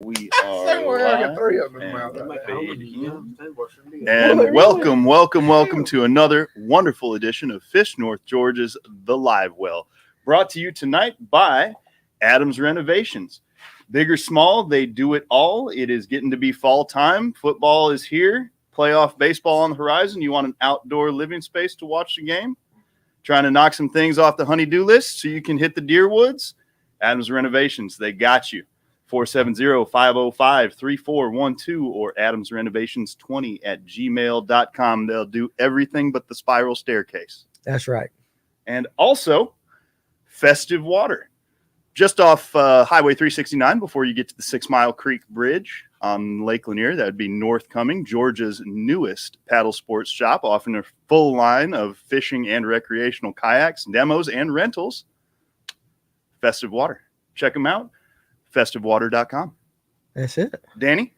We Somewhere I got are three of them in live my mouth. and welcome to another wonderful edition of Fish North Georgia's The Live Well, brought to you tonight by Adams Renovations. Big or small, they do it all. It is getting to be fall time. Football is here. Playoff baseball on the horizon. You want an outdoor living space to watch the game? Trying to knock some things off the honey-do list so you can hit the deer woods? Adams Renovations, they got you. 470-505-3412 or adamsrenovations20@gmail.com. They'll do everything but the spiral staircase. That's right. And also, Festive Water. Just off Highway 369 before you get to the 6 Mile Creek Bridge on Lake Lanier. That would be North Cumming, Georgia's newest paddle sports shop, offering a full line of fishing and recreational kayaks, demos, and rentals. Festive Water. Check them out. festivewater.com. That's it. Danny,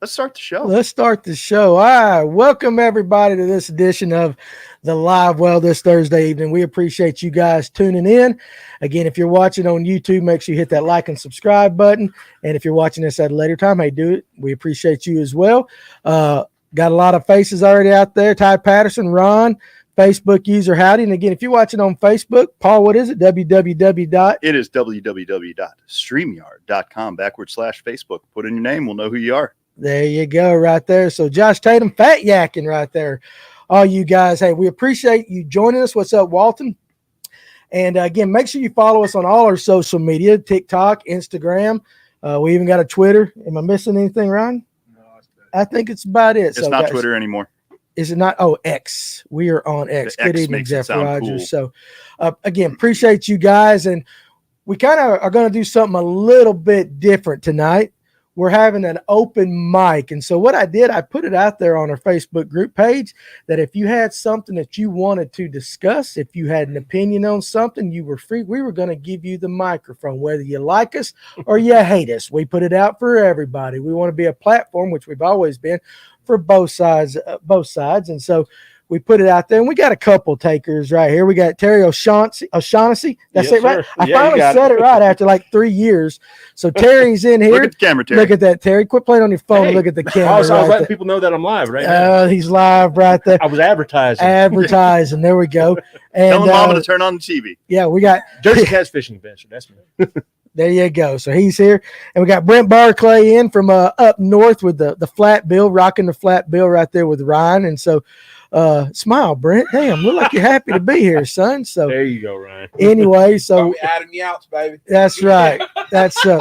let's start the show. Let's start the show. All right. Welcome, everybody, to this edition of The Live Well this Thursday evening. We appreciate you guys tuning in. Again, if you're watching on YouTube, make sure you hit that like and subscribe button. And if you're watching this at a later time, hey, do it. We appreciate you as well. Got a lot of faces already out there. Ty Patterson, Ron, Facebook user Howdy. And again, if you're watching on Facebook, Paul, what is it? www. It is www.streamyard.com/Facebook. Put in your name. We'll know who you are. There you go, right there. So Josh Tatum, fat yakking right there. All you guys, hey, we appreciate you joining us. What's up, Walton? And again, make sure you follow us on all our social media, TikTok, Instagram. We even got a Twitter. Am I missing anything, Ryan? No, I think it's about it. It's not Twitter anymore. Is it not? Oh, X. We are on X. The Good X evening, makes it Jeff sound Rogers. cool. So, again, appreciate you guys. And we kind of are going to do something a little bit different tonight. We're having an open mic. And so what I did, I put it out there on our Facebook group page that if you had something that you wanted to discuss, if you had an opinion on something, you were free. We were going to give you the microphone, whether you like us or you hate us. We put it out for everybody. We want to be a platform, which we've always been, for both sides. And so we put it out there, and we got a couple takers right here. We got Terry O'Shaughnessy. That's Yes, it, right? sir. I Yeah, finally said it right after like 3 years. So Terry's in here. Look at the camera, Terry. Look at that, Terry. Quit playing on your phone. Hey, Look at the I camera. was right letting there. people know that I'm live right now. He's live right there. I was advertising. Advertising. There we go. And Telling Mama to turn on the TV. yeah, we got Jersey Cat's Fishing Adventure. That's me. there you go. So he's here. And we got Brent Barclay in from up north with the flat bill, rocking the flat bill right there with Ryan. And so smile, Brent. Damn, look like you're happy to be here, son. So There you go, Ryan. anyway, so we adding the outs, baby. that's right. That's so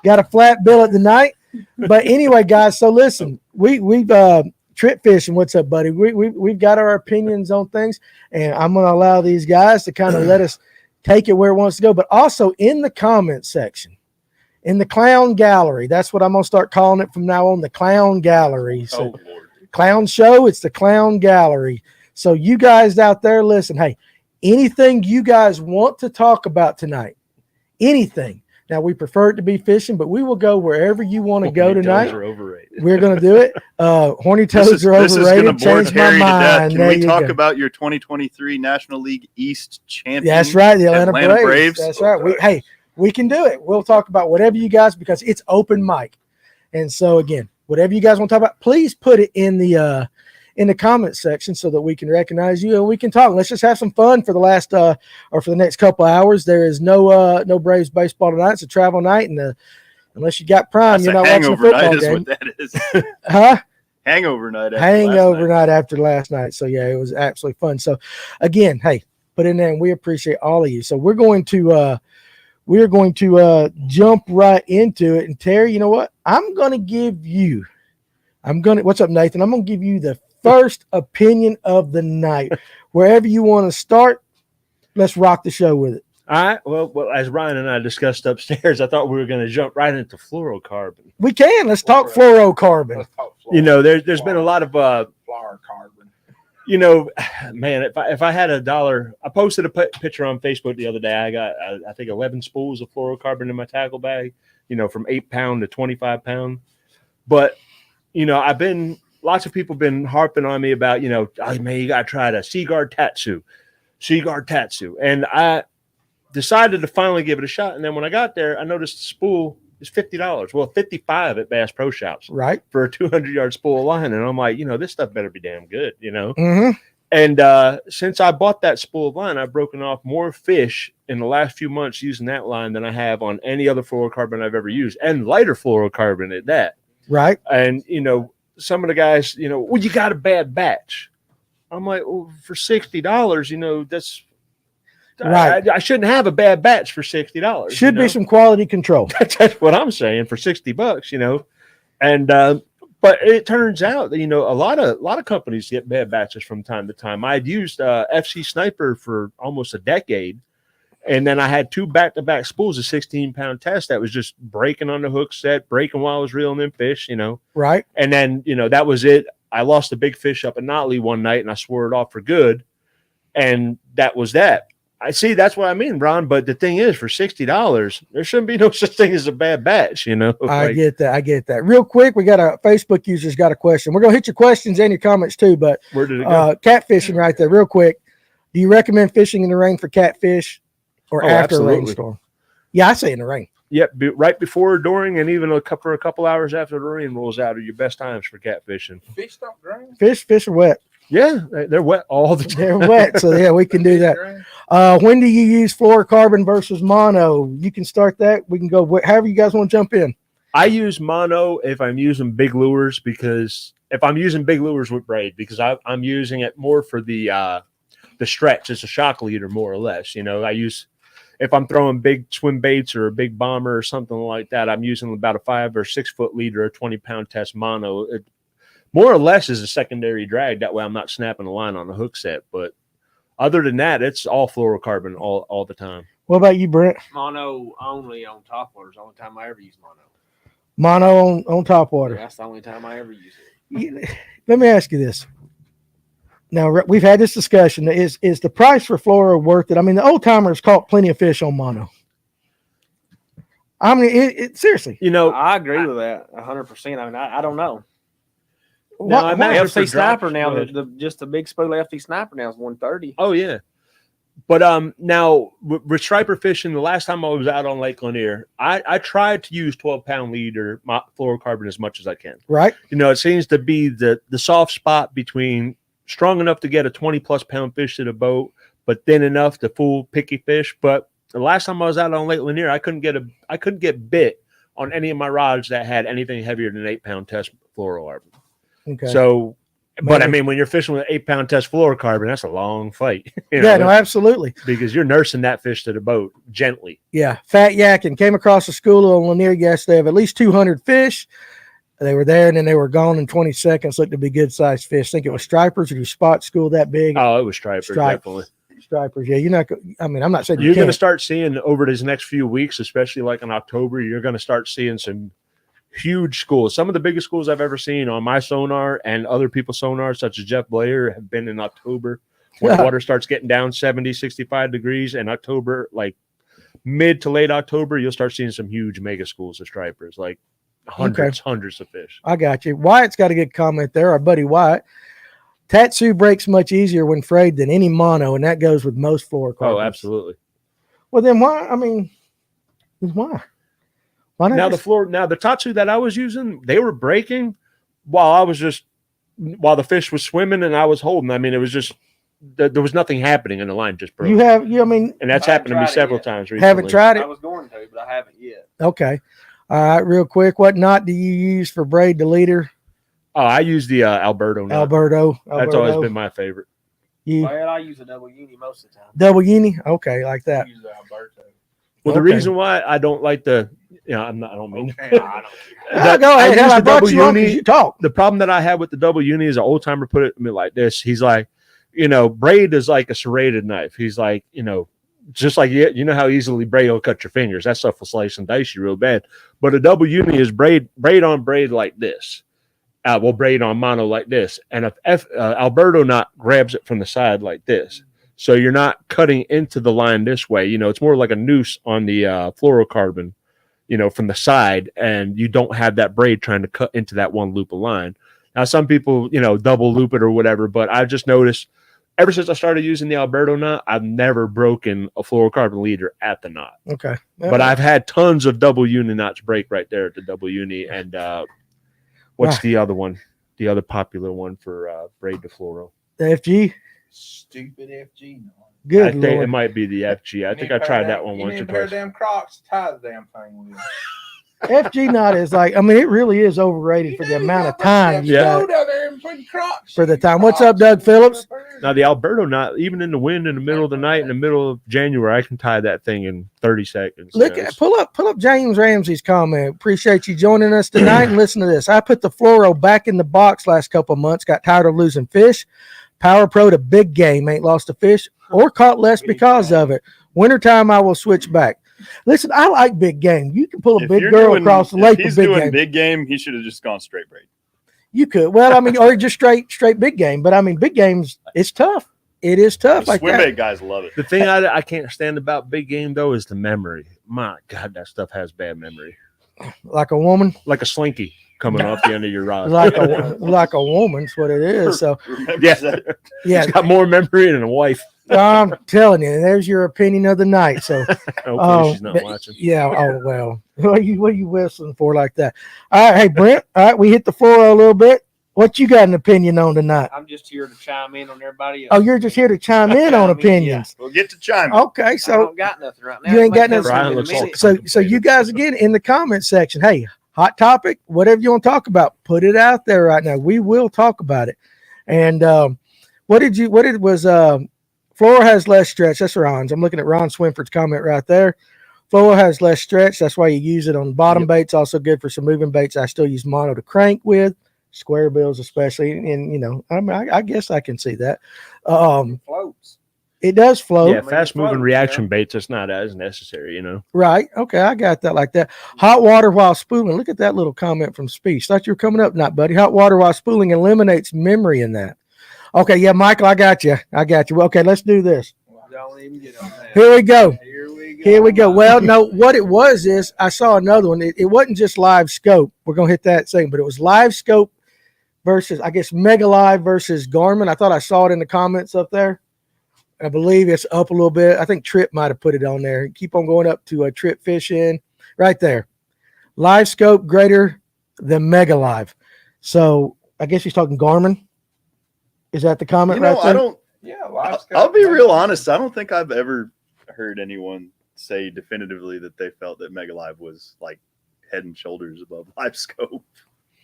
got a flat bill at the night. But anyway, guys, so listen, we've trip fishing. What's up, buddy? We've got our opinions on things, and I'm gonna allow these guys to kind of let us take it where it wants to go, but also in the comment section, in the clown gallery. That's what I'm gonna start calling it from now on, the clown gallery. So Oh, Lord. clown show, it's the clown gallery. So you guys out there, listen, hey, anything you guys want to talk about tonight, anything. Now we prefer it to be fishing, but we will go wherever you want to go Horny tonight. toes are overrated. We're going to do it. Horny toes are This is going to overrated. bore Change my Terry to death. mind. Can There we you talk go. about your 2023 National League East champion? That's right, the Atlanta Braves. Braves. That's right. We can do it. We'll talk about whatever you guys, because it's open mic. And so again, whatever you guys want to talk about, please put it in the comment section so that we can recognize you and we can talk. Let's just have some fun for the last or for the next couple hours. There is no Braves baseball tonight. It's a travel night, and unless you got Prime, That's you're a not watching a hangover night football is game. what that is. Huh? Hangover night. Hangover night after last night. So yeah, it was absolutely fun. So again, hey, put in there, and we appreciate all of you. So we're going to jump right into it. And Terry, you know what? What's up, Nathan? I'm going to give you the first opinion of the night. Wherever you want to start, let's rock the show with it. All right. Well, as Ryan and I discussed upstairs, I thought we were going to jump right into fluorocarbon. We can. Let's talk fluorocarbon. Let's talk You know, there's been a lot of flower carbon. you know, man, if I had $1, I posted a picture on Facebook the other day. I got I think 11 spools of fluorocarbon in my tackle bag. You know, from 8 pound to 25 pound. But you know, lots of people been harping on me about, you know, oh, man, you got to try the Seaguard Tatsu. And I decided to finally give it a shot. And then when I got there, I noticed the spool is $50. Well, 55 at Bass Pro Shops Right. for a 200-yard spool of line. And I'm like, this stuff better be damn good, Mm-hmm. And since I bought that spool of line, I've broken off more fish in the last few months using that line than I have on any other fluorocarbon I've ever used, and lighter fluorocarbon at that. Right. And, some of the guys, well, you got a bad batch. I'm like, well, for $60, that's right. I shouldn't have a bad batch for $60. Should be some quality control. That's what I'm saying for $60, And but it turns out that a lot of companies get bad batches from time to time. I'd used FC Sniper for almost a decade, and then I had 2 back-to-back spools of 16-pound test that was just breaking on the hook set, breaking while I was reeling in fish. Right. And then that was it. I lost a big fish up in Notley one night, and I swore it off for good, and that was that. I see. That's what I mean, Ron. But the thing is, for $60, there shouldn't be no such thing as a bad batch. I get that. Real quick, we got a Facebook user's got a question. We're gonna hit your questions and your comments too. But where did it go? Catfishing right there. Real quick, do you recommend fishing in the rain for catfish or after a rainstorm? Yeah, I say in the rain. Yep, right before, during, and even a couple hours after the rain rolls out are your best times for catfishing. Fish don't drain. Fish are wet. Yeah, they're wet all the time. They're wet, so yeah, we can do that. When do you use fluorocarbon versus mono? You can start that. We can go however you guys want to jump in. I use mono if I'm using big lures, because if I'm using big lures with braid, because I'm using it more for the stretch. It's a shock leader more or less. If I'm throwing big swim baits or a big bomber or something like that, I'm using about a 5 or 6 foot leader, a 20-pound test mono. It more or less is a secondary drag. That way I'm not snapping the line on the hook set. But other than that, it's all fluorocarbon all the time. What about you, Brent? Mono only on top water is the only time I ever use mono. Mono on top water. Yeah, that's the only time I ever use it. Let me ask you this. Now, we've had this discussion. Is the price for fluoro worth it? I mean, the old timers caught plenty of fish on mono. I mean, seriously. I agree with that 100%. I mean, I don't know. Now, FC Sniper now, just the big spool FC Sniper now is 130. Oh yeah, but now with striper fishing, the last time I was out on Lake Lanier, I tried to use 12-pound leader fluorocarbon as much as I can. Right. It seems to be the soft spot between strong enough to get a 20+ pound fish to the boat, but thin enough to fool picky fish. But the last time I was out on Lake Lanier, I couldn't get bit on any of my rods that had anything heavier than 8-pound test fluorocarbon. Okay. So, but I mean, when you're fishing with 8-pound test fluorocarbon, that's a long fight. No, absolutely. Because you're nursing that fish to the boat gently. Yeah. Fat Yakin came across a school on Lanier yesterday. They have at least 200 fish. They were there and then they were gone in 20 seconds. Looked to be good sized fish. Think it was stripers or do spot school that big? Oh, it was stripers, definitely. Stripers. Yeah, I'm not saying you're going to start seeing over these next few weeks, especially like in October, you're going to start seeing some huge schools. Some of the biggest schools I've ever seen on my sonar and other people's sonar, such as Jeff Blair, have been in October when water starts getting down 70, 65 degrees. And October, like mid to late October, you'll start seeing some huge mega schools of stripers, like hundreds of fish. I got you. Wyatt's got a good comment there. Our buddy Wyatt. Tatsu breaks much easier when frayed than any mono, and that goes with most fluorocarbons. Oh, absolutely. Well, then why? I mean, why? Now the Tatsu that I was using, they were breaking while the fish was swimming and I was holding. I mean, it was just there was nothing happening and the line just broke. And that's happened to me several times recently. Haven't tried it? I was going to, but I haven't yet. Okay. All right, real quick. What knot do you use for braid the leader? Oh, I use the Alberto knot. Alberto. That's always been my favorite. I use a double uni most of the time. Double uni? Okay, like that. I use Alberto. Well, the reason why I don't like I don't mean. Okay, I Go don't care. ahead. I brought you on 'cause you talk. The problem that I had with the double uni is an old timer put it to me like this. He's like, braid is like a serrated knife. He's like, just like how easily braid will cut your fingers. That stuff will slice and dice you real bad. But a double uni is braid on braid like this. Braid on mono like this. And if Alberto knot grabs it from the side like this. So you're not cutting into the line this way. It's more like a noose on the fluorocarbon, from the side, and you don't have that braid trying to cut into that one loop of line. Now, some people, double loop it or whatever, but I've just noticed ever since I started using the Alberto knot, I've never broken a fluorocarbon leader at the knot. Okay. But I've had tons of double uni knots break right there at the double uni. And what's the other one? The other popular one for braid to fluoro? The FG. Stupid FG knot. Good I think Lord. it might be the FG. I think I tried that one you once need or a pair of twice. damn Crocs to tie the damn thing with. FG knot is like, I mean, it really is overrated for the amount of time you got. Down there and put Crocs. For the time. What's up, Doug Phillips? Now the Alberto knot, even in the wind in the middle of the night, in the middle of January, I can tie that thing in 30 seconds. Look at pull up James Ramsey's comment. Appreciate you joining us tonight and listen to this. I put the fluoro back in the box last couple of months. Got tired of losing fish. Power Pro to big game. Ain't lost a fish or caught less because of it. Wintertime, I will switch back. Listen, I like big game. You can pull a big girl across the lake If he's with big doing game. big game, he should have just gone straight braid. You could. Well, I mean, or just straight big game. But I mean, big games, it's tough. It is tough. The Like swim that. bait guys love it. The thing I can't stand about big game though is the memory. My God, that stuff has bad memory. Like a woman. Like a slinky coming off the end of your rod. Like a woman's what it is. So Remember Yeah. that? yeah, It's got more memory than a wife. I'm telling you, there's your opinion of the night. So Hopefully she's not but- watching. yeah. Oh well. What are you whistling for like that? All right, hey Brent. All right, we hit the floor a little bit. What you got an opinion on tonight? I'm just here to chime in on everybody else. Oh, you're just here to chime in on opinions. We'll get to chime. Okay, I so don't got nothing right now. you ain't got Might nothing. come in a Looks minute. like- so you guys again in the comment section. Hey, hot topic, whatever you want to talk about, put it out there right now. We will talk about it. And Flora has less stretch. That's Ron's. I'm looking at Ron Swinford's comment right there. Flora has less stretch. That's why you use it on bottom baits. Also good for some moving baits. I still use mono to crank with, square bills especially. And you know, I mean, I guess I can see that. Floats. It does float. Yeah, fast moving reaction baits, it's not as necessary, you know. Right. Okay. I got that like that. Hot water while spooling. Look at that little comment from Speech. Thought you were coming up, not buddy. Hot water while spooling eliminates memory in that. Okay. Yeah, Michael, I got you. Okay. Let's do this. Don't even get on that. Here we go. Here we go. Well, no, what it was is I saw another one. It wasn't just live scope. We're going to hit that second, but it was live scope versus, I guess, Mega Live versus Garmin. I thought I saw it in the comments up there. I believe it's up a little bit. I think Trip might have put it on there. Keep on going up to a Trip Fishing right there. Live scope greater than Mega Live. So I guess he's talking Garmin. Is that the comment right there? I'll be real honest. I don't think I've ever heard anyone say definitively that they felt that Mega Live was like head and shoulders above Live Scope.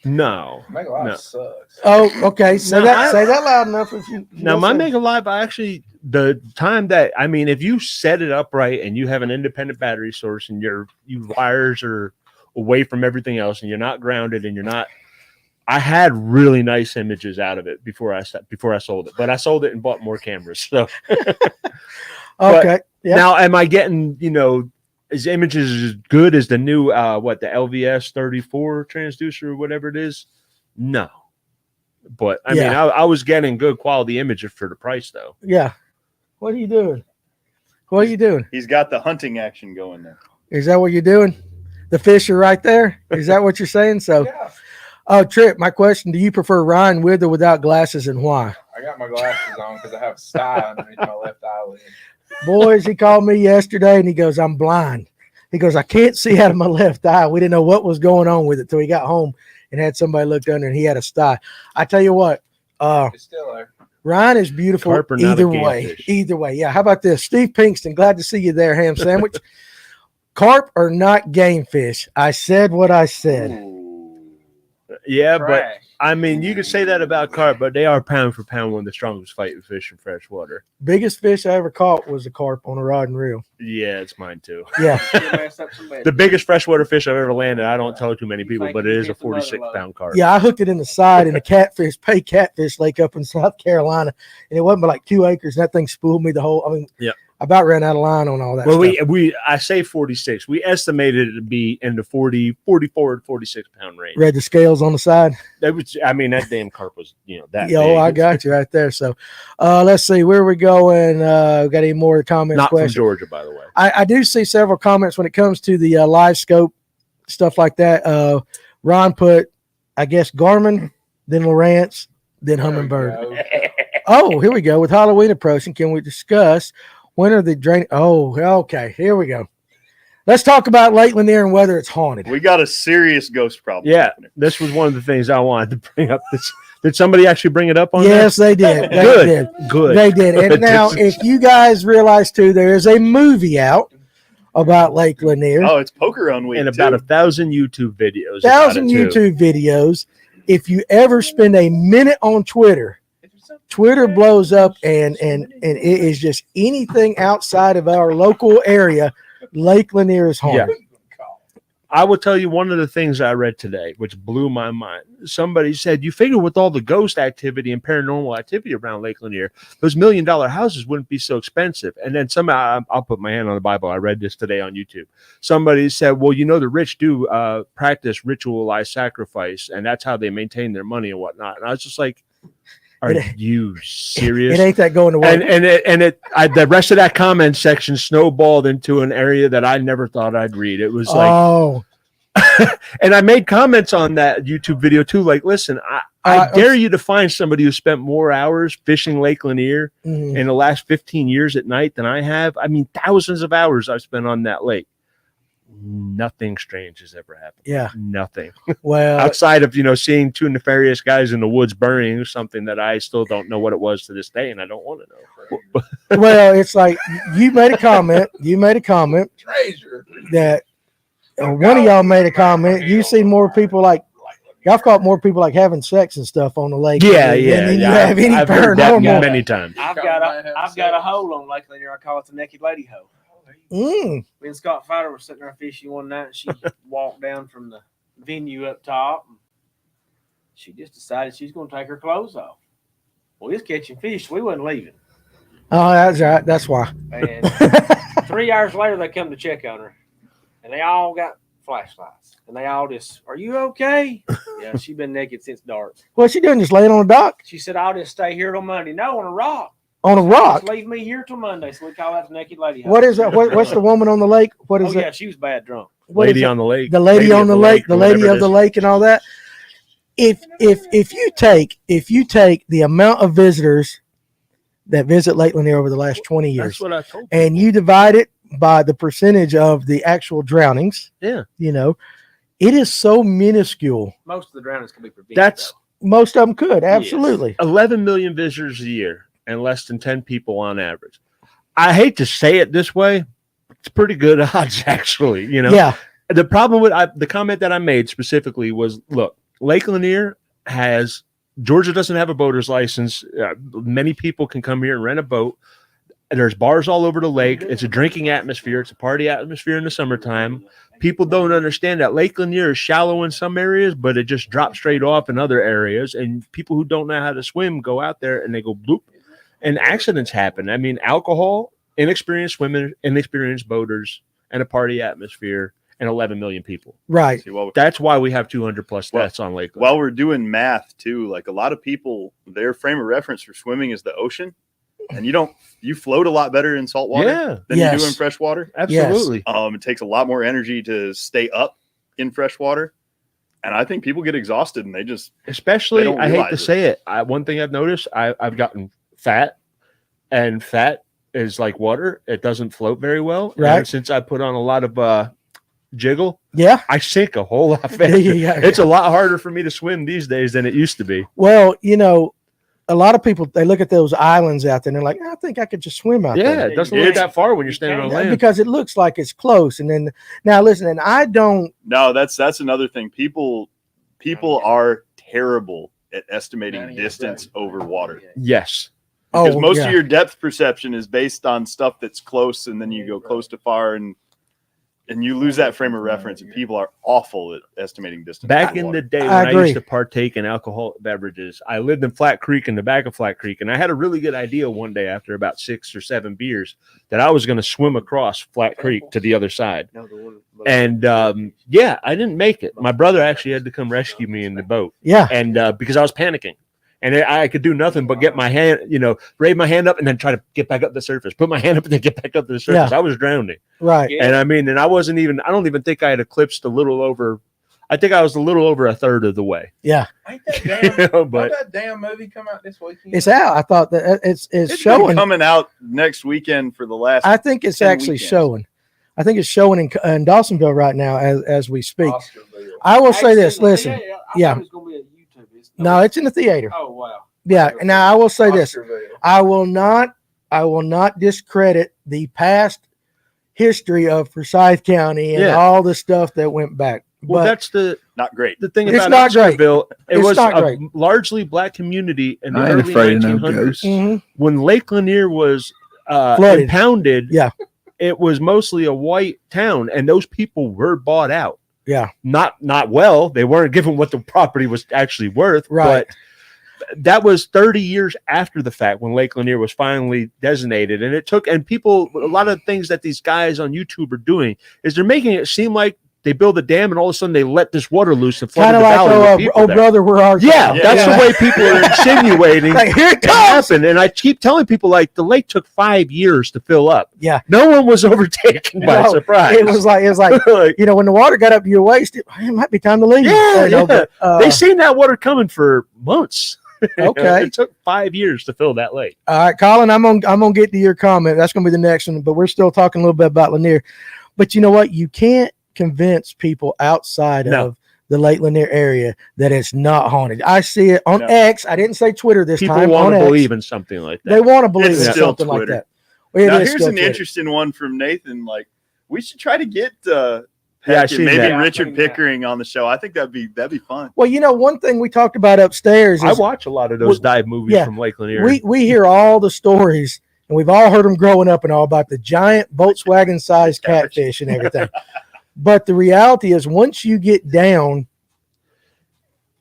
No. Mega Live No. sucks. Oh, okay. Say No, that loud enough. If you Now, my Mega Live, I actually, the time that, I mean, if you set it up right and you have an independent battery source and your wires are away from everything else and you're not grounded and you're not, I had really nice images out of it before I sold it, but I sold it and bought more cameras. So, okay. Yeah. Now, am I getting, you know, is images as good as the new, the LVS 34 transducer or whatever it is? No. But I mean, I was getting good quality images for the price though. Yeah. What are you doing? What are you doing? He's got the hunting action going there. Is that what you're doing? The fish are right there. Is that what you're saying? So, Yeah. Trip, my question, do you prefer Ryan with or without glasses and why? I got my glasses on because I have a sty underneath my left eyelid. Boys, he called me yesterday and he goes, I'm blind. He goes, I can't see out of my left eye. We didn't know what was going on with it till he got home and had somebody looked under and he had a sty. I tell you what, It's still there. Ryan is beautiful Carp are not either a game way. fish. Either way. Yeah. How about this? Steve Pinkston, glad to see you there, ham sandwich. Carp are not game fish. I said what I said. Yeah, but Trash. I mean, you could say that about carp, but they are pound for pound one of the strongest fighting fish in fresh water. Biggest fish I ever caught was a carp on a rod and reel. Yeah, it's mine too. Yeah. You messed up some bad. The biggest freshwater fish I've ever landed, I don't tell too many You people, think but you it is a hit the mother 46-pound carp. Yeah, I hooked it in the side in a catfish lake up in South Carolina, and it wasn't but like 2 acres, and that thing spooled me the whole. I mean, Yep. I about ran out of line on all that. Well, stuff. I say 46. We estimated it to be in the 44 to 46 pound range. Read the scales on the side. That was, I mean, that damn carp was, that Yeah, big. oh, I got you right there. So, let's see where we going. Got any more comments? Not from questions? Georgia, by the way. I do see several comments when it comes to the live scope stuff like that. Ron put, I guess, Garmin, then Lowrance, then Humminbird. There we go. Oh, here we go. With Halloween approaching, can we discuss when are the drain? Oh, okay. Here we go. Let's talk about Lake Lanier and whether it's haunted. We got a serious ghost problem. Yeah, happening. this was one of the things I wanted to bring up. Did somebody actually bring it up on Yes, they did. They Good. did. Good. They did. And now, if you guys realize too, there is a movie out about Lake Lanier. Oh, it's poker run week. And about too. 1,000 YouTube videos. 1,000 about it, too. YouTube videos. If you ever spend a minute on Twitter blows up and it is just anything outside of our local area. Lake Lanier is haunted. Yeah. I will tell you one of the things I read today, which blew my mind. Somebody said, you figure with all the ghost activity and paranormal activity around Lake Lanier, those $1 million houses wouldn't be so expensive. And then somehow, I'll put my hand on the Bible. I read this today on YouTube. Somebody said, well, the rich do practice ritualized sacrifice, and that's how they maintain their money and whatnot. And I was just like, are you serious? It ain't that going to work. And the rest of that comment section snowballed into an area that I never thought I'd read. It was like, and I made comments on that YouTube video too. Like, listen, I dare you to find somebody who spent more hours fishing Lake Lanier in the last 15 years at night than I have. I mean, thousands of hours I've spent on that lake. Nothing strange has ever happened. Yeah. Nothing. Well, outside of, seeing two nefarious guys in the woods burying something that I still don't know what it was to this day, and I don't want to know. Well, it's like you made a comment Treasure. that one of y'all made a comment. You see more people like y'all caught more people like having sex and stuff on the lake. Yeah. You have any I've heard that paranormal. many times. I've got a hole on Lake Lanier. I call it the naked lady hole. Me and Scott Fighter were sitting there fishing one night, and she walked down from the venue up top. And she just decided she's going to take her clothes off. Well, we was catching fish. So we wasn't leaving. Oh, that's right. That's why. And 3 hours later, they come to check on her, and they all got flashlights. And they all just, are you okay? Yeah, she's been naked since dark. What's she doing? Just laying on the dock? She said, I'll just stay here till Monday. No, on a rock. On a rock? Just leave me here till Monday. So we call that the naked lady. What is that? What's the woman on the lake? What is Oh, it? yeah, she was bad drunk. Lady on the lake. The lady on the lake, the lady of the lake. lake and all that. If you take the amount of visitors that visit Lake Lanier over the last 20 years, That's what I told you. and you divide it by the percentage of the actual drownings, Yeah. it is so minuscule. Most of the drownings can be prevented. That's Most of them could, absolutely. 11 million visitors a year and less than 10 people on average. I hate to say it this way, but it's pretty good odds, actually. Yeah. The problem with the comment that I made specifically was, look, Lake Lanier Georgia doesn't have a boater's license. Many people can come here and rent a boat. There's bars all over the lake. It's a drinking atmosphere. It's a party atmosphere in the summertime. People don't understand that Lake Lanier is shallow in some areas, but it just drops straight off in other areas. And people who don't know how to swim go out there and they go bloop, and accidents happen. I mean, alcohol, inexperienced swimmers, inexperienced boaters, and a party atmosphere, and 11 million people. Right. That's why we have 200 plus deaths on Lake Lanier. While we're doing math too, like a lot of people, their frame of reference for swimming is the ocean, and you float a lot better in salt water than you do in fresh water. Absolutely. It takes a lot more energy to stay up in fresh water, and I think people get exhausted and they just, especially, don't I hate to realize say it. One thing I've noticed, I've gotten fat, and fat is like water. It doesn't float very well. Right. And since I put on a lot of jiggle, I sink a whole lot faster. It's a lot harder for me to swim these days than it used to be. Well, a lot of people, they look at those islands out there and they're like, I think I could just swim out there. Yeah, it doesn't look that far when you're standing on land. Because it looks like it's close. And then, now listen, and I don't. No, that's another thing. People are terrible at estimating distance over water. Yes. Because most of your depth perception is based on stuff that's close, and then you go close to far, and you lose that frame of reference, and people are awful at estimating distance. Back in the day when I used to partake in alcoholic beverages, I lived in Flat Creek, in the back of Flat Creek, and I had a really good idea one day after about 6 or 7 beers that I was going to swim across Flat Creek to the other side. And I didn't make it. My brother actually had to come rescue me in the boat. Yeah. And because I was panicking. And I could do nothing but get my hand, raise my hand up and then try to get back up to the surface. Put my hand up and then get back up to the surface. Yeah. I was drowning. Right. And I don't even think I had eclipsed a little over. I think I was a little over a third of the way. Yeah. Ain't that damn, You know, but but that damn movie come out this weekend? It's out. I thought that it's It's showing. been coming out next weekend for the last. I think it's 10 actually weekends. showing. I think it's showing in Dawsonville right now as we speak. Oscarville. I will say I've this. seen it. Listen. I Yeah. thought it was gonna be a YouTube. No, it's in the theater. Oh wow. Yeah. Now I will say this. Oscarville. I will not discredit the past history of Forsyth County and Yeah. all the stuff that went back. well, But that's the Not great. thing It's about not great. Oscarville. It It's was not a great. largely black community in the I ain't early afraid of no 1900s. ghosts. Mhm. When Lake Lanier was Flooded. impounded, Yeah. it was mostly a white town, and those people were bought out. Yeah. Not well. They weren't given what the property was actually worth. Right. But that was 30 years after the fact when Lake Lanier was finally designated. And it took, and people, a lot of things that these guys on YouTube are doing is they're making it seem like they build a dam and all of a sudden they let this water loose and flood Kind the of like, valley with people there. brother, where are you? Yeah, Yeah. that's Yeah. the way people are insinuating Like, here it it comes. happened. And I keep telling people, like, the lake took 5 years to fill up. Yeah. No one was overtaken by No, surprise. It was like Like, you know, when the water got up to your waist, it might be time to leave. Yeah, You know, yeah. but, they seen that water coming for months. Okay. It took 5 years to fill that lake. All right, Colin, I'm gonna get to your comment. That's gonna be the next one, but we're still talking a little bit about Lanier. But you know what? You can't convince people outside No. of the Lake Lanier area that it's not haunted. I see it on No. X. I didn't say Twitter this People time. want on to X. believe in something like that. They want to believe It's in still something like Twitter. that. It Now is here's still an Twitter. interesting one from Nathan. Like, we should try to get Yeah, I Peck and seen maybe that. Yeah, I've Richard seen that. Pickering on the show. I think that'd be fun. Well, you know, one thing we talked about upstairs I is watch a lot of those dive movies yeah. from Lake Lanier. we hear all the stories, and we've all heard them growing up and all about the giant Volkswagen-sized catfish and everything. But the reality is, once you get down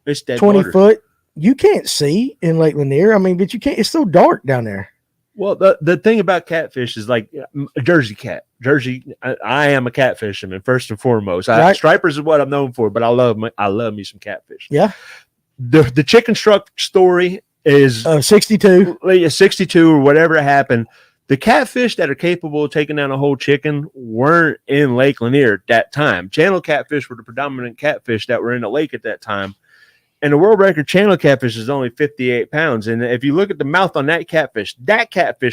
It's dead 20 water. foot, you can't see in Lake Lanier. I mean, but you can't. It's so dark down there. Well, the thing about catfish is like a Jersey cat. I am a cat fisherman first and foremost. Right. Stripers is what I'm known for, but I love me some catfish. Yeah. The chicken struck story is 62. 62 or whatever happened. The catfish that are capable of taking down a whole chicken weren't in Lake Lanier at that time. Channel catfish were the predominant catfish that were in the lake at that time. And the world record channel catfish is only 58 pounds. And if you look at the mouth on that catfish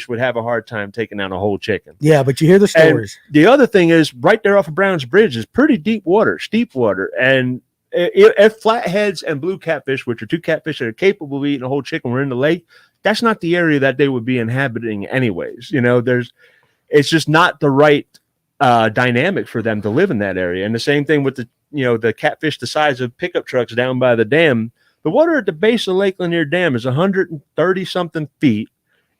would have a hard time taking down a whole chicken. Yeah, but you hear the stories. The other thing is right there off of Brown's Bridge is pretty deep water, steep water. And if flatheads and blue catfish, which are two catfish that are capable of eating a whole chicken, were in the lake, that's not the area that they would be inhabiting anyways. You know, it's just not the right dynamic for them to live in that area. And the same thing with the catfish the size of pickup trucks down by the dam. The water at the base of Lake Lanier Dam is 130 something feet.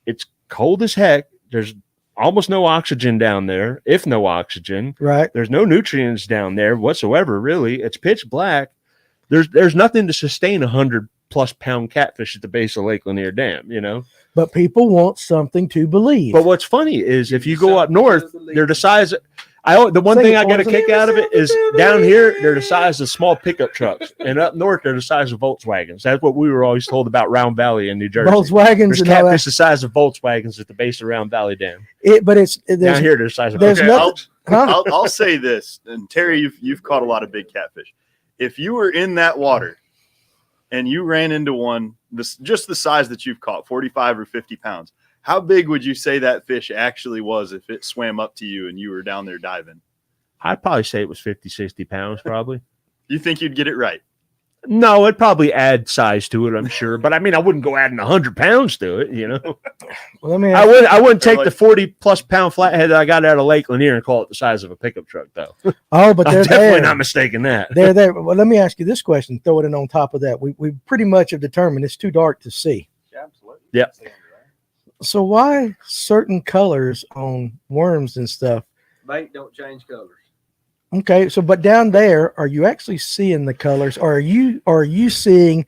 It's cold as heck. There's almost no oxygen down there, if no oxygen. Right. There's no nutrients down there whatsoever, really. It's pitch black. There's nothing to sustain 100+ pound catfish at the base of Lake Lanier Dam, you know. But people want something to believe. But what's funny is if you go up north, they're the size. The one Sing thing it I got a for us. kick out of it is down here they're the size of small pickup trucks, and up north they're the size of Volkswagens. That's what we were always told about Round Valley in New Jersey. Volkswagens There's and all catfish that. the size of Volkswagens at the base of Round Valley Dam. But Down there's, here they're the size of there's Okay, nothing. Huh? I'll say this, and Terry, you've caught a lot of big catfish. If you were in that water and you ran into one, just the size that you've caught, 45 or 50 pounds, how big would you say that fish actually was if it swam up to you and you were down there diving? I'd probably say it was 50, 60 pounds, probably. You think you'd get it right? No, it'd probably add size to it, I'm sure. But I mean, I wouldn't go adding 100 pounds to it, you know. Well, let me I wouldn't take Like- the 40+ pound flathead that I got out of Lake Lanier and call it the size of a pickup truck, though. Oh, but I'm they're definitely there. not mistaking that. They're there. Well, let me ask you this question. Throw it in on top of that. We pretty much have determined it's too dark to see. Absolutely. Yeah. So why certain colors on worms and stuff? Bait don't change colors. Okay, so but down there, are you actually seeing the colors? Or are you seeing,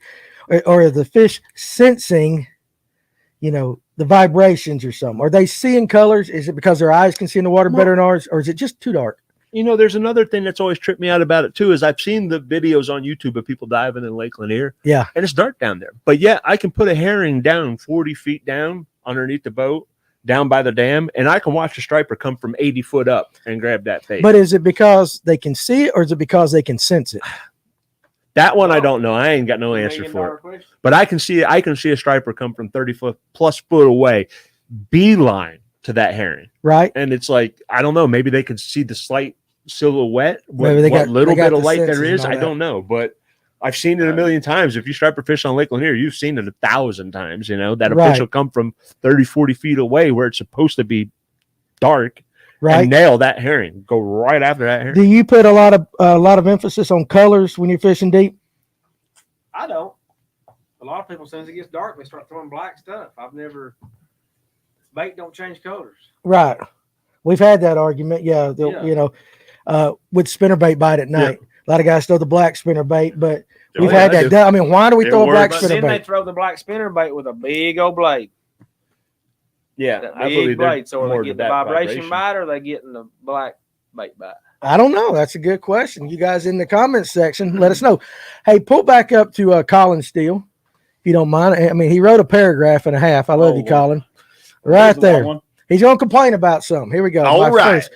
or are the fish sensing, the vibrations or something? Are they seeing colors? Is it because their eyes can see in the water better than ours, or is it just too dark? You know, there's another thing that's always tripped me out about it too, is I've seen the videos on YouTube of people diving in Lake Lanier. Yeah. And it's dark down there. But yeah, I can put a herring down 40 feet down underneath the boat, down by the dam, and I can watch a striper come from 80 foot up and grab that bait. But is it because they can see it, or is it because they can sense it? That one I don't know. I ain't got no answer $1 million for it. question. But I can see a striper come from 30 foot plus foot away, beeline to that herring. Right. And it's like, I don't know, maybe they could see the slight silhouette, Maybe they what got- little they got bit of the light there senses and is. all I that. don't know. But I've seen it a million times. If you striper fish on Lake Lanier, you've seen it 1,000 times, that a Right. fish will come from 30, 40 feet away where it's supposed to be dark Right. and nail that herring. Go right after that herring. Do you put a lot of emphasis on colors when you're fishing deep? I don't. A lot of people, as soon as it gets dark, they start throwing black stuff. I've never. Bait don't change colors. Right. We've had that argument. Yeah. With spinnerbait bite at night. A lot of guys throw the black spinnerbait, but we've yeah, had I that. do. I mean, why do we It throw a black works. But then they spinnerbait? throw the black spinnerbait with a big old blade. Yeah, That I big believe they're blade. So more are they to getting the that vibration bite or are they getting the black bait bite? I don't know. That's a good question. You guys in the comments section, let us know. Hey, pull back up to Colin Steele, if you don't mind. I mean, he wrote a paragraph and a half. I love you, Colin. Right There's the long there. one. He's going to complain about something. Here we go. All My right. first.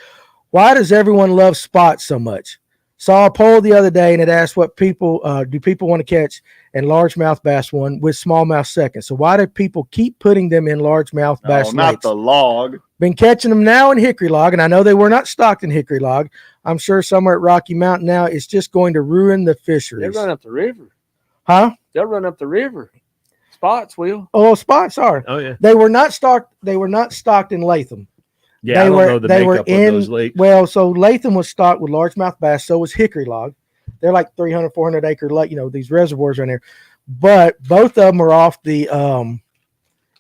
Why does everyone love spots so much? Saw a poll the other day and it asked what people do people want to catch in largemouth bass one with smallmouth second. So why do people keep putting them in largemouth bass No, not lakes? the log. Been catching them now in Hickory Log, and I know they were not stocked in Hickory Log. I'm sure somewhere at Rocky Mountain now, it's just going to ruin the They'll fisheries. run up the river. Huh? They'll run up the river. Spots will. Oh, spots are. Oh yeah, They were not stocked. They were not stocked in Latham. yeah. I don't know the makeup of those lakes. Well, so Latham was stocked with largemouth bass. So was Hickory Log. They're like 300, 400 acre lake. These reservoirs right there. But both of them are off the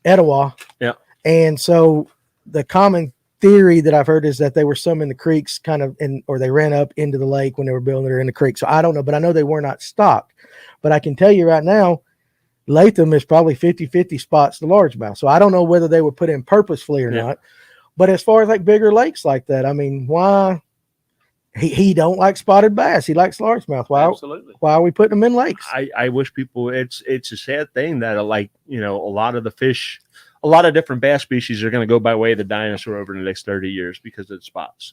Etowah. Yeah. And so the common theory that I've heard is that they were some in the creeks or they ran up into the lake when they were building it in the creek. So I don't know, but I know they were not stocked. But I can tell you right now, Latham is probably 50-50 spots to largemouth. So I don't know whether they were put in purposefully or not. But as far as like bigger lakes like that, I mean, why he don't like spotted bass? He likes largemouth. Absolutely. Why are we putting them in lakes? I wish people. It's a sad thing that a lot of the fish, a lot of different bass species are going to go by way of the dinosaur over the next 30 years because of the spots.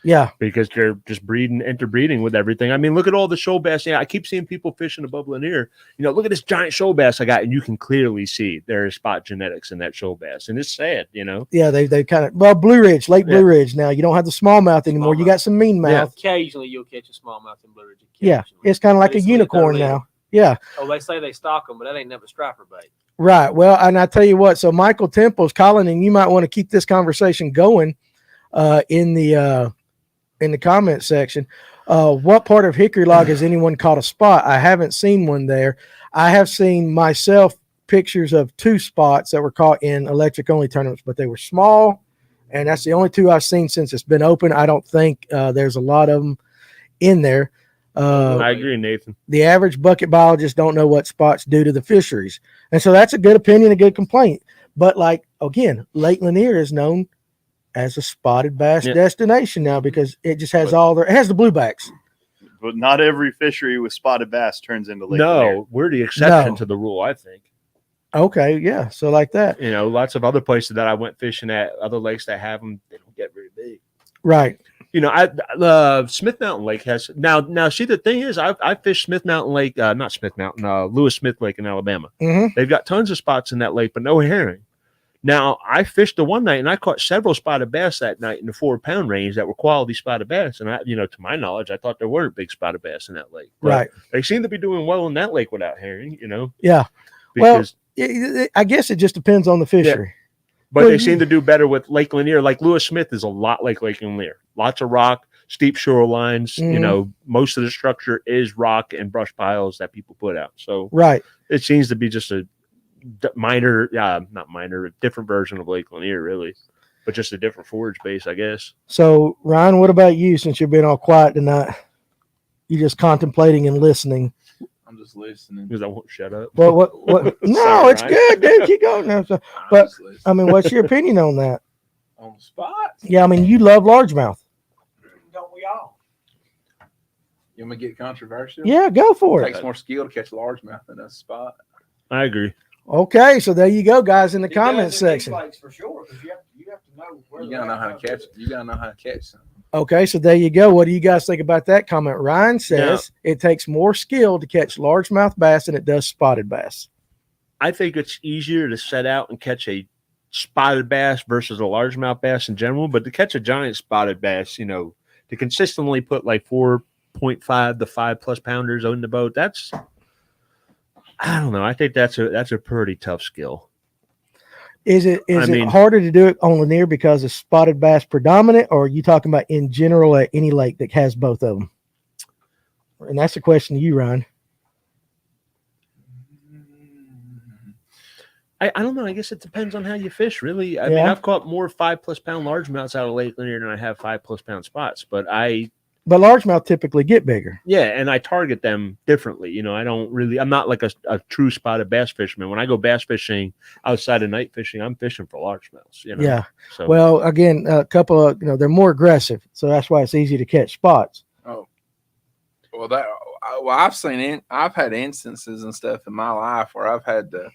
Yeah. Because they're just interbreeding with everything. I mean, look at all the shoal bass. I keep seeing people fishing above Lanier. Look at this giant shoal bass I got, and you can clearly see there is spot genetics in that shoal bass, and it's sad. Yeah, they kind of Blue Ridge, Lake Blue Ridge. Now you don't have the smallmouth anymore. You got some mean mouth. Occasionally you'll catch a smallmouth in Blue Ridge. Yeah, it's kind of like a unicorn now. Yeah. Oh, they say they stock them, but that ain't never striper bait. Right. Well, and I tell you what. So Michael Temples, Colin, and you might want to keep this conversation going in the comment section. What part of Hickory Log has anyone caught a spot? I haven't seen one there. I have seen myself pictures of 2 spots that were caught in electric only tournaments, but they were small, and that's the only 2 I've seen since it's been open. I don't think there's a lot of them in there. I agree, Nathan. The average bucket biologist don't know what spots do to the fisheries, and so that's a good opinion, a good complaint. But like again, Lake Lanier is known as a spotted bass destination now because it just has it has the bluebacks. But not every fishery with spotted bass turns into Lake Lanier. No, we're the exception to the rule, I think. Okay, yeah. So like that. Lots of other places that I went fishing at, other lakes that have them, they don't get very big. Right. Smith Mountain Lake has now. See, the thing is, I fished Smith Mountain Lake, not Smith Mountain, Lewis Smith Lake in Alabama. Mm-hmm. They've got tons of spots in that lake, but no herring. Now, I fished the one night and I caught several spotted bass that night in the 4-pound range that were quality spotted bass. And to my knowledge, I thought there weren't big spotted bass in that lake. But right. They seem to be doing well in that lake without herring, Yeah. Because, I guess it just depends on the fishery. Yeah. But they seem to do better with Lake Lanier. Like Lewis Smith is a lot like Lake Lanier. Lots of rock, steep shorelines. Mm-hmm. Most of the structure is rock and brush piles that people put out. So right. It seems to be just a different version of Lake Lanier, really, but just a different forage base, I guess. So, Ryan, what about you? Since you've been all quiet tonight, you just contemplating and listening. I'm just listening. Because I won't shut up. Well, what? No, Sorry, it's Ryan. good, dude. Keep going now. So, but I mean, what's your opinion on that? On the spot? Yeah, I mean, you love largemouth. Don't we all? You want me to get controversial? Yeah, go for It it. takes more skill to catch largemouth than a spot. I agree. Okay, so there you go, guys, in the comment section. For sure, because you have to know where You gotta know how to catch it. You gotta know how to catch something. Okay, so there you go. What do you guys think about that comment? Ryan says it takes more skill to catch largemouth bass than it does spotted bass. I think it's easier to set out and catch a spotted bass versus a largemouth bass in general, but to catch a giant spotted bass, to consistently put like 4.5 to 5+ pounders on the boat, I don't know. I think that's a pretty tough skill. Is it harder to do it on Lanier because of spotted bass predominant, or are you talking about in general at any lake that has both of them? And that's a question to you, Ryan. I don't know. I guess it depends on how you fish, really. I mean, I've caught more 5+ pound largemouths out of Lake Lanier than I have 5+ pound spots, but largemouth typically get bigger. Yeah, and I target them differently. I'm not like a true spotted bass fisherman. When I go bass fishing outside of night fishing, I'm fishing for largemouths. Yeah. So, well, again, a couple of they're more aggressive, so that's why it's easy to catch spots. Oh, well, I've had instances and stuff in my life where I've had to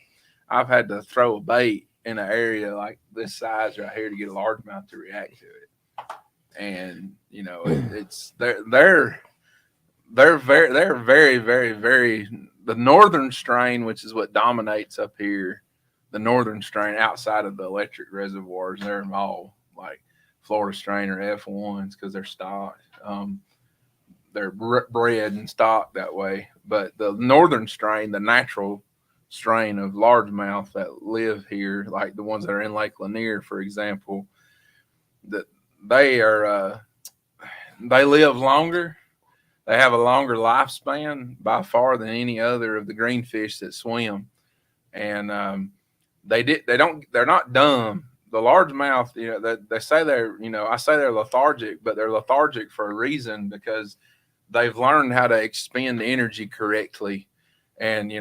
throw a bait in an area like this size right here to get a largemouth to react to it. And it's they're very, very, very, the northern strain, which is what dominates up here, the northern strain outside of the electric reservoirs, they're all like Florida strain or F1s because they're stocked. They're bred and stocked that way. But the northern strain, the natural strain of largemouth that live here, like the ones that are in Lake Lanier, for example, that they live longer. They have a longer lifespan by far than any other of the greenfish that swim. And they're not dumb. The largemouth, they say I say they're lethargic, but they're lethargic for a reason, because they've learned how to expend energy correctly. And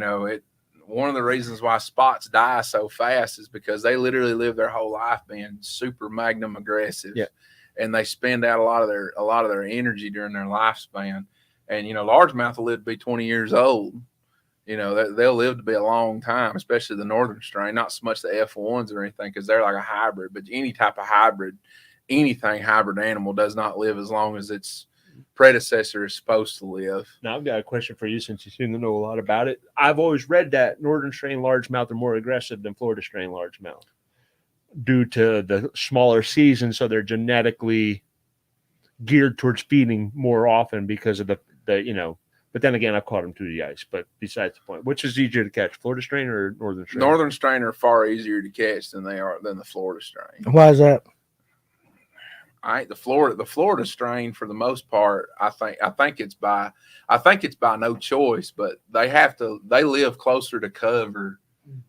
one of the reasons why spots die so fast is because they literally live their whole life being super magnum aggressive. Yeah. And they spend out a lot of their energy during their lifespan. And largemouth will live to be 20 years old. They'll live to be a long time, especially the northern strain. Not so much the F1s or anything, because they're like a hybrid. But any type of hybrid animal does not live as long as its predecessor is supposed to live. Now I've got a question for you, since you seem to know a lot about it. I've always read that northern strain largemouth are more aggressive than Florida strain largemouth due to the smaller season, so they're genetically geared towards feeding more often because of the but then again, I've caught them through the ice. But besides the point, which is easier to catch, Florida strain or northern strain? Northern strain are far easier to catch than the Florida strain. Why is that? The Florida strain, for the most part, I think it's by no choice, but they live closer to cover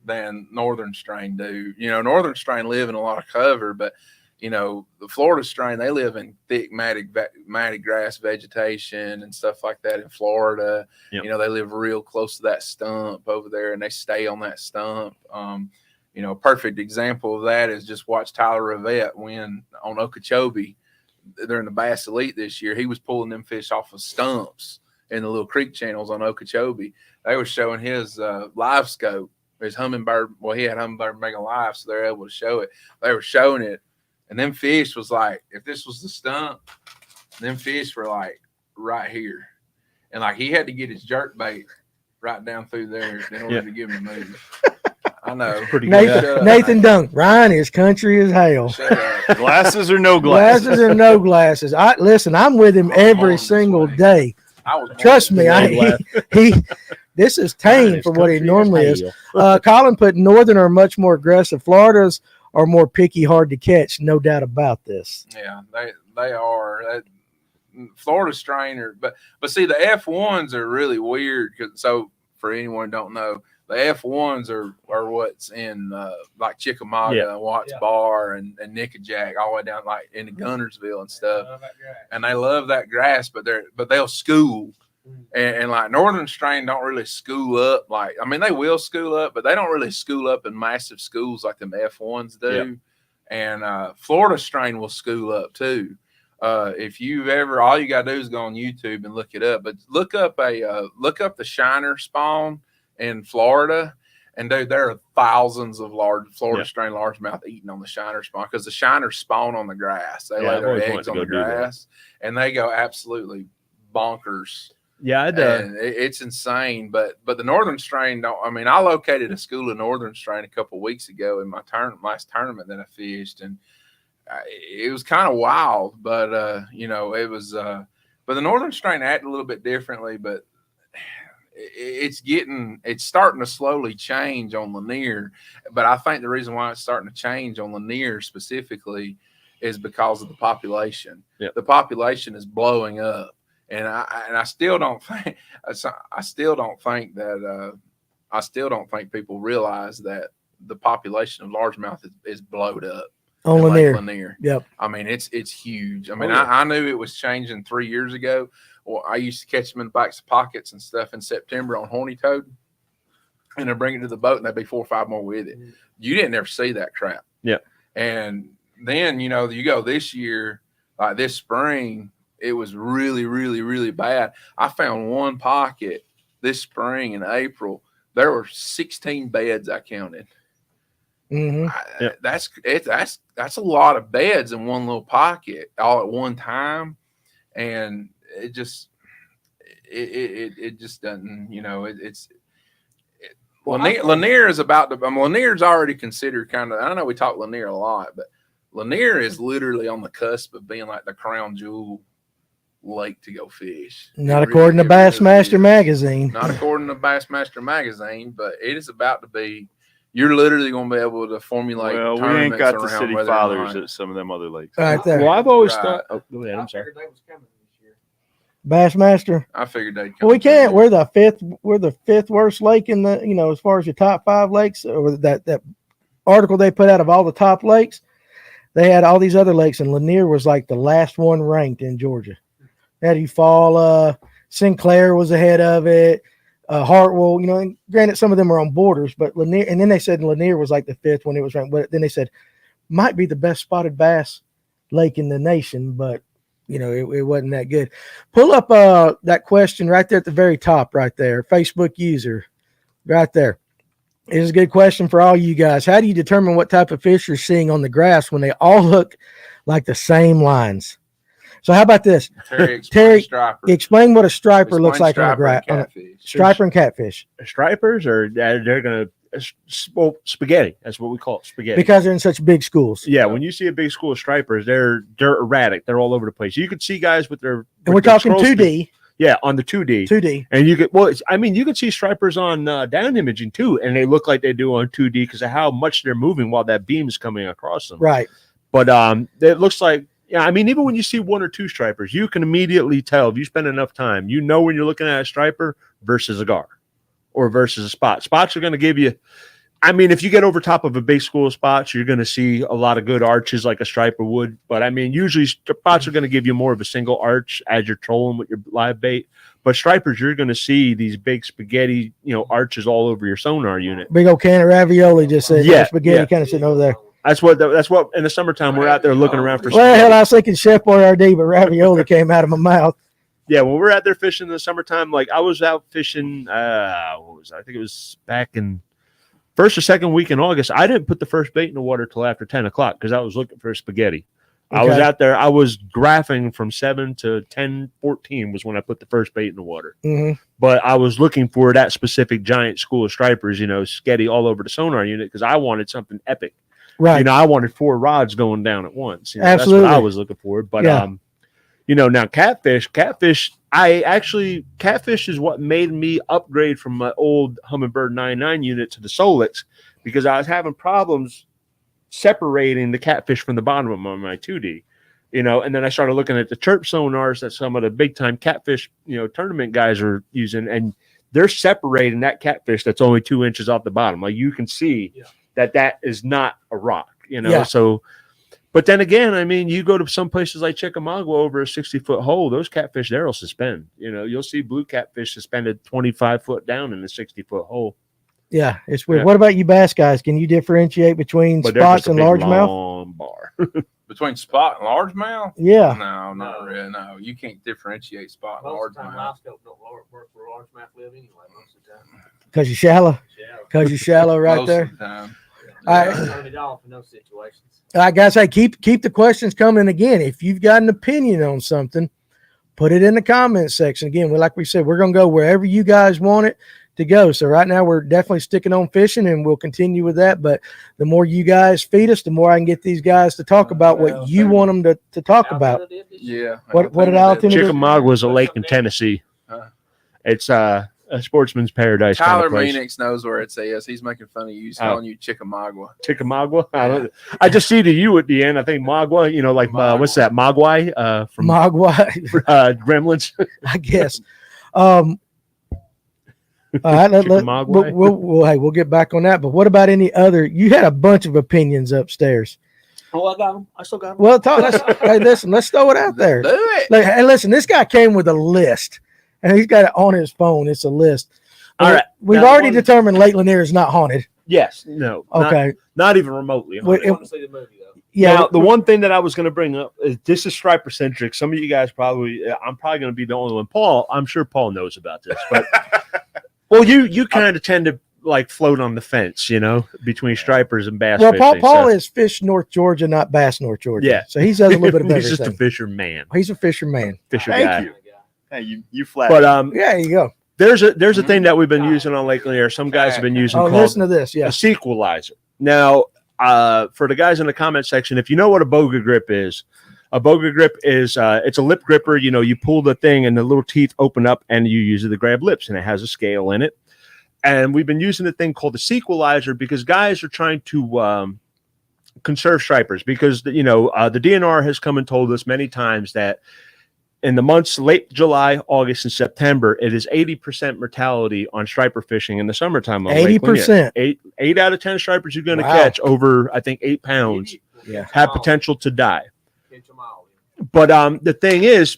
than northern strain do. Northern strain live in a lot of cover, but the Florida strain, they live in thick matty grass vegetation and stuff like that in Florida. Yep. They live real close to that stump over there, and they stay on that stump. A perfect example of that is just watch Tyler Rivette win on Okeechobee during the Bass Elite this year. He was pulling them fish off of stumps in the little creek channels on Okeechobee. They were showing his live scope, his hummingbird. Well, he had hummingbird Mega Live, so they're able to show it. They were showing it, and them fish was like, if this was the stump, them fish were like right here. And like he had to get his jerk bait right down through there in order to give him a move. I know. Nathan Dunk. Ryan is country as hell. Glasses or no glasses? Glasses or no glasses. Listen, I'm with him every single day. Trust me, this is tame for what he normally is. Colin put northern are much more aggressive. Florida's are more picky, hard to catch. No doubt about this. Yeah, they are. Florida strainer, but see, the F1s are really weird. So for anyone who don't know, the F1s are what's in like Chickamauga and Watts Bar and Nickajack, all the way down like into Gunnersville and stuff. And they love that grass, but they'll school. And like northern strain don't really school up. Like, I mean, they will school up, but they don't really school up in massive schools like them F1s do. Yep. And Florida strain will school up too. If you've ever, all you gotta do is go on YouTube and look it up. But look up the shiner spawn in Florida, And dude, there are thousands of large Florida strain largemouth eating on the shiner spawn because the shiners spawn on the grass. They lay their eggs on the grass, and they go absolutely bonkers. Yeah, it's insane. But the northern strain don't. I mean, I located a school of northern strain a couple of weeks ago in my last tournament that I fished, and it was kind of wild. But it was. But the northern strain acted a little bit differently, but it's starting to slowly change on Lanier. But I think the reason why it's starting to change on Lanier specifically is because of the population. Yep. The population is blowing up, and I still don't think people realize that the population of largemouth is blowed up. On Lanier. Yep. I mean, it's huge. I mean, I knew it was changing 3 years ago. Well, I used to catch them in the backs of pockets and stuff in September on horny toad, and I'd bring it to the boat, and there'd be 4 or 5 more with it. You didn't ever see that crap. Yeah. And then, you go this year, like this spring, it was really, really, really bad. I found one pocket this spring in April. There were 16 beds I counted. Mm-hmm. That's a lot of beds in one little pocket all at one time, and it just doesn't. Lanier is about to. Lanier's already considered kind of. I know we talk Lanier a lot, but Lanier is literally on the cusp of being like the crown jewel lake to go fish. Not according to Bassmaster Magazine. Not according to Bassmaster Magazine, but it is about to be. You're literally going to be able to formulate. Well, we ain't got the city fathers at some of them other lakes. Right there. Well, I've always thought. Oh, go ahead. I'm sorry. Bassmaster. I figured they'd come. Well, we can't. We're the fifth worst lake in the. As far as your top 5 lakes, or that article they put out of all the top lakes, they had all these other lakes, and Lanier was like the last one ranked in Georgia. Had you fall, Sinclair was ahead of it. Hartwell, and granted some of them are on borders, but Lanier, and then they said Lanier was like the 5th when it was ranked, but then they said might be the best spotted bass lake in the nation, but it wasn't that good. Pull up that question right there at the very top, right there, Facebook user, right there. It is a good question for all you guys. How do you determine what type of fish you're seeing on the grass when they all look like the same lines? So how about this? Terry, explain what a striper looks like on a grass. Striper and catfish. Stripers they're going to spaghetti. That's what we call it, spaghetti. Because they're in such big schools. Yeah, when you see a big school of stripers, they're erratic. They're all over the place. You could see guys with their. And we're talking 2D. Yeah, on the 2D. 2D. And you could see stripers on down imaging too, and they look like they do on 2D because of how much they're moving while that beam's coming across them. Right. But it looks like. Yeah, even when you see 1 or 2 stripers, you can immediately tell if you spend enough time. When you're looking at a striper versus a gar or versus a spot. Spots are going to give you. If you get over top of a big school of spots, you're going to see a lot of good arches like a striper would. But usually spots are going to give you more of a single arch as you're trolling with your live bait. But stripers, you're going to see these big spaghetti, arches all over your sonar unit. Big old can of ravioli just said spaghetti kind of sitting over there. That's what in the summertime we're out there looking around for. Well, hell, I was thinking Chef Boyardee, but ravioli came out of my mouth. Yeah, when we're out there fishing in the summertime, like I was out fishing. I think it was back in first or second week in August. I didn't put the first bait in the water till after 10 o'clock because I was looking for spaghetti. Okay. I was out there. I was graphing from 7 to 10:14 was when I put the first bait in the water. Mm-hmm. But I was looking for that specific giant school of stripers, sketty all over the sonar unit because I wanted something epic. Right. I wanted 4 rods going down at once. Absolutely. That's what I was looking for. But, now catfish is what made me upgrade from my old Humminbird 99 unit to the Solix because I was having problems separating the catfish from the bottom of my 2D, and then I started looking at the chirp sonars that some of the big time catfish, tournament guys are using, and they're separating that catfish that's only 2 inches off the bottom. Like you can see that is not a rock, So, but then again, you go to some places like Chickamauga over a 60-foot hole, those catfish there will suspend. You'll see blue catfish suspended 25 foot down in a 60-foot hole. Yeah, it's weird. Yeah. What about you bass guys? Can you differentiate between spots and largemouth? Between spot and largemouth? Yeah. No, not really. No, you can't differentiate spot and largemouth. Most of the time, my scope don't work for largemouth live anyway most of the time. Because you're shallow? Yeah. Because you're shallow right Most there. of the time. All right. Turn it off in those situations. All right, guys. Hey, keep the questions coming. Again, if you've got an opinion on something, put it in the comment section. Again, like we said, we're going to go wherever you guys want it to go. So right now we're definitely sticking on fishing, and we'll continue with that. But the more you guys feed us, the more I can get these guys to talk about what you want them to talk about. Yeah. What did Altoona do? Chickamauga is a lake in Tennessee. It's a sportsman's paradise. Tyler kind of place. Meanix knows where it says. He's making fun of you. He's calling you Chickamauga. Chickamauga. I just see the U at the end. I think Magua. Like what's that? Mogwai from Mogwai. Gremlins. I guess. All right, we'll get back on that. But what about any other? You had a bunch of opinions upstairs. Oh, I got them. I still got them. Well, hey, listen, let's throw it out there. Do it. Hey, listen, this guy came with a list, and he's got it on his phone. It's a list. All right. We've already determined Lake Lanier is not haunted. Yes. No. Okay. Not even remotely. I want to see the movie though. Yeah. Now, the one thing that I was going to bring up is this is striper centric. Some of you guys I'm probably going to be the only one. Paul, I'm sure Paul knows about this, but well, you kind of tend to like float on the fence, between stripers and bass. Well, fishing, Paul is Fish North Georgia, not Bass North Georgia. Yeah. So he's a little bit of he's just everything. a fisherman. He's a fisherman. Fisher Thank guy. you. Hey, you flat. But Yeah, there you go. there's a thing that we've been using on Lake Lanier. Some guys have been using Oh, called listen to this. Yeah. a sequelizer. Now, for the guys in the comment section, if you know what a boga grip is, a boga grip is it's a lip gripper. You pull the thing and the little teeth open up, and you use it to grab lips, and it has a scale in it. And we've been using a thing called the sequelizer because guys are trying to conserve stripers because the DNR has come and told us many times that in the months late July, August, and September, it is 80% mortality on striper fishing in the summertime. 80%. Eight out of 10 stripers you're going to Wow. catch over, I think, 8 pounds Yeah. have potential to die. But the thing is,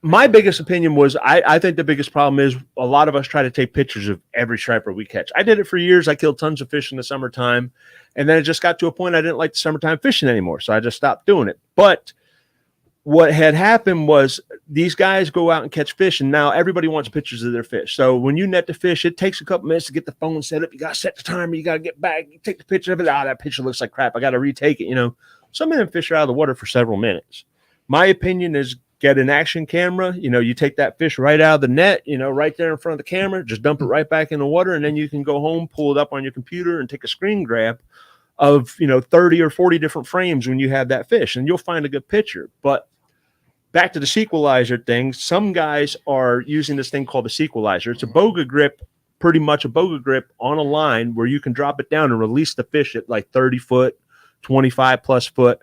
my biggest opinion was I think the biggest problem is a lot of us try to take pictures of every striper we catch. I did it for years. I killed tons of fish in the summertime, and then it just got to a point I didn't like the summertime fishing anymore, so I just stopped doing it. But what had happened was these guys go out and catch fish, and now everybody wants pictures of their fish. So when you net the fish, it takes a couple minutes to get the phone set up. You got to set the timer. You got to get back. You take the picture of it. That picture looks like crap. I got to retake it. Some of them fish are out of the water for several minutes. My opinion is get an action camera. You take that fish right out of the net, right there in front of the camera, just dump it right back in the water, and then you can go home, pull it up on your computer, and take a screen grab of 30 or 40 different frames when you have that fish, and you'll find a good picture. But back to the sequelizer thing, some guys are using this thing called the sequelizer. It's a boga grip, pretty much a boga grip on a line where you can drop it down and release the fish at like 30 foot, 25 plus foot.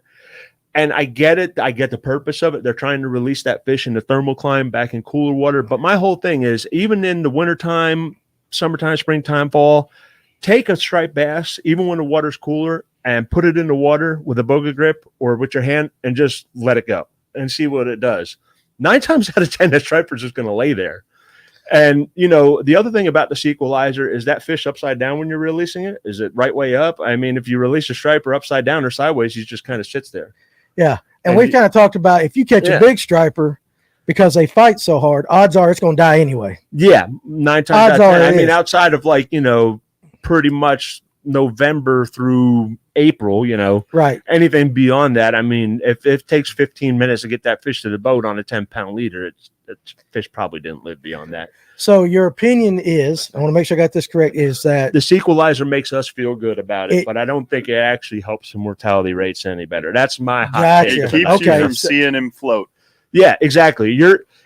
And I get it. I get the purpose of it. They're trying to release that fish in the thermal climb back in cooler water. But my whole thing is, even in the wintertime, summertime, springtime, fall, take a striped bass, even when the water's cooler, and put it in the water with a boga grip or with your hand and just let it go and see what it does. 9 times out of 10, that striper's just going to lay there. And, the other thing about the sequelizer is that fish upside down when you're releasing it. Is it right way up? I mean, if you release a striper upside down or sideways, he just kind of sits there. Yeah. And we've kind of talked about if you catch a big striper because they fight so hard, odds are it's going to die anyway. Yeah. 9 times out of 10. I mean, outside of pretty much November through April, right. Anything beyond that. I mean, if it takes 15 minutes to get that fish to the boat on a 10-pound leader, fish probably didn't live beyond that. So your opinion is, I want to make sure I got this correct, is that the sequelizer makes us feel good about it, but I don't think it actually helps the mortality rates any better. That's my hot take. It keeps you from seeing him float. Yeah, exactly.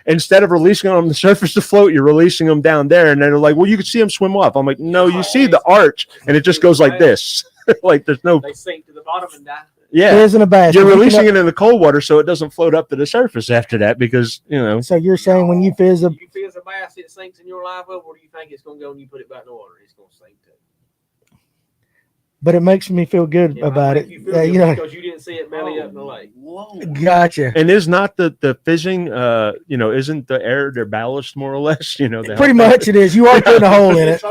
Instead of releasing them on the surface to float, you're releasing them down there, and then they're like, well, you can see them swim off. I'm like, no, you see the arch, and it just goes like this. Like there's no. They sink to the bottom and die. Yeah, it isn't a bass. You're releasing it in the cold water, so it doesn't float up to the surface after that because So you're saying when you fizz a bass, it sinks in your live well, or do you think it's going to go when you put it back in the water? It's going to sink too. But it makes me feel good about it. Because you didn't see it belly up in the lake. Whoa. Gotcha. And is not the fizzing, isn't the air their ballast more or less? Pretty much it is. You are putting a hole in it.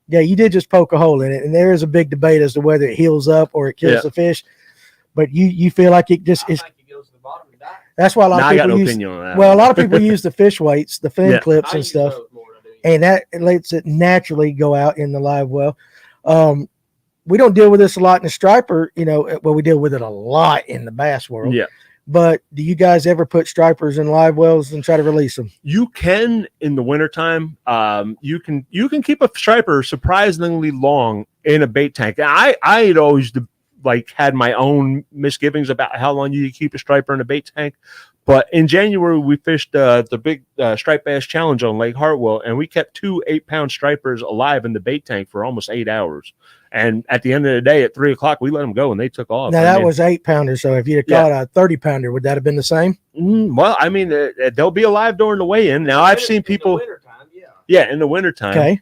Yeah, you did just poke a hole in it, and there is a big debate as to whether it heals up or it kills the fish. But you feel like it just is. That's why a lot of people use. A lot of people use the fish weights, the fin clips and stuff. and that lets it naturally go out in the live well. We don't deal with this a lot in the striper, well, we deal with it a lot in the bass world. Yeah. But do you guys ever put stripers in live wells and try to release them? You can in the wintertime. You can keep a striper surprisingly long in a bait tank. I had always had my own misgivings about how long you keep a striper in a bait tank. But in January, we fished the big striped bass challenge on Lake Hartwell, and we kept 2 8-pound stripers alive in the bait tank for almost 8 hours. And at the end of the day, at 3 o'clock, we let them go, and they took off. Now, that was 8-pounder. So if you'd have caught a 30-pounder, would that have been the same? Well, I mean, they'll be alive during the weigh-in. Now, I've seen people. In the wintertime, yeah, in the wintertime. Okay.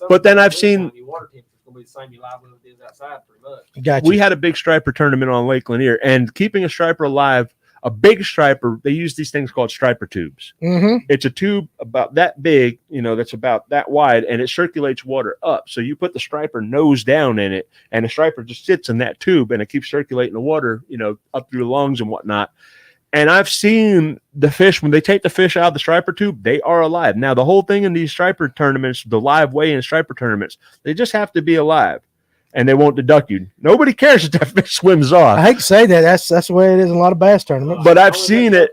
But then I've seen. Your water temperature is going to be the same you live when it is outside, pretty much. Gotcha. We had a big striper tournament on Lake Lanier, and keeping a striper alive, a big striper, they use these things called striper tubes. Mm-hmm. It's a tube about that big, that's about that wide, and it circulates water up. So you put the striper nose down in it, and the striper just sits in that tube, and it keeps circulating the water, up through the lungs and whatnot. And I've seen the fish, when they take the fish out of the striper tube, they are alive. Now, the whole thing in these striper tournaments, the live weigh-in striper tournaments, they just have to be alive. And they won't deduct you. Nobody cares if that fish swims off. I hate to say that. That's the way it is in a lot of bass tournaments. But I've seen it.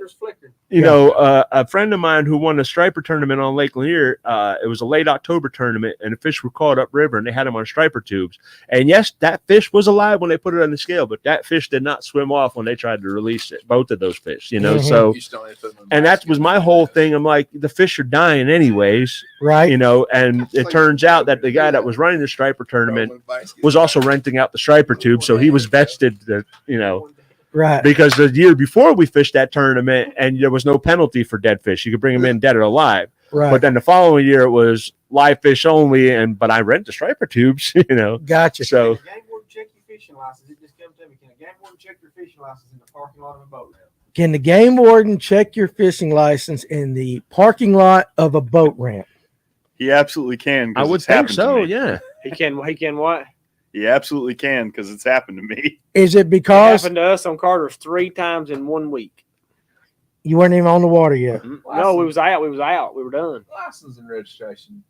A friend of mine who won a striper tournament on Lake Lanier, it was a late October tournament, and the fish were caught upriver, and they had them on striper tubes. And yes, that fish was alive when they put it on the scale, but that fish did not swim off when they tried to release it. Both of those fish, Mm-hmm. So, and that was my whole thing. I'm like, the fish are dying anyways, right? And it turns out that the guy that was running the striper tournament was also renting out the striper tube, so he was vested to, Right. Because the year before we fished that tournament, and there was no penalty for dead fish. You could bring them in dead or alive. Right. But then the following year it was live fish only, but I rent the striper tubes, Gotcha. So Can a game warden check your fishing license? It just came to me. Can a game warden check your fishing license in the parking lot of a boat ramp? Can the game warden check your fishing license in the parking lot of a boat ramp? He absolutely can. I would think so, yeah. He can what? He absolutely can, because it's happened to me. Is it It because happened to us on Carter's 3 times in 1 week. you weren't even on the water yet? No, we was out. We were done. License and registration.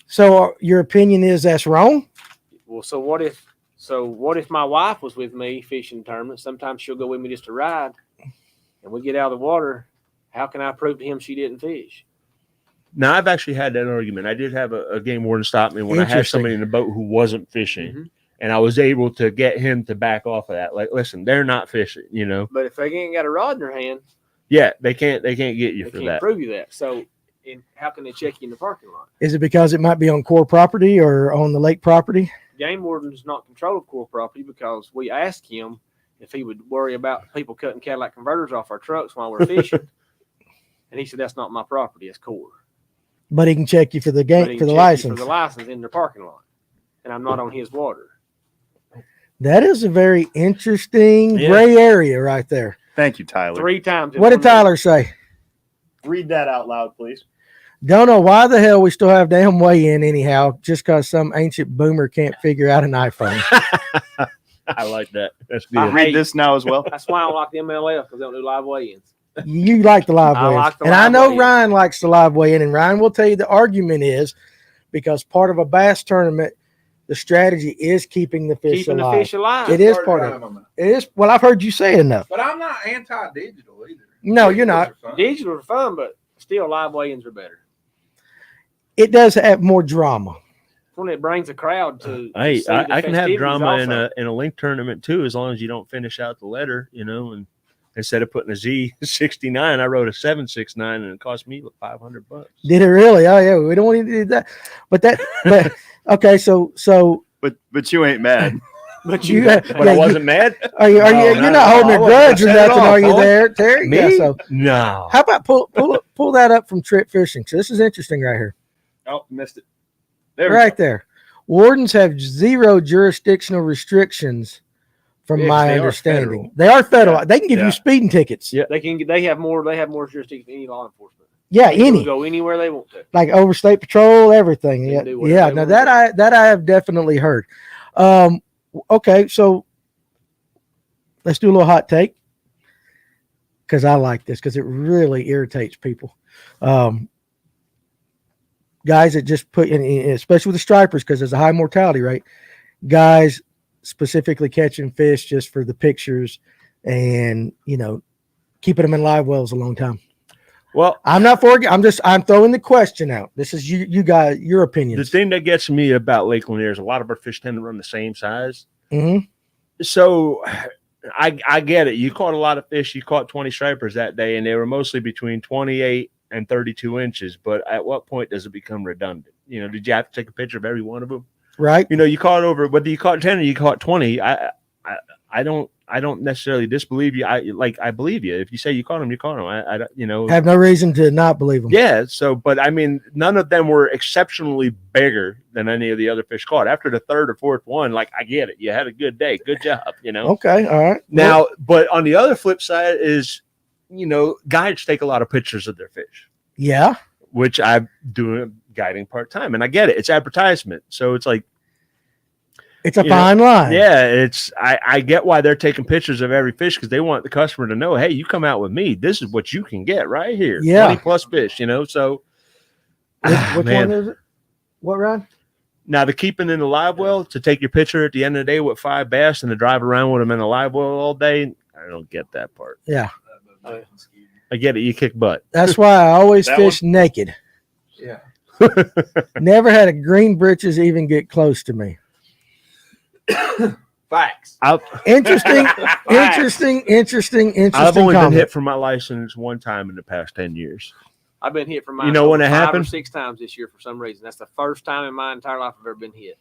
So your opinion is that's wrong? Well, so what if my wife was with me fishing tournaments? Sometimes she'll go with me just to ride, and we get out of the water. How can I prove to him she didn't fish? Now, I've actually had that argument. I did have a game warden stop me when I had somebody in the boat who wasn't fishing, and I was able to get him to back off of that. Like, listen, they're not fishing, But if they ain't got a rod in their hand, Yeah, they can't get you they for can't that. prove you that. So, how can they check you in the parking lot? Is it because it might be on core property or on the lake property? Game warden does not control core property because we asked him if he would worry about people cutting Cadillac converters off our trucks while we're fishing, and he said that's not my property; it's core. But he can check you for the But he game can for the check you license. for the license in their parking lot, and I'm not on his water. That is a very interesting Yeah. gray area right there. Thank you, Tyler. 3 times. in What 1 did Tyler say? Read that out loud, please. Don't know why the hell we still have damn weigh-in anyhow, just because some ancient boomer can't figure out an iPhone. I like that. That's I good. hate- Read this now as well. That's why I don't like the MLF because they don't do live weigh-ins. You like the live I weigh-ins. like the And I live know weigh-in. Ryan likes the live weigh-in, and Ryan will tell you the argument is because part of a bass tournament, the strategy is keeping the fish Keeping alive. the fish alive. It is part of it. It is. Well, I've heard you say it enough. But I'm not anti-digital either. No, you're not. Digitals are fun. Digital are fun, but still live weigh-ins are better. It does have more drama. When it brings a crowd to Hey, see the I can have festivities drama also. in a link tournament too, as long as you don't finish out the letter, and instead of putting a Z69, I wrote a 769, and it cost me $500. Did it really? Oh yeah, we don't want to do that. But okay. So But you ain't mad. But you, But I wasn't mad. Are you? No, You're not not at holding all. a grudge or I wasn't upset at nothing, all, are you? Paul. There, Terry? Me? Yeah. So No. how about pull that up from Trip Fishing? So this is interesting right here. Oh, missed it. There we Right there. Wardens have 0 jurisdictional restrictions, from Yeah, 'cause my they are understanding. federal. They are federal. Yeah. They can give Yeah. you speeding tickets. Yeah. they have more jurisdiction than any law enforcement. Yeah, They can any go anywhere they want to. like over state patrol, everything. They Yeah, can do whatever yeah. they Now want that I have definitely heard. Okay, so let's do a little hot take because I like this because it really irritates people. guys that just put in, especially with the stripers, because there's a high mortality rate, guys specifically catching fish just for the pictures and, keeping them in live wells a long time. Well, I'm not for it. I'm throwing the question out. This is you guys, your opinion. The thing that gets me about Lake Lanier is a lot of our fish tend to run the same size. Mm-hmm. So I get it. You caught a lot of fish. You caught 20 stripers that day, and they were mostly between 28 and 32 inches. But at what point does it become redundant? Did you have to take a picture of every one of them? Right. You caught over, whether you caught 10 or you caught 20. I don't necessarily disbelieve you. I believe you. If you say you caught them, you caught them. I have no reason to not believe them. Yeah. So, but I mean, none of them were exceptionally bigger than any of the other fish caught. After the third or fourth one, I get it. You had a good day. Good job. Okay. All right. Now, but on the other flip side is, guides take a lot of pictures of their fish. Yeah. Which I'm doing guiding part time, and I get it. It's advertisement, so it's like. It's a fine line. Yeah, I get why they're taking pictures of every fish, because they want the customer to know, hey, you come out with me, this is what you can get right here. Yeah. 20 plus fish, so which one is it? What, Ryan? Now, the keeping in the live well to take your picture at the end of the day with 5 bass and to drive around with them in the live well all day, I don't get that part. Yeah. I get it, you kick butt. That's why I always fish naked. Yeah. Never had a green britches even get close to me. Facts. Interesting. I've only comment. been hit for my license one time in the past 10 years. I've been hit for mine. When it 5 happened? or 6 times this year for some reason. That's the first time in my entire life I've ever been hit.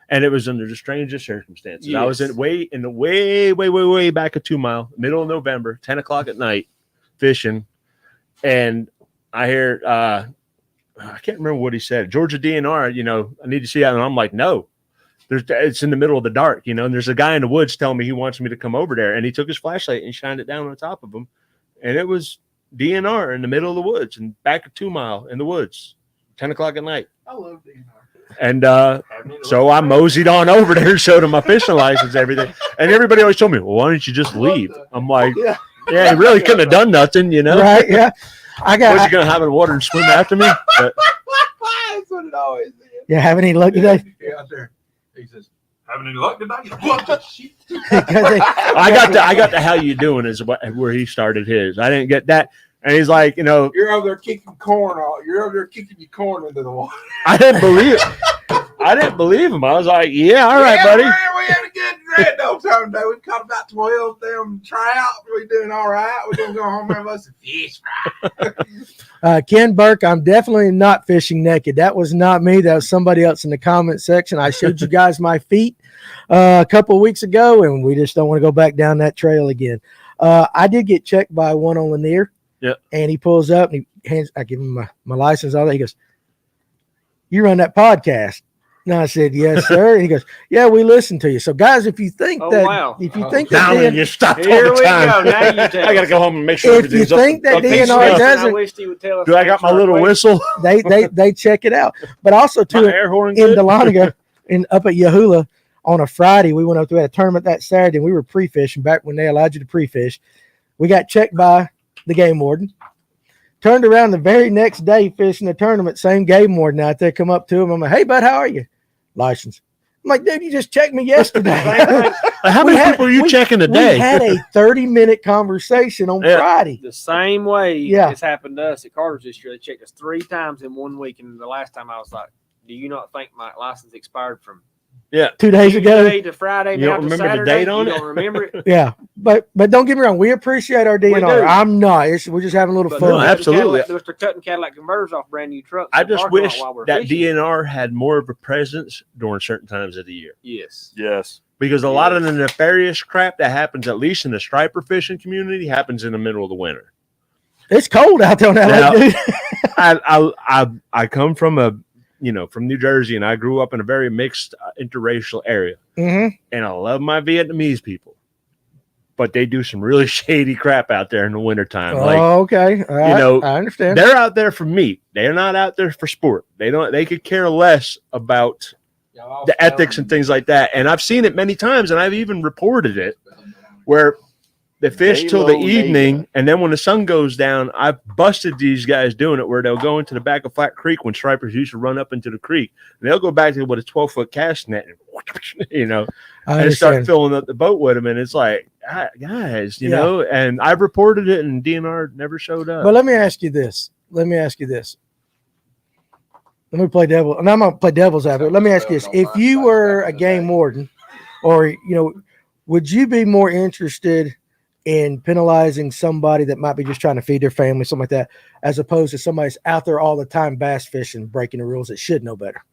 And it was under the strangest circumstances. Yes. I was way back at 2 Mile, middle of November, 10 o'clock at night, fishing, and I hear I can't remember what he said. Georgia DNR, I need to see that, and I'm like, no. It's in the middle of the dark, and there's a guy in the woods telling me he wants me to come over there, and he took his flashlight and shined it down on top of him, and it was DNR in the middle of the woods and back at 2 Mile in the woods, 10 o'clock at night. I love DNR. And so I moseyed on over there and showed him my fishing license, everything, and everybody always told me, well, why don't you just leave? I'm like, yeah, he really couldn't have done nothing, Right? Yeah. Was he going to hop in the water and swim after me? But, That's what it always is. Yeah, haven't any luck today? Yeah, out there. He says, having any luck today? What the shit? I got the how you doing is where he started his. I didn't get that. And he's like, You're over there kicking corn. You're over there kicking your corn into the water. I didn't believe him. I was like, yeah, all right, buddy. Man, we had a good grand old time today. We caught about 12 them trout. We're doing all right. We're going to go home and have us a fish fry. Ken Burke, I'm definitely not fishing naked. That was not me. That was somebody else in the comment section. I showed you guys my feet a couple of weeks ago, and we just don't want to go back down that trail again. I did get checked by one on Lanier. Yeah. And he pulls up and I give him my license, all that. He goes, you run that podcast? And I said, yes, sir. And he goes, yeah, we listen to you. So, guys, if you think that you stop Here all the we time. go. Now you tell I got to go home and make sure if everything's you think that DNR doesn't, I wish he would tell us. Do I got my little whistle? they check it out. But also My too, air horn in good? Dahlonega and up at Yahula on a Friday, we went up to a tournament that Saturday, and we were pre-fishing back when they allowed you to pre-fish. We got checked by the game warden. Turned around the very next day fishing the tournament, same game warden out there, come up to him. I'm like, hey, bud, how are you? License. I'm like, dude, you just checked me yesterday. How many people are you checking a day? We had a 30-minute conversation on Friday. The same way Yeah. it's happened to us at Carter's this year. They checked us 3 times in 1 week. And the last time I was like, do you not think my license expired from 2 days ago? Tuesday to Friday? You don't now to remember the Saturday? date on you it? don't remember it? Yeah. But don't get me wrong. We appreciate our We DNR. do. I'm not. We're just having a little But fun. No, absolutely. They're cutting Cadillac converters off brand new trucks. I in the just parking lot wish while we're that fishing. DNR had more of a presence during certain times of the year. Yes. Yes. Because a lot of the nefarious crap that happens, at least in the striper fishing community, happens in the middle of the winter. It's cold out there on that Now, lake, dude. I come from from New Jersey, and I grew up in a very mixed interracial area. Mm-hmm. And I love my Vietnamese people, but they do some really shady crap out there in the wintertime. Okay. I understand. They're out there for meat. They're not out there for sport. They could care less about the ethics and things like that. And I've seen it many times, and I've even reported it, where They fish Lay till the low, lay evening, low. and then when the sun goes down, I've busted these guys doing it where they'll go into the back of Flat Creek when stripers used to run up into the creek. And they'll go back to with a 12-foot cast net, and, and start filling up the boat with them. And it's like, guys, you know, and I've reported it, and DNR never showed up. But let me ask you this. Let me play devil, and I'm gonna play devil's advocate. Let me ask you this: if you were a game warden, or would you be more interested in penalizing somebody that might be just trying to feed their family, something like that, as opposed to somebody that's out there all the time bass fishing, breaking the rules that should know better?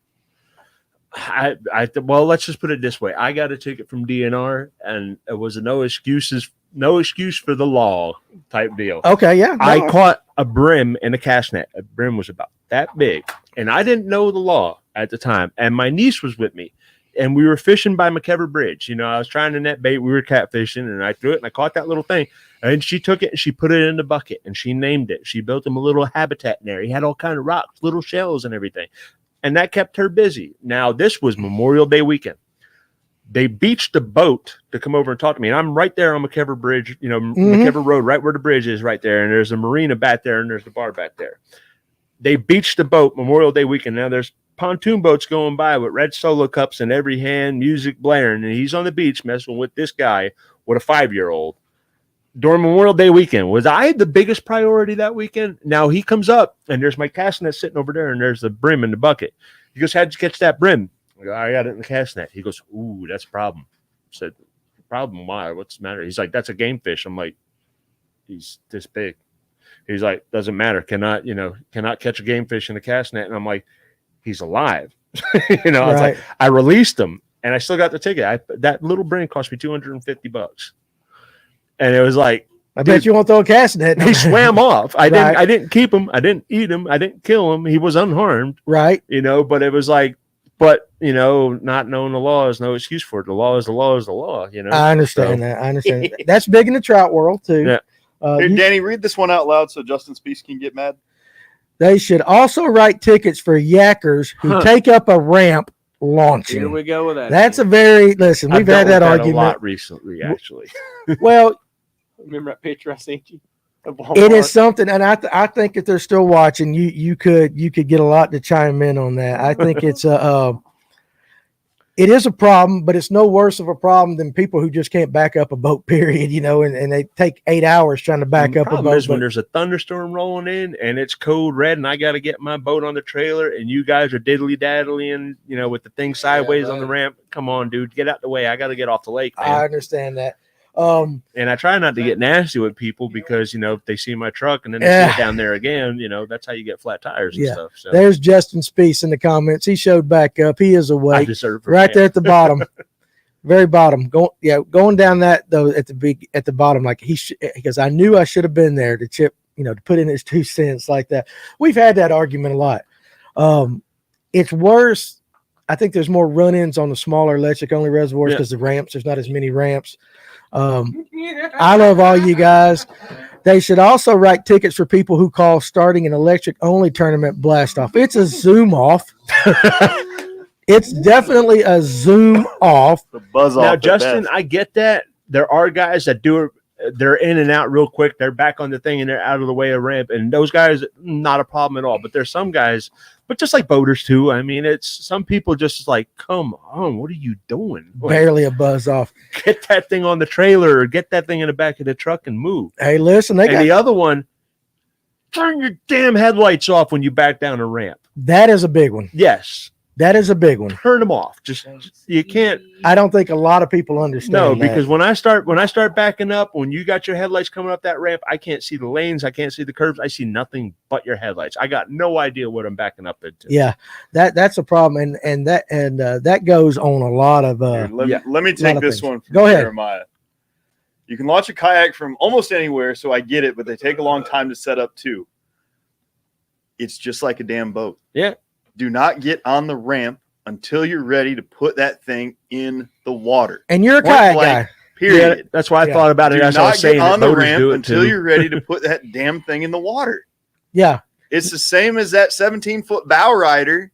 Well, let's just put it this way: I got a ticket from DNR, and it was a no excuse for the law type deal. Okay, yeah. I caught a brim in a cast net. A brim was about that big, and I didn't know the law at the time. And my niece was with me, and we were fishing by McKever Bridge. I was trying to net bait. We were catfishing, and I threw it, and I caught that little thing. And she took it, and she put it in the bucket, and she named it. She built him a little habitat in there. He had all kind of rocks, little shells, and everything. And that kept her busy. Now, this was Memorial Day weekend. They beached the boat to come over and talk to me. And I'm right there on McKever Bridge, McKever Road, right where the bridge is right there. And there's a marina back there, and there's the bar back there. They beached the boat Memorial Day weekend. Now, there's pontoon boats going by with red solo cups in every hand, music blaring. And he's on the beach messing with this guy with a 5-year-old. During Memorial Day weekend, was I the biggest priority that weekend? Now he comes up, and there's my cast net sitting over there, and there's the brim in the bucket. He goes, "How'd you catch that brim?" I go, "I got it in the cast net." He goes, "Ooh, that's a problem." I said, "Problem? Why? What's the matter?" He's like, "That's a game fish." I'm like, "He's this big." He's like, "Doesn't matter. Cannot catch a game fish in the cast net." And I'm like, "He's alive." I was like, I released him, and I still got the ticket. That little brim cost me $250. And it was like, I bet you won't throw a cast net. He swam off. I didn't keep him. I didn't eat him. I didn't kill him. He was unharmed. Right. But it was like, not knowing the law is no excuse for it. The law is the law is the law, I understand that. I understand that. That's big in the trout world too. Yeah. Here, Danny, read this one out loud so Justin Speaks can get mad. They should also write tickets for yackers who take up a ramp launching. Here we go with that. That's we've had that argument a lot recently, actually. Well, remember that picture I sent you? It is something, and I think if they're still watching, you could get a lot to chime in on that. I think it is a problem, but it's no worse of a problem than people who just can't back up a boat, period, and they take 8 hours trying to back up a boat. The problem is when there's a thunderstorm rolling in and it's code red and I got to get my boat on the trailer and you guys are diddly-daddling, with the thing sideways on the ramp. Come on, dude, get out the way. I got to get off the lake, man. I understand that. And I try not to get nasty with people because, if they see my truck and then they see it down there again, that's how you get flat tires and stuff. So there's Justin Speaks in the comments. He showed back up. He is awake. I deserve it, right there at the bottom. Very bottom. Going down that though at the bottom, like because I knew I should have been there to chip, to put in his 2 cents like that. We've had that argument a lot. It's worse. I think there's more run-ins on the smaller electric only reservoirs because the ramps, there's not as many ramps. I love all you guys. They should also write tickets for people who call starting an electric only tournament blast off. It's a zoom off. It's definitely a zoom off. The buzz off. Now, Justin, I get that. There are guys that do it. They're in and out real quick. They're back on the thing and they're out of the way of ramp. And those guys, not a problem at all. But there's some guys, but just like boaters too. I mean, it's some people just like, come on, what are you doing? Barely a buzz off. Get that thing on the trailer or get that thing in the back of the truck and move. Hey, listen, the other one, turn your damn headlights off when you back down a ramp. That is a big one. Yes. That is a big one. Turn them off. Just you can't. I don't think a lot of people understand. No, because when I start backing up, when you got your headlights coming up that ramp, I can't see the lanes, I can't see the curves, I see nothing but your headlights. I got no idea what I'm backing up into. Yeah, that's a problem, and that goes on a lot of. Let me take this one from Go ahead. Jeremiah. You can launch a kayak from almost anywhere, so I get it, but they take a long time to set up too. It's just like a damn boat. Yeah. Do not get on the ramp until you're ready to put that thing in the water. And you're a kayak guy. Period. Yeah, that's why I thought about it. Do As I not was saying, get on the ramp until you're ready to put that damn thing in the water. Yeah. It's the same as that 17-foot bow rider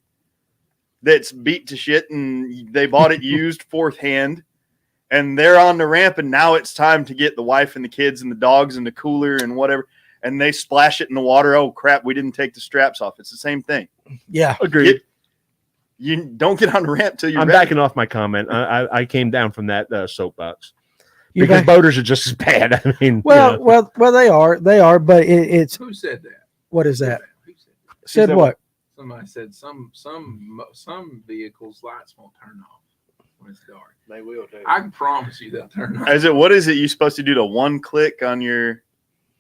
that's beat to shit and they bought it used fourth hand. and they're on the ramp, and now it's time to get the wife and the kids and the dogs in the cooler and whatever, and they splash it in the water. Oh crap, we didn't take the straps off. It's the same thing. Yeah, agreed. You don't get on the ramp till you're I'm ready. backing off my comment. I came down from that soapbox You because back- boaters are just as bad. I mean, well, you know. well, they are, but it's Who said that? what is that? Who said that? Said said what? Somebody said some vehicles lights won't turn off when it's dark. They will too. I can promise you they'll turn off. What is it you supposed to do to one click on your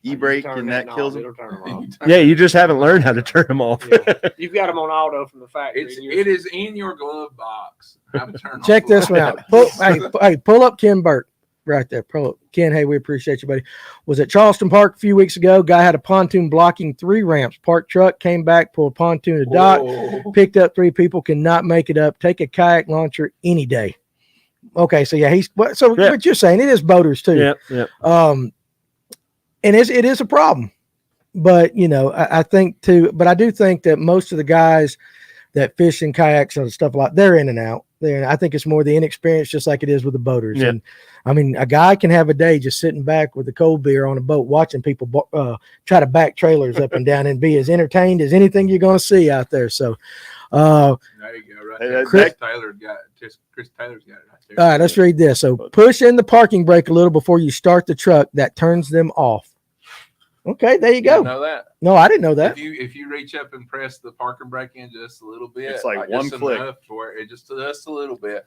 e-brake Turn and that knob, kills them? it'll turn 'em off. Yeah, you just haven't learned how to turn them off. Yeah. You've got them on auto from the factory. It is in your glove box. How to turn Check off this one lights. out. Hey, pull up Ken Burt right there. Pull up. Ken, hey, we appreciate you, buddy. Was at Charleston Park a few weeks ago. Guy had a pontoon blocking 3 ramps. Parked truck, came back, pulled pontoon to dock, Whoa. picked up 3 people, cannot make it up. Take a kayak launcher any day. Okay, so yeah, what you're saying, it is boaters too. Yeah. And it is a problem. But I think too, but I do think that most of the guys that fish in kayaks and stuff like they're in and out. I think it's more the inexperience, just like it is with the boaters. Yeah. And I mean, a guy can have a day just sitting back with a cold beer on a boat, watching people try to back trailers up and down, and be as entertained as anything you're going to see out there. So, There you go. Right there. Chris Taylor's got it right there. all right, let's read this. So, push in the parking brake a little before you start the truck. That turns them off. Okay, there you go. You know that? No, I didn't know that. If you reach up and press the parking brake in just a little bit, It's like just one click. enough for it, just a little bit,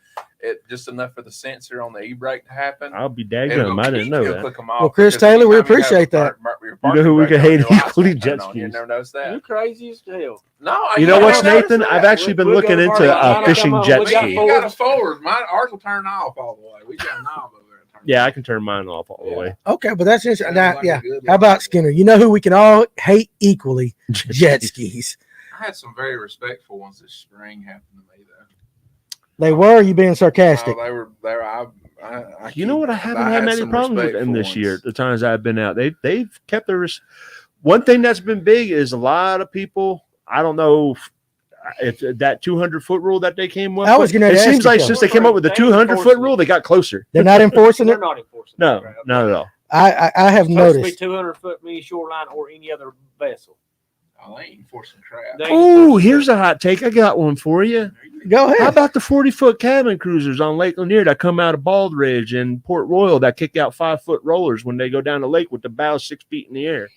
just enough for the sensor on the e-brake to happen. I'll be It'll daggum. I didn't know it'll that. click 'em off, Well, Chris because Taylor, we anytime you have appreciate a that. your You know who we parking could brake hate on, your lights equally? won't turn Jet on. You skis. never noticed You're that? crazy as hell. No, You know never what's noticed Nathan? that. I've actually been We'll looking go into party. a fishing Come on, jet we got ski. You got a forward. Ours will turn off all the way. We got a knob over there. Yeah, I can turn mine off all the way. Okay, but that's interesting. Now, Sounds like yeah. a good How about life. Skinner? You know who we can all hate equally? Jet skis. I had some very respectful ones this spring happen to me though. They were. You being sarcastic? Oh, they were. You know what? I haven't had had many some problems with them respectful this year. ones. The times I've been out, they've kept their. One thing that's been big is a lot of people. I don't know if that 200-foot rule that they came up I was with. gonna It ask seems you like something. since they came up with the They 200-foot enforced rule, it. they got closer. They're not enforcing They're it. not enforcing. No, it. not at all. I have It's supposed to be noticed. 200 foot mini shoreline or any other vessel. Oh, they ain't enforcing crap. They ain't Oh, enforcing here's it. a hot take. I got one for you. Go How ahead. about the 40-foot cabin cruisers on Lake Lanier that come out of Bald Ridge and Port Royal that kick out 5-foot rollers when they go down the lake with the bow 6 feet in the air?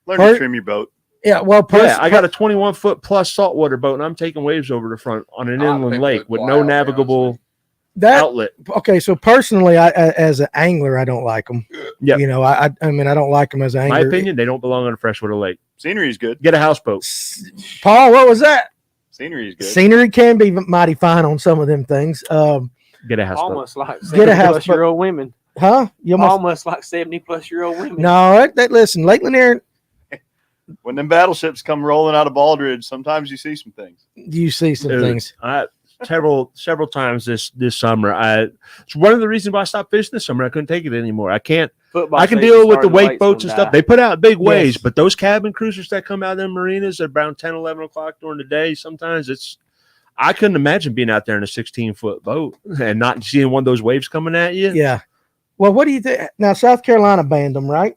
Learn Part- to trim your boat. Yeah. Well, Yeah, I got a 21-foot plus saltwater boat, and I'm taking waves over the front on an A lot of inland people lake would with fly no out there, navigable that. outlet. Okay, so personally, I as an angler, I don't like them. Yep. You know, I mean, I don't like them as an angler. My opinion, they don't belong on a freshwater lake. Scenery's good. Get a houseboat. Paul, what was that? Scenery's good. Scenery can be mighty fine on some of them things. Get a houseboat. Almost like Get a 70 house, plus year old women. Huh? You almost Almost like 70 plus year old women. no. Listen, Lake Lanier. When them battleships come rolling out of Baldridge, sometimes you see some things. You see some Dude, things. Several times this summer. It's one of the reasons why I stopped fishing this summer. I couldn't take it anymore. I can't. Football I can season deal with the starting wake late, boats and some stuff. They put out big waves, Yes. but those cabin cruisers that come out of them marinas at around 10, 11 o'clock during the day, sometimes I couldn't imagine being out there in a 16-foot boat and not seeing one of those waves coming at you. Yeah. Well, what do you think? Now, South Carolina banned them, right?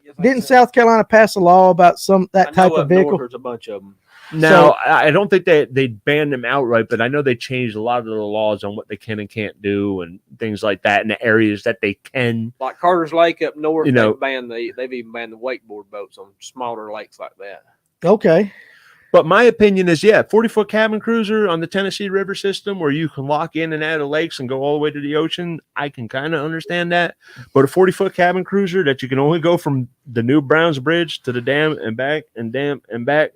Yes, I Didn't said. South Carolina pass a law about that I type know of up north vehicle? There's a bunch of them. Now, I don't think they banned them outright, but I know they changed a lot of the laws on what they can and can't do and things like that in the areas that they can. Like Carter's Lake up north, You know- they've even banned the wakeboard boats on smaller lakes like that. Okay. But my opinion is, 40-foot cabin cruiser on the Tennessee River system where you can lock in and out of lakes and go all the way to the ocean, I can kind of understand that. But a 40-foot cabin cruiser that you can only go from the New Browns Bridge to the dam and back and dam and back.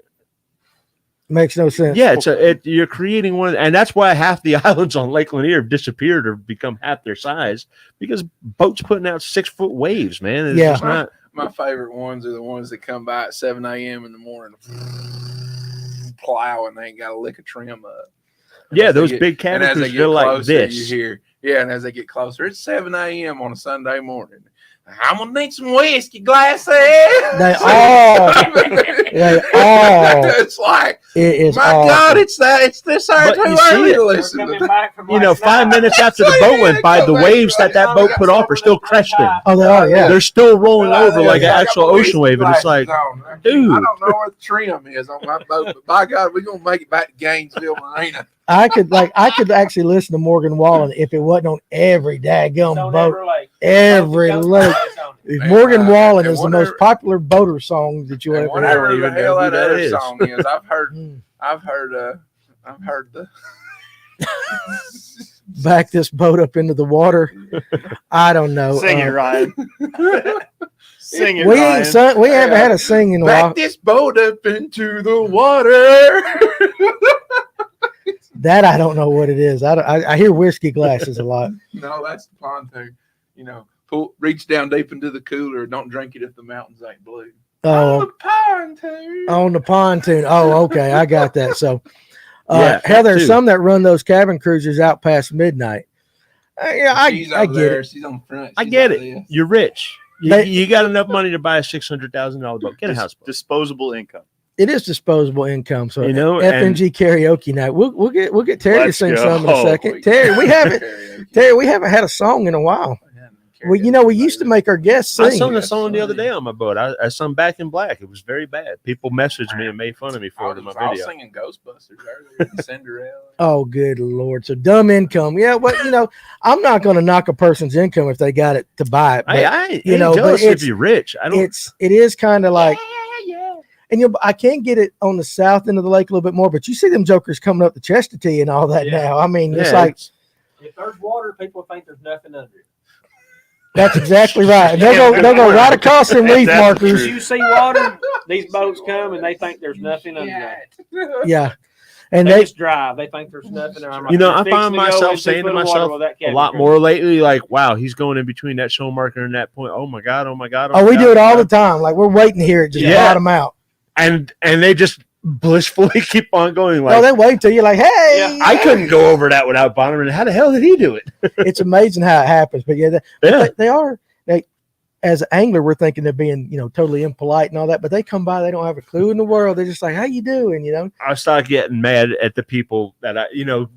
Makes no sense. Yeah, you're creating one, and that's why half the islands on Lake Lanier have disappeared or become half their size because boats putting out 6-foot waves, man. It's Yeah. just not. My favorite ones are the ones that come by at 7 a.m. in the morning, plowing. They ain't got a lick of trim up. Yeah, As they those get- big and cabin as they cruisers, get they're like closer, this. you hear, and as they get closer, it's 7 a.m. on a Sunday morning. I'm gonna need some whiskey glasses. They all. It's like, It is. my awful. God, it's this But too you see early it. to listen to. You know, 5 minutes after the boat went by, the waves that boat put off are still cresting. Oh, they are. Yeah. They're still rolling over like an I got actual my ocean wave, and it's whiskey like, glasses on. dude. I don't know where the trim is on my boat, but by God, we're gonna make it back to Gainesville Marina. I could actually listen to Morgan Wallen if it wasn't on every daggum boat, every lake. Morgan Wallen is the most popular boater song that you And ever whatever heard. the even know hell who that that other is. song is, I've heard the. Back this boat up into the water. I don't know. Sing it, Ryan. Sing it, We Ryan. ain't sung, we haven't had a sing in a while. Back this boat up into the water. That I don't know what it is. I hear whiskey glasses a lot. No, that's the pontoon. You know, reach down deep into the cooler. Don't drink it if the mountains ain't blue. Oh, the pontoon. on the pontoon. Oh, okay, I got that. So, Yeah, hell, there's too. some that run those cabin cruisers out past midnight. I She's get over there. it. She's on front. I She's get like it. this. You're rich. They- You got enough money to buy a $600,000 boat. Get a houseboat. Disposable income. It is disposable income. So You know, FNG karaoke night. We'll get Terry to Let's sing go. some in a second. Terry, we haven't had a song in a while. We used to make our guests I sing. sung a song the other day on my boat. I sung Back in Black. It was very bad. People messaged me and made fun of me for it in my I was video. singing Ghostbusters earlier. Cinderella. Oh, good Lord. So dumb income. Yeah, well, I'm not going to knock a person's income if they got it to buy it. But I ain't but jealous if it's- you're rich. I don't. it is kind of like, and I can get it on the south end of the lake a little bit more, but you see them jokers coming up the Chestatee and all that now. I mean, it's Yeah, like, If there's water, people think there's nothing under it. that's exactly right. They'll go right across them reef That's markers. true. You see water, these boats come and they think there's nothing under it. Yeah. And They they, just drive. They think there's nothing. And I'm like, You know, "You're I fixing find to go myself in 2 saying to foot of water myself with that a cabin lot crew." more lately, like, wow, he's going in between that show marker and that point. Oh my God, oh my God. oh, my we God, do it oh my all the God. time. Like we're waiting to hear it just Yeah. bottom out. And they just blissfully keep on going. Like, Oh, they wait till you're like, hey, I couldn't go over that without bottoming. How the hell did he do it? It's amazing how it happens. But yeah, Yeah. they are. As an angler, we're thinking they're being, totally impolite and all that, but they come by, they don't have a clue in the world. They're just like, how you doing? I started getting mad at the people that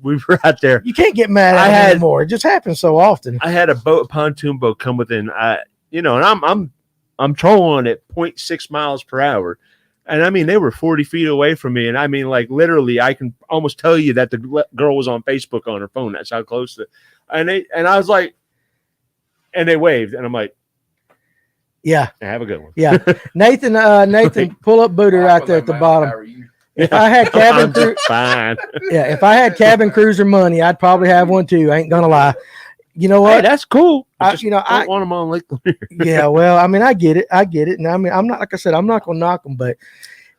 we were out there. You can't get mad at them anymore. It just happens so often. I had a pontoon boat come within, and I'm trolling at 0.6 miles per hour. And I mean, they were 40 feet away from me. And I mean, like literally, I can almost tell you that the girl was on Facebook on her phone. That's how close and I was like, and they waved, and I'm like, Yeah. have a good one. Yeah. Nathan, pull up Booter right there at the bottom. If I had cabin crew, Fine. if I had cabin cruiser money, I'd probably have one too. I ain't gonna lie. You know Hey, what? that's cool. I Don't want them on Lake Lanier. Yeah, well, I mean, I get it. And I mean, I'm not, like I said, I'm not gonna knock them, but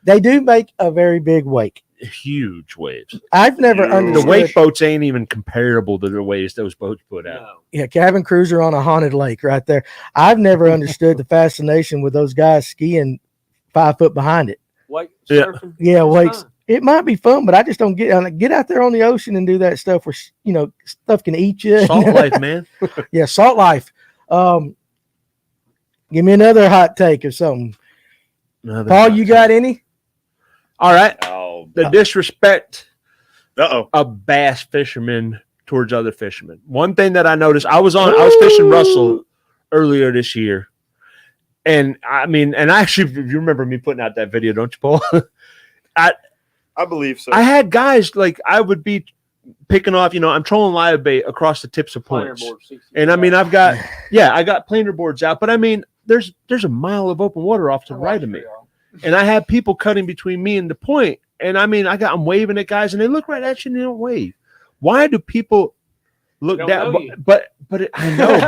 they do make a very big wake. Huge waves. I've never The The understood. wake boats ain't even comparable to the waves those boats put out. No. Yeah, cabin cruiser on a haunted lake right there. I've never understood the fascination with those guys skiing 5 foot behind it. Wake Yeah. surfing. Yeah, it's wakes. fun. It might be fun, but I just don't get out there on the ocean and do that stuff where stuff can eat you. Salt life, man. Yeah, salt life. Give me another hot take or something. Paul, you got any? All right. Oh, The disrespect uh-oh. of bass fishermen towards other fishermen. One thing that I noticed, I was fishing Russell earlier this year. And I mean, and actually, you remember me putting out that video, don't you, Paul? I believe so. I had guys like I would be picking off, I'm trolling live bait across the tips of Planer points. board, 60. And I mean, I got planer boards out, but I mean, there's a mile of open water off to the right of me. And I have people cutting between me and the point. And I mean, I'm waving at guys and they look right at you and they don't wave. Why do people look Don't down? know you. But I know,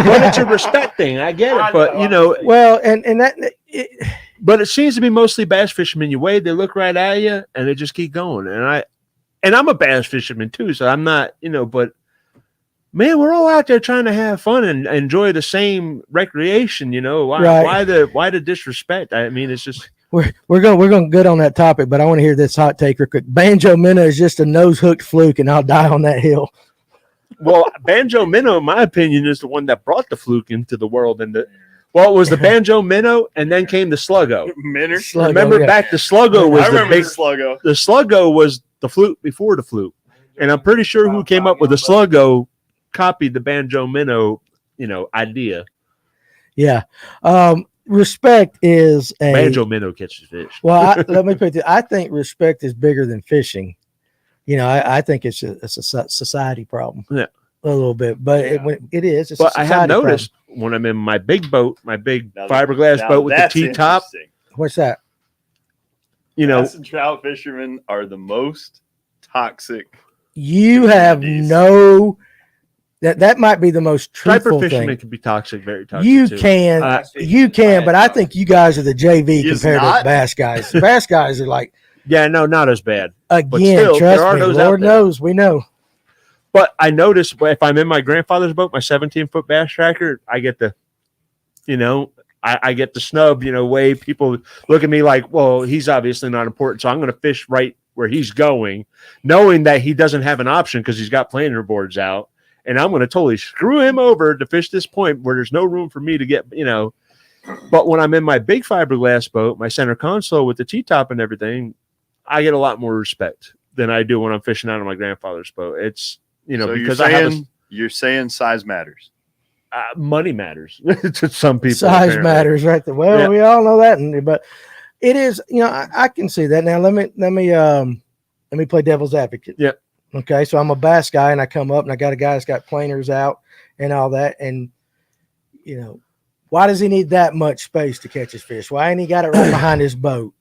but it's a respect thing. I get it. But Well, and that but it seems to be mostly bass fishermen. You wave, they look right at you and they just keep going. And I'm a bass fisherman too, so I'm not, but man, we're all out there trying to have fun and enjoy the same recreation, Right. Why the disrespect? I mean, it's just we're going good on that topic, but I want to hear this hot take real quick. Banjo Minnow is just a nose hooked fluke, and I'll die on that hill. Well, banjo minnow, in my opinion, is the one that brought the fluke into the world. And it was the banjo minnow, and then came the sluggo. Minner. Sluggo, Remember yeah. back the sluggo was I the remember big. the sluggo. The sluggo was the fluke before the fluke, and I'm pretty sure who came up with the sluggo copied the banjo minnow, idea. Yeah. Respect is a Banjo minnow catches fish. Well, let me put it. I think respect is bigger than fishing. I think it's a society problem. Yeah. A little bit, but it is. It's But a I society have noticed when I'm in my big boat, my big Now fiberglass boat with the that's T-top, interesting. problem. What's that? Bass and trout fishermen are the most toxic. You have Communities. no. That might be the most striper truthful fishermen thing. can be toxic, very toxic. You too. can, but I think you guys are the JV Is compared to not? the bass guys. The bass guys are like, Yeah, no, not as bad. again, still, trust there are me, those out Lord there. knows, we know. But I notice if I'm in my grandfather's boat, my 17-foot bass tracker, I get the, I get the snub, way people look at me like, well, he's obviously not important. So I'm going to fish right where he's going, knowing that he doesn't have an option because he's got planer boards out. And I'm going to totally screw him over to fish this point where there's no room for me to get, But when I'm in my big fiberglass boat, my center console with the T-top and everything, I get a lot more respect than I do when I'm fishing out of my grandfather's boat. It's, So because you're saying size matters. money matters to some people. Size apparently. matters, right there. Well, Yeah. we all know that, but it is. I can see that. Now let me play devil's advocate. Yeah. Okay, so I'm a bass guy, and I come up, and I got a guy that's got planers out and all that, and why does he need that much space to catch his fish? Why ain't he got it right behind his boat?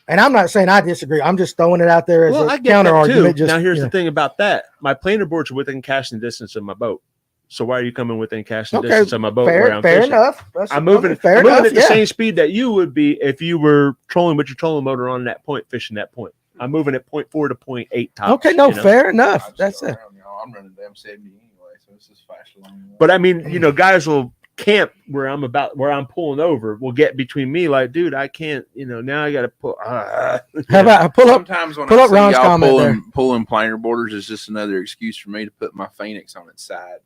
And I'm not saying I disagree. I'm just throwing it out there as I a get counter that argument. too. Now, here's the thing about that. My planer boards are within casting distance of my boat. So why are you coming within casting distance of my boat where I'm fair fishing? enough. I'm moving at the same speed that you would be if you were trolling with your trolling motor on that point, fishing that point. I'm moving at 0.4 to 0.8 tops. Okay, fair enough. That's it. I'm running damn 70 anyway, so it's just fast along. But I mean, guys will camp where I'm pulling over. Will get between me, like, dude, I can't. Now I got to pull. How about I pull up? Sometimes when pull I up see Ron's y'all comment pulling planer borders, is just another excuse for me to put my Phoenix on its side.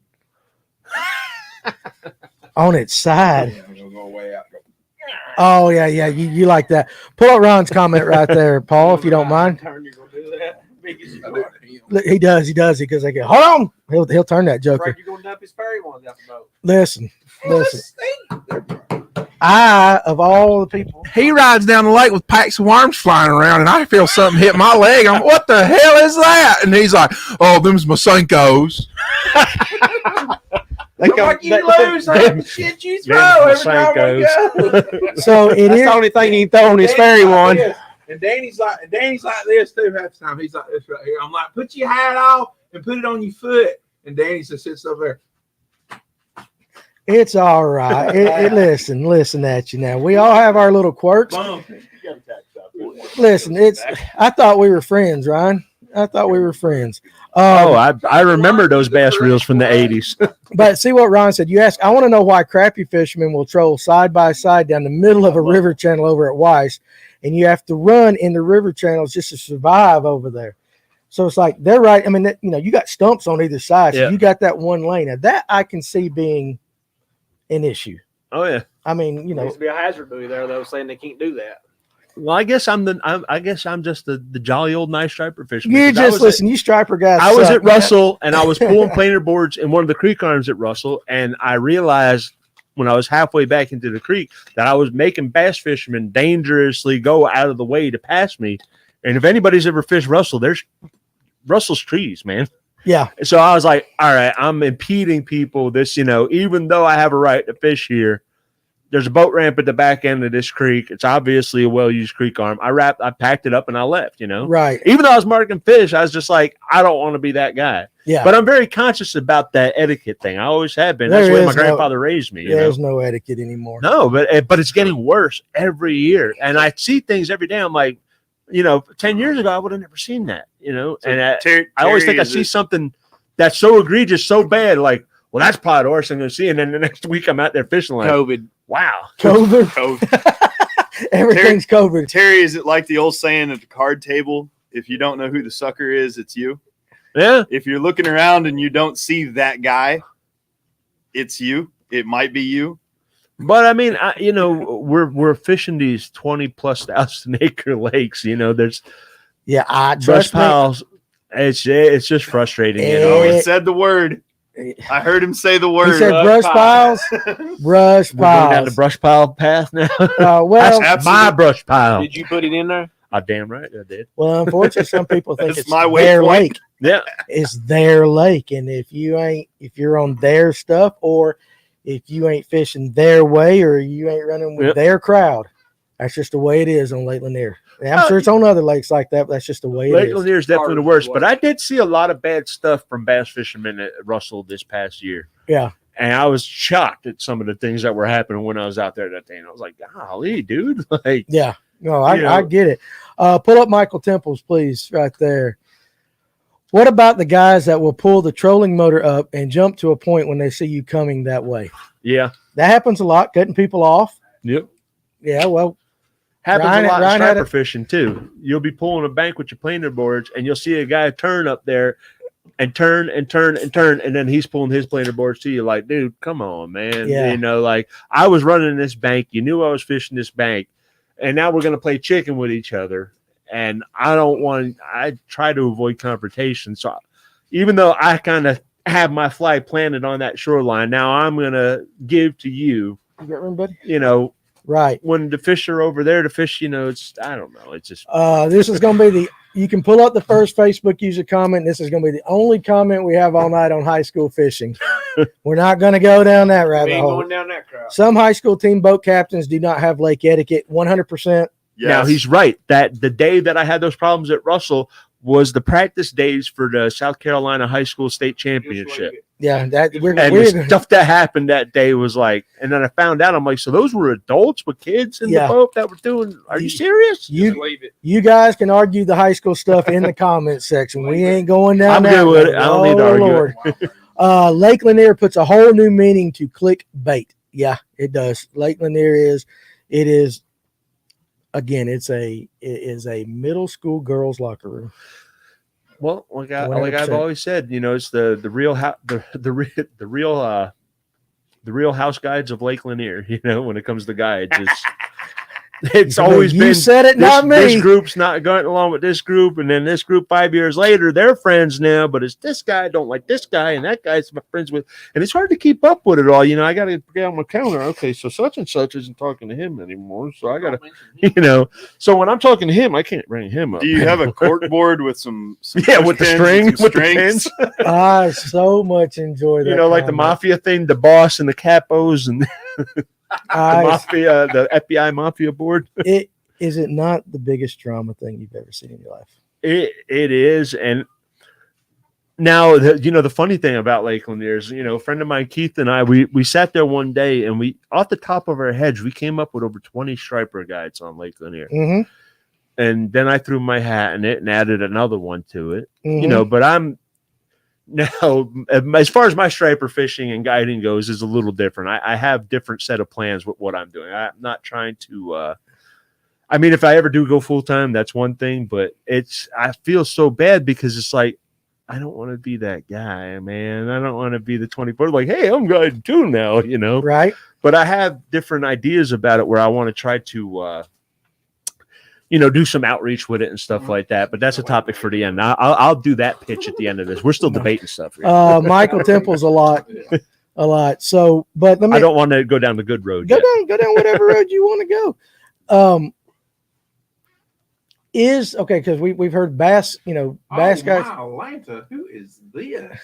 On its side. Yeah, it'll go way out. Oh yeah. You like that? Pull up Ron's comment right there, Paul, if you don't mind. Turn, you're gonna do that. Big as you I do are. it to him. Look, he does because they go, hold on. He'll turn that joker. Afraid you're gonna dump his fairy ones out the boat. Listen. Well, let's see. I of all the people. He rides down the lake with packs of worms flying around, and I feel something hit my leg. I'm, what the hell is that? And he's like, "Oh, them's my Senkos." I'm like, you lose on the shit you throw every time we go. So it That's is. the only thing he throw on his fairy one. And Danny's like this too half the time. He's like this right here. I'm like, put your hat off and put it on your foot. And Danny just sits over there. It's all right. Listen at you now. We all have our little quirks. Listen, I thought we were friends, Ryan. I thought we were friends. I remember those bass reels from the 80s. But see what Ron said. You asked, I want to know why crappie fishermen will troll side by side down the middle of a river channel over at Weiss, and you have to run in the river channels just to survive over there. So it's like they're right. I mean, you got stumps on either side, so you got that one lane. Now that I can see being an issue. Oh yeah. I mean, There needs to be a hazard buoy there, though, saying they can't do that. Well, I guess I'm just the jolly old nice striper fisherman. you just listen. You striper guys. I was suck, at Russell and I was pulling planer boards in one of the creek arms at Russell, and I realized when I was halfway back into the creek that I was making bass fishermen dangerously go out of the way to pass me. And if anybody's ever fished Russell, there's Russell's trees, man. Yeah. So I was like, all right, I'm impeding people. This, even though I have a right to fish here, there's a boat ramp at the back end of this creek. It's obviously a well-used creek arm. I packed it up and I left, Right. Even though I was marking fish, I was just like, I don't want to be that guy. Yeah. But I'm very conscious about that etiquette thing. I always have been. That's the way my grandfather raised me. There's no etiquette anymore. No, but it's getting worse every year. And I see things every day. I'm like, 10 years ago, I would have never seen that, So and I Terry, always think I see something that's so egregious, so bad, like, well, that's probably the worst I'm going to see. And then the next week I'm out there fishing like, COVID. wow. COVID. Everything's COVID. Terry, is it like the old saying at the card table? If you don't know who the sucker is, it's you. Yeah. If you're looking around and you don't see that guy, it's you. It might be you. But I mean, we're fishing these 20,000+ acre lakes. There's I brush trust me. piles. It's just frustrating. Oh, he said the word. I heard him say the word. He said brush piles. Brush We're going down the piles. brush pile path now. Well, That's my brush pile. Did you put it in there? I damn right I did. well, unfortunately, some people think That's it's my their waypoint. lake. Yeah. It's their lake, and if you're on their stuff, or if you ain't fishing their way, or you ain't running with their crowd, that's just the way it is on Lake Lanier. And I'm sure it's on other lakes like that, but that's just the way it Lake is. Lanier is definitely the worst, but I did see a lot of bad stuff from bass fishermen at Russell this past year. Yeah. And I was shocked at some of the things that were happening when I was out there that day. And I was like, golly, dude. Like, Yeah. No, I get it. Pull up Michael Temples, please, right there. What about the guys that will pull the trolling motor up and jump to a point when they see you coming that way? yeah. That happens a lot, cutting people off. Yep. Yeah, well, Happens Ryan- a lot Ryan in had striper it- fishing too. You'll be pulling a bank with your planer boards, and you'll see a guy turn up there and turn, and then he's pulling his planer boards to you. Like, dude, come on, man. Yeah. Like I was running this bank. You knew I was fishing this bank, and now we're gonna play chicken with each other. And I try to avoid confrontation. So even though I kind of have my fly planted on that shoreline, now I'm gonna give to you. you got room, buddy? Right. Right. When the fish are over there to fish, it's, I don't know. It's just, This is going to be you can pull up the first Facebook user comment. This is going to be the only comment we have all night on high school fishing. We're not going to go down that We rabbit ain't hole. going down that crowd. Some high school team boat captains do not have lake etiquette 100%. Yes. Now he's right that the day that I had those problems at Russell was the practice days for the South Carolina High School State Championship. Yeah, that And we're the stuff that happened that day was like, and then I found out, I'm like, so those were adults with kids in Yeah. the boat that were doing, are you serious? you guys can argue the high school stuff in the comments section. We ain't going down I'm that good with road. it. I don't need to argue it. Lake Lanier puts a whole new meaning to click bait. Yeah, it does. Lake Lanier is again, it is a middle school girls locker room. Well, like I've 100%. always said, it's the real house guides of Lake Lanier. When it comes to guides, it's always you been said it, not me. This group's not going along with this group, and then this group 5 years later, they're friends now. But it's this guy don't like this guy, and that guy's my friends with, and it's hard to keep up with it all. I got to get on my counter. Okay, so such and such isn't talking to him anymore, so I got to, So when I'm talking to him, I can't bring him up. Do you have a cork board with some yeah, with the pins string, and some with the strings? pins? I so much enjoy that. Like the mafia thing, the boss and the capos and the mafia, the FBI mafia board. Is it not the biggest drama thing you've ever seen in your life? It is, and now the funny thing about Lake Lanier is, a friend of mine, Keith, and I, we sat there one day, and we, off the top of our heads, we came up with over 20 striper guides on Lake Lanier. Mm-hmm. And then I threw my hat in it and added another one to it. Mm-hmm. But I'm now, as far as my striper fishing and guiding goes, is a little different. I have different set of plans with what I'm doing. I'm not trying to. If I ever do go full time, that's one thing. But I feel so bad because it's like I don't want to be that guy, man. I don't want to be the 24. Like, hey, I'm guiding too now, Right. But I have different ideas about it where I want to try to. Do some outreach with it and stuff like that. But that's a topic for the end. I'll do that pitch at the end of this. We're still debating stuff here. Michael Temple's a lot. So, but I don't want to go down the good road. Go down whatever road you want to go. Because we've heard bass, bass guys. Atlanta, who is this?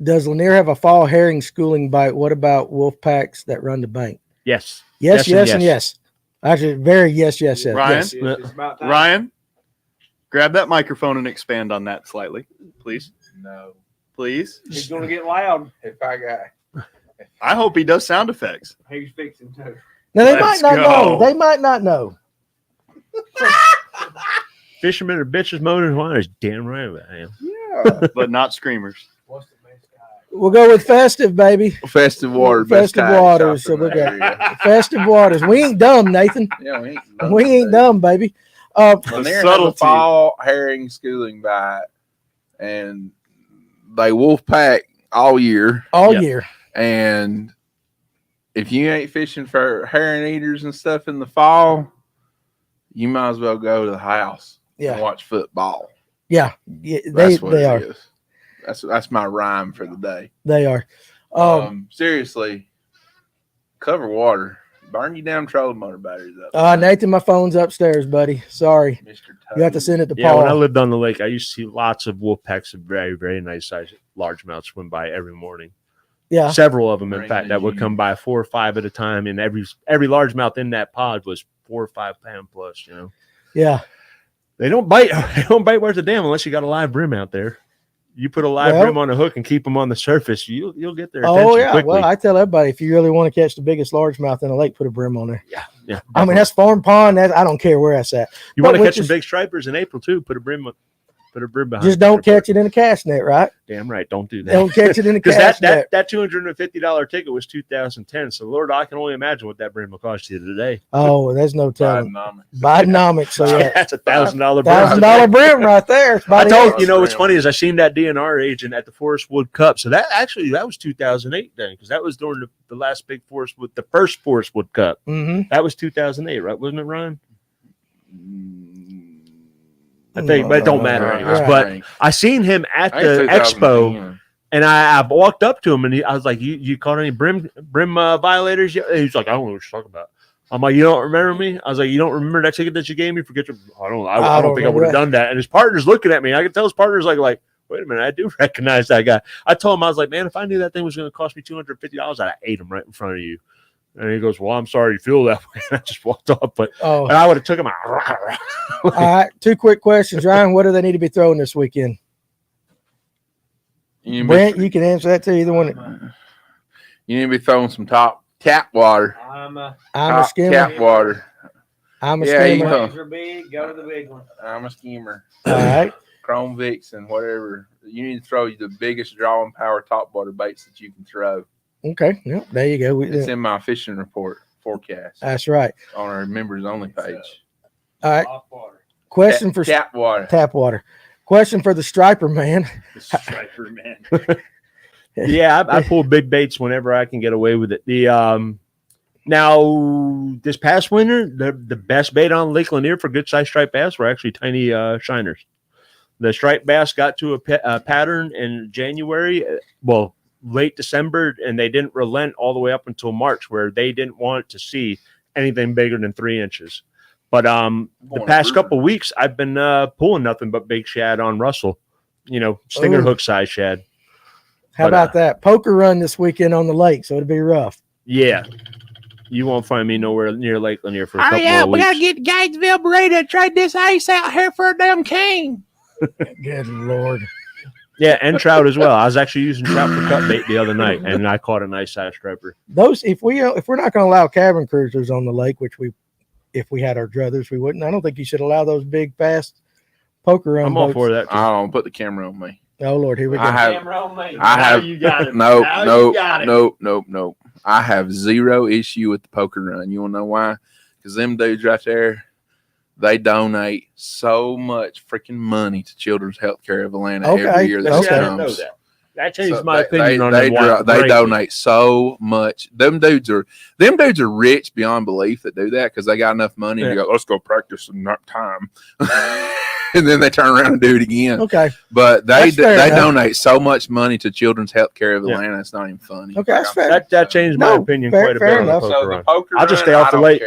Does Lanier have a fall herring schooling bite? What about wolf packs that run the bank? Yes. Yes, and yes. Actually, very yes. Ryan? Yes. It's about time. Ryan, grab that microphone and expand on that slightly, please. No. Please. He's going to get loud. If I got I hope he does sound effects. He's fixing to. Now they Let's might not go. know. They might not know. Fishermen are bitches, moaners, and whiners. Damn right I am. yeah. But not screamers. What's the best guy? We'll go with festive, baby. Festive Water. Festive best Water, kayak so shop in we the got- area. Festive waters. We ain't dumb, Nathan. Yeah, we ain't We ain't dumb, baby. Lanier has a fall herring schooling bite, and they wolf pack all year. Year. And if you ain't fishing for herring eaters and stuff in the fall, you might as well go to the house and watch football. Yeah, That's what they it are. is. That's my rhyme for the day. They are. Seriously, cover water. Burn you damn trolling motor batteries up. Nathan, my phone's upstairs, buddy. Sorry. Mr. You have to send it to Yeah, Paul. when I lived on the lake, I used to see lots of wolf packs of very, very nice sized largemouth swim by every morning. Yeah. Several of them, in fact, that would come by 4 or 5 at a time, and every largemouth in that pod was 4 or 5 pound plus, you know. Yeah. They don't bite. They don't bite worth a damn unless you got a live brim out there. You put a live brim on a hook and keep them on the surface, you'll get their attention quickly. Well, I tell everybody, if you really want to catch the biggest largemouth in a lake, put a brim on there. Yeah. Definitely. I mean, that's farm pond. I don't care where that's at. You want to catch some big stripers in April too? Put a brim behind. Just don't catch it in a cast net, right? Damn right, don't do that. Don't catch it in a cast net. That $250 ticket was 2010. So Lord, I can only imagine what that brim will cost you today. Oh, there's no telling. Bidenomics. So that's $1,000 brim. $1,000 brim right there. I told you know what's funny is I seen that DNR agent at the Forest Wood Cup. So that was 2008 then, because that was during the last big the first Forest Wood Cup. Mm-hmm. That was 2008, right? Wasn't it, Ryan? I think, but it don't matter anyways. Yeah. But I seen him at the expo, and I walked up to him, and I was like, "You caught any brim violators yet?" And he's like, "I don't know what you're talking about." I'm like, "You don't remember me?" I was like, "You don't remember that ticket that you gave me? Forget your." I don't think I would have done that. And his partner's looking at me. I could tell his partner's like, "Wait a minute, I do recognize that guy." I told him, I was like, "Man, if I knew that thing was going to cost me $250, I'd have ate him right in front of you." And he goes, "Well, I'm sorry you feel that way." And I just walked off, but and I would have took him out. All right, 2 quick questions, Ryan. What do they need to be throwing this weekend? Brent, you can answer that too. Either one. You need to be throwing some tap water. I'm a skimmer. Tap water. I'm a skimmer. Waves are big. Go to the big one. I'm a skimmer. All right. Chrome Vixen, whatever. You need to throw the biggest drawing power top water baits that you can throw. Okay. Yep. There you go. It's in my fishing report forecast. That's right. On our members only page. All right. Question for tap water. Tap water. Question for the striper man. The striper man. Yeah, I pull big baits whenever I can get away with it. Now this past winter, the best bait on Lake Lanier for good sized striped bass were actually tiny shiners. The striped bass got to a pattern in January. Well, late December, and they didn't relent all the way up until March, where they didn't want to see anything bigger than 3 inches. But the past couple of weeks, I've been pulling nothing but big shad on Russell, stinger hook size shad. How about that poker run this weekend on the lake? So it'll be rough. Yeah, you won't find me nowhere near Lake Lanier for a couple of weeks. We gotta get Gainesville ready to trade this ice out here for a damn king. Good Lord. Yeah, and trout as well. I was actually using trout for cut bait the other night, and I caught a nice size striper. Those, if we're not going to allow cabin cruisers on the lake, which if we had our druthers, we wouldn't. I don't think you should allow those big, fast poker run. I'm all for that. I don't put the camera on me. Oh Lord, here we go. You got it. Nope. I have zero issue with the poker run. You want to know why? Because them dudes right there, they donate so much freaking money to Children's Healthcare of Atlanta every year. That changed my opinion on them. They donate so much. Them dudes are rich beyond belief that do that because they got enough money to go, let's go practice some time. And then they turn around and do it again. Okay. But they donate so much money to Children's Healthcare of Atlanta, it's not even funny. Okay, that's fair. That changed my opinion quite a bit. Enough. So the poker I'll just stay off the lake.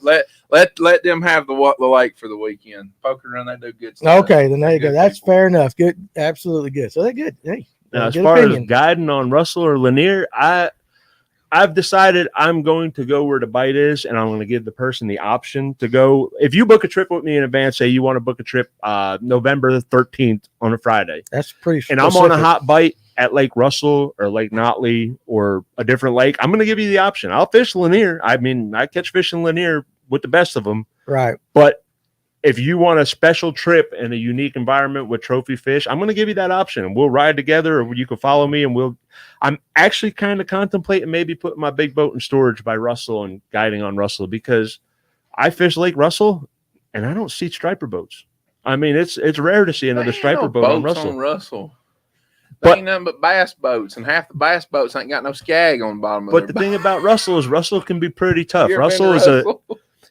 Let them have the lake for the weekend. Poker run, they do good stuff. Okay, then there you go. That's fair enough. Good, absolutely good. So they're good. Hey, now, as far as guiding on Russell or Lanier, I've decided I'm going to go where the bite is, and I'm going to give the person the option to go. If you book a trip with me in advance, say you want to book a trip November the 13th on a Friday. That's pretty specific. And I'm on a hot bite at Lake Russell or Lake Notley or a different lake. I'm going to give you the option. I'll fish Lanier. I mean, I catch fish in Lanier with the best of them. Right. But if you want a special trip in a unique environment with trophy fish, I'm going to give you that option. We'll ride together, or you can follow me, and I'm actually kind of contemplating maybe putting my big boat in storage by Russell and guiding on Russell, because I fish Lake Russell and I don't see striper boats. I mean, it's rare to see another striper boat on Russell. They ain't nothing but bass boats, and half the bass boats ain't got no skag on the bottom of But the thing about Russell is Russell can be pretty tough. You ever Russell been is to Russell?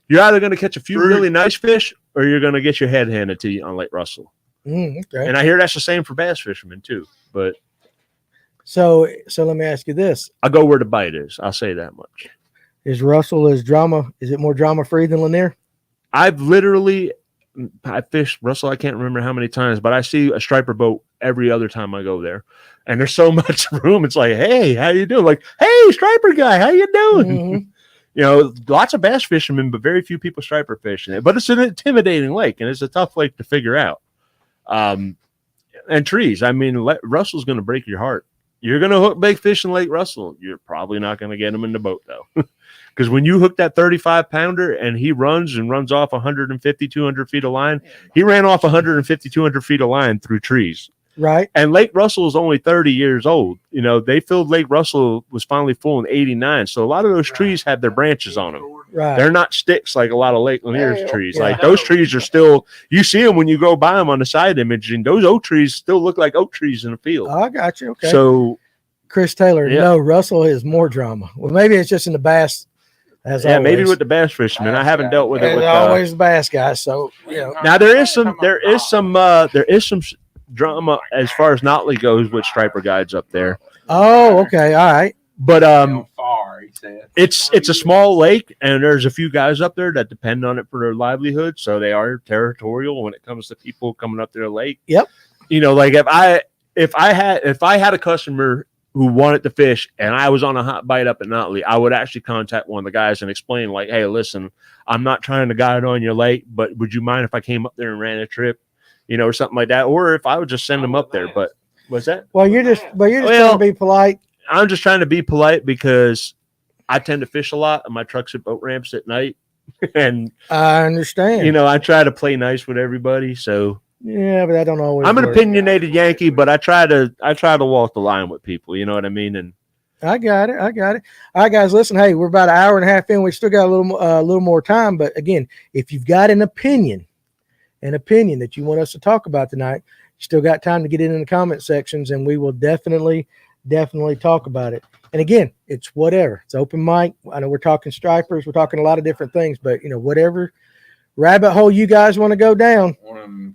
you're either going to catch a few really nice fish or you're going to get your head handed to you on Lake Russell. Okay. And I hear that's the same for bass fishermen too. But so let me ask you this: I'll go where the bite is. I'll say that much. Is Russell is it more drama free than Lanier? I fished Russell. I can't remember how many times, but I see a striper boat every other time I go there. And there's so much room. It's like, hey, how you doing? Like, hey, striper guy, how you doing? Mm-hmm. You know, lots of bass fishermen, but very few people striper fishing it. But it's an intimidating lake, and it's a tough lake to figure out. And trees. I mean, Russell's going to break your heart. You're going to hook big fish in Lake Russell. You're probably not going to get them in the boat, though. Because when you hook that 35-pounder and he runs off 150, 200 feet of line, he ran off 150, 200 feet of line through trees. Right. And Lake Russell is only 30 years old. You know, they filled Lake Russell was finally full in 89. So a lot of those trees have their branches on them. Right. They're not sticks like a lot of Lake Lanier's trees. Like those trees are still, you see them when you go by them on the side imaging. Those oak trees still look like oak trees in the field. Oh, I got you. Okay. So Chris Taylor, no, Russell is more drama. Well, maybe it's just in the bass. As always. Maybe with the bass fishermen. I haven't dealt with it with always the bass guys. So now there is some drama as far as Notley goes with striper guides up there. Oh, okay, all right. But it's a small lake, and there's a few guys up there that depend on it for their livelihood. So they are territorial when it comes to people coming up their lake. Yep. You know, like if I had a customer who wanted to fish and I was on a hot bite up at Notley, I would actually contact one of the guys and explain, like, hey, listen, I'm not trying to guide on your lake, but would you mind if I came up there and ran a trip, you know, or something like that? Or if I would just send them up there. But what's that? Well, you're just trying to be polite. I'm just trying to be polite because I tend to fish a lot and my truck's at boat ramps at night. And I understand. You know, I try to play nice with everybody. So yeah, but I don't always. I'm an opinionated Yankee, but I try to walk the line with people. You know what I mean? And I got it. All right, guys, listen. Hey, we're about an hour and a half in. We still got a little more time. But again, if you've got an opinion that you want us to talk about tonight, you still got time to get it in the comment sections, and we will definitely talk about it. And again, it's whatever. It's open mic. I know we're talking stripers. We're talking a lot of different things, but you know, whatever rabbit hole you guys want to go down,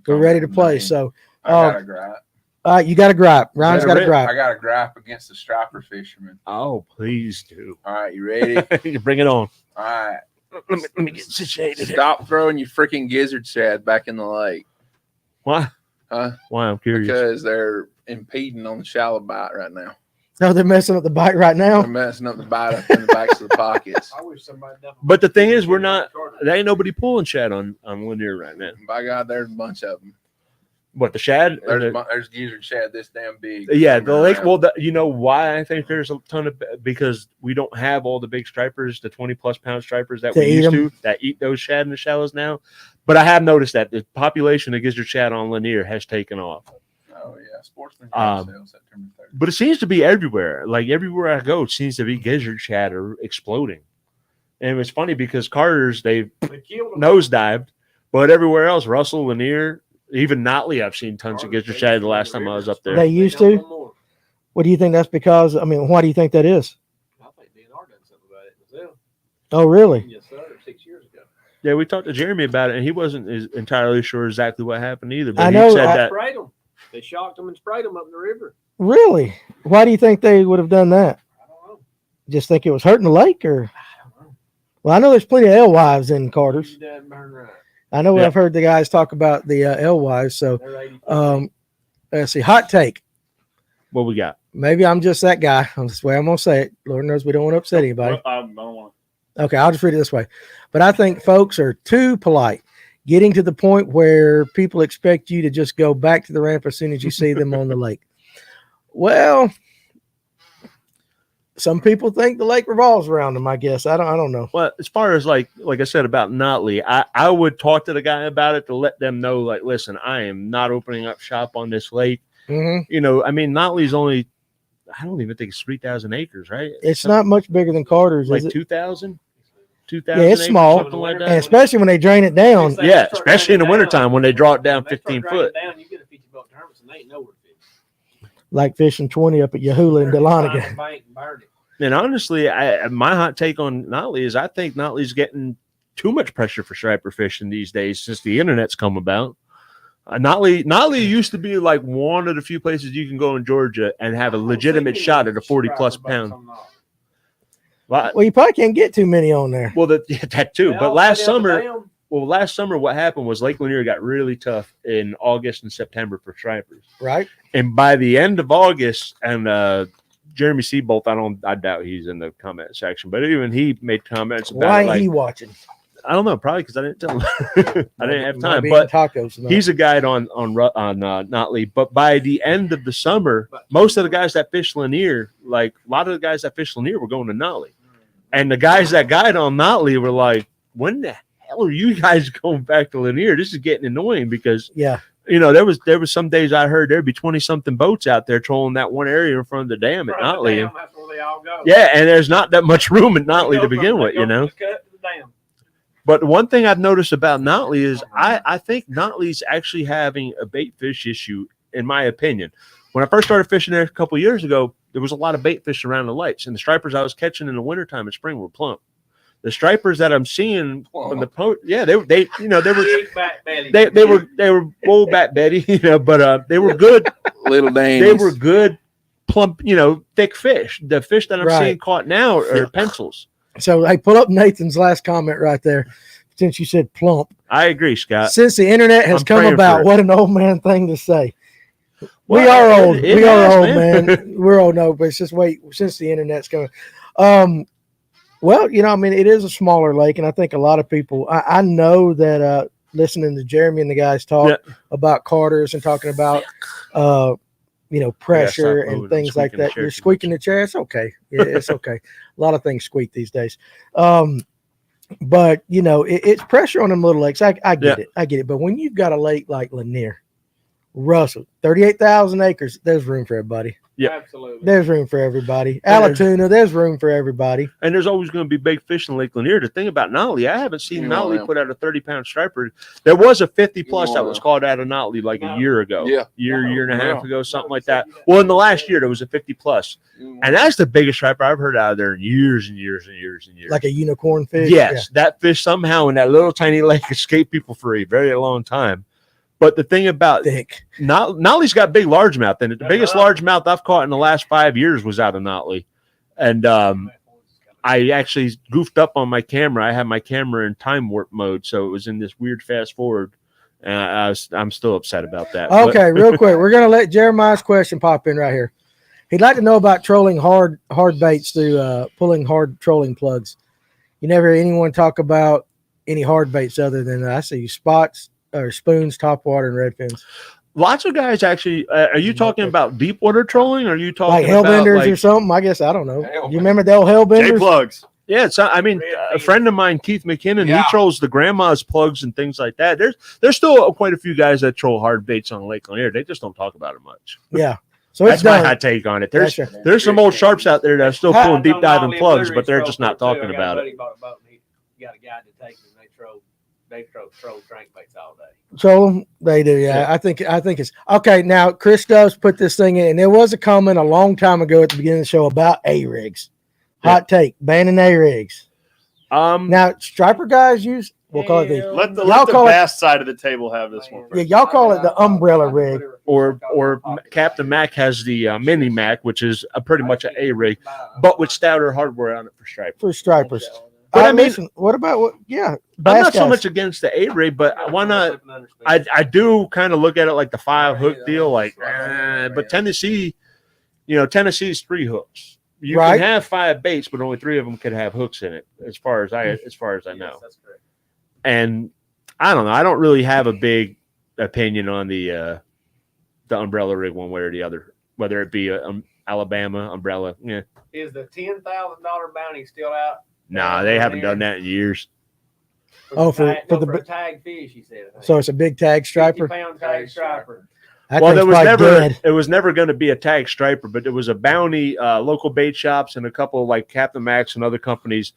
we're ready to play. So I got a gripe. You got a gripe. Ryan's got a gripe. I got a gripe against the striper fishermen. Oh, please do. All right, you ready? Bring it on. All right. Let me get situated. Stop throwing your freaking gizzard shad back in the lake. Why? Huh? Why? I'm curious. Because they're impeding on the shallow bite right now. No, they're messing up the bite right now. They're messing up the bite up in the backs of the pockets. I wish somebody. But the thing is, there ain't nobody pulling shad on Lanier right now. By God, there's a bunch of them. What, the shad? There's gizzard shad this damn big. Yeah, the lake. Well, you know why I think there's a ton of, because we don't have all the big stripers, the 20+ pound stripers that we used to that eat those shad in the shallows now. But I have noticed that the population of gizzard shad on Lanier has taken off. Oh yeah, sportsman sale September 30th. But it seems to be everywhere. Like everywhere I go, it seems to be gizzard shad are exploding. And it's funny because Carter's they've nosedived, but everywhere else, Russell, Lanier, even Notley, I've seen tons of gizzard shad the last time I was up there. They used to. What do you think that's because? I mean, why do you think that is? I think DNR done something about it themselves. Oh, really? Yes, sir. 6 years ago. Yeah, we talked to Jeremy about it, and he wasn't entirely sure exactly what happened either. But I know. He said that sprayed them. They shocked them and sprayed them up in the river. Really? Why do you think they would have done that? I don't know. Just think it was hurting the lake, or? I don't know. Well, I know there's plenty of alewives in Carter's. That burn right. I know I've heard the guys talk about the alewives. So, let's see. Hot take. what we got. Maybe I'm just that guy. That's the way I'm going to say it. Lord knows we don't want to upset anybody. I don't want Okay, I'll just read it this way. But I think folks are too polite, getting to the point where people expect you to just go back to the ramp as soon as you see them on the lake. Well, some people think the lake revolves around them, I guess. I don't know. Well, as far as like I said about Notley, I would talk to the guy about it to let them know, like, listen, I am not opening up shop on this lake. Mm-hmm. You know, I mean, Notley's only, I don't even think it's 3,000 acres, right? It's not much bigger than Carter's, like is it? 2,000? 2,000. Yeah, it's small. something like And that. especially when they drain it down. Yeah, especially in the wintertime when they draw it down 15 foot. Down, you get a 50 boat tournament, and they ain't nowhere to fish. Like fishing 20 up at Yahula and Delonigan. Bank and burn it. And honestly, my hot take on Notley is I think Notley's getting too much pressure for striper fishing these days since the internet's come about. Notley used to be like one of the few places you can go in Georgia and have a legitimate shot at a 40-plus pound. Well, you probably can't get too many on there. Well, that too. But last summer, what happened was Lake Lanier got really tough in August and September for stripers. Right. And by the end of August, and Jeremy Seabolt, I doubt he's in the comment section, but even he made comments about Why it, like, he watching? I don't know, probably because I didn't tell him. I didn't have time. But But tacos, he's a guide on Notley. But by the end of the summer, most of the guys that fish Lanier, like a lot of the guys that fish Lanier, were going to Notley. And the guys that guide on Notley were like, when the hell are you guys going back to Lanier? This is getting annoying because there was some days I heard there'd be 20-something boats out there trolling that one area in front of the dam at Notley. That's where they all go. Yeah, and there's not that much room at Notley to begin with, But one thing I've noticed about Notley is I think Notley's actually having a bait fish issue, in my opinion. When I first started fishing there a couple of years ago, there was a lot of bait fish around the lights, and the stripers I was catching in the wintertime and spring were plump. The stripers that I'm seeing from the they were bullback Betty, but they were good little Danes. They were good plump, thick fish. The fish that I'm seeing caught now are pencils. So I pull up Nathan's last comment right there. Since you said plump, I agree, Scott. Since the internet has come about, what an old man thing to say. Well, we are old. We are old, man. We're old, no, but it's just since the internet's coming. Well, it is a smaller lake, and I think a lot of people. I know that listening to Jeremy and the guys talk about Carters and talking about pressure and things like that. You're squeaking the chair. It's okay. Yeah, it's okay. A lot of things squeak these days. But it's pressure on them little lakes. I get it. I get it. But when you've got a lake like Lanier, Russell, 38,000 acres, there's room for everybody. Yeah, absolutely. There's room for everybody. Alatuna, there's room for everybody. And there's always going to be big fish in Lake Lanier. The thing about Notley, I haven't seen Notley put out a 30-pound striper. There was a 50-plus that was caught out of Notley like a year ago. Year and a half ago, something like that. Well, in the last year, there was a 50-plus. And that's the biggest striper I've heard out of there in years and years and years and years. Like a unicorn fish? Yes. That fish somehow in that little tiny lake escaped people for a very long time. But the thing about Notley's got big largemouth, and the biggest largemouth I've caught in the last 5 years was out of Notley. And I actually goofed up on my camera. I had my camera in time warp mode, so it was in this weird fast forward. And I'm still upset about that. Okay, real quick. We're going to let Jeremiah's question pop in right here. He'd like to know about trolling hard baits through pulling hard trolling plugs. You never hear anyone talk about any hard baits other than I see spots, or spoons, topwater, and red fins. Lots of guys actually. Are you talking about deep water trolling? Or are you talking like hellbenders or something? I guess I don't know. You remember the old hellbenders? J-plugs. Yeah, a friend of mine, Keith McKinnon, he trolls the grandma's plugs and things like that. There's still quite a few guys that troll hard baits on Lake Lanier. They just don't talk about it much. Yeah. So that's my hot take on it. There's some old sharps out there that are still pulling deep diving plugs, but they're just not talking about it. You got a guy to take them. They troll drink baits all day. Troll them? They do, yeah. I think it's okay. Now, Chris does put this thing in, and there was a comment a long time ago at the beginning of the show about A-rigs. Hot take, banning A-rigs. Now, striper guys use, we'll call it the. Let the bass side of the table have this one. Yeah, y'all call it the umbrella rig. Or Captain Mac has the Mini Mac, which is pretty much an A-rig, but with stouter hardware on it for stripers. For stripers. But I mean, listen, what about I'm not so much against the A-rig, but why not? I do kind of look at it like the 5-hook deal, but Tennessee's 3 hooks. You can have 5 baits, but only 3 of them could have hooks in it, as far as I know. That's correct. And I don't know. I don't really have a big opinion on the umbrella rig one way or the other, whether it be Alabama umbrella. Yeah. Is the $10,000 bounty still out? No, they haven't done that in years. For a tag fish, he said. So it's a big tag striper. 50-pound tag striper. Well, it was never going to be a tag striper, but it was a bounty. Local bait shops and a couple like Captain Max and other companies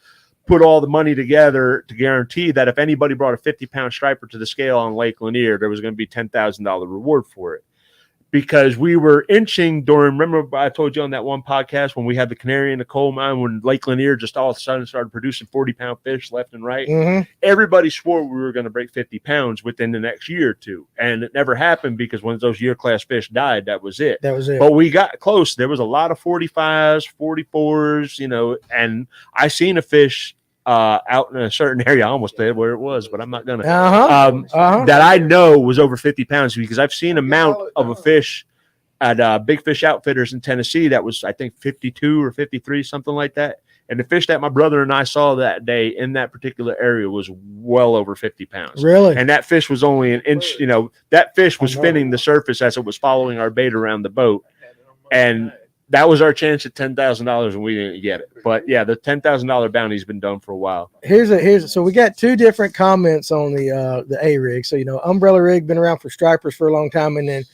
put all the money together to guarantee that if anybody brought a 50-pound striper to the scale on Lake Lanier, there was going to be $10,000 reward for it. Because we were inching during, remember I told you on that one podcast when we had the canary in the coal mine, when Lake Lanier just all of a sudden started producing 40-pound fish left and right. Mm-hmm. Everybody swore we were going to break 50 pounds within the next year or two. And it never happened because when those year class fish died, that was it. That was it. But we got close. There was a lot of 45s, 44s, you know, and I seen a fish out in a certain area. I almost said where it was, but I'm not gonna. That I know was over 50 pounds because I've seen a mount of a fish at Big Fish Outfitters in Tennessee that was, I think, 52 or 53, something like that. And the fish that my brother and I saw that day in that particular area was well over 50 pounds. Really? And that fish was only an inch. You know, that fish was finning the surface as it was following our bait around the boat, and that was our chance at $10,000, and we didn't get it. But yeah, the $10,000 bounty's been done for a while. So we got two different comments on the A rig. So, you know, umbrella rig been around for stripers for a long time, and then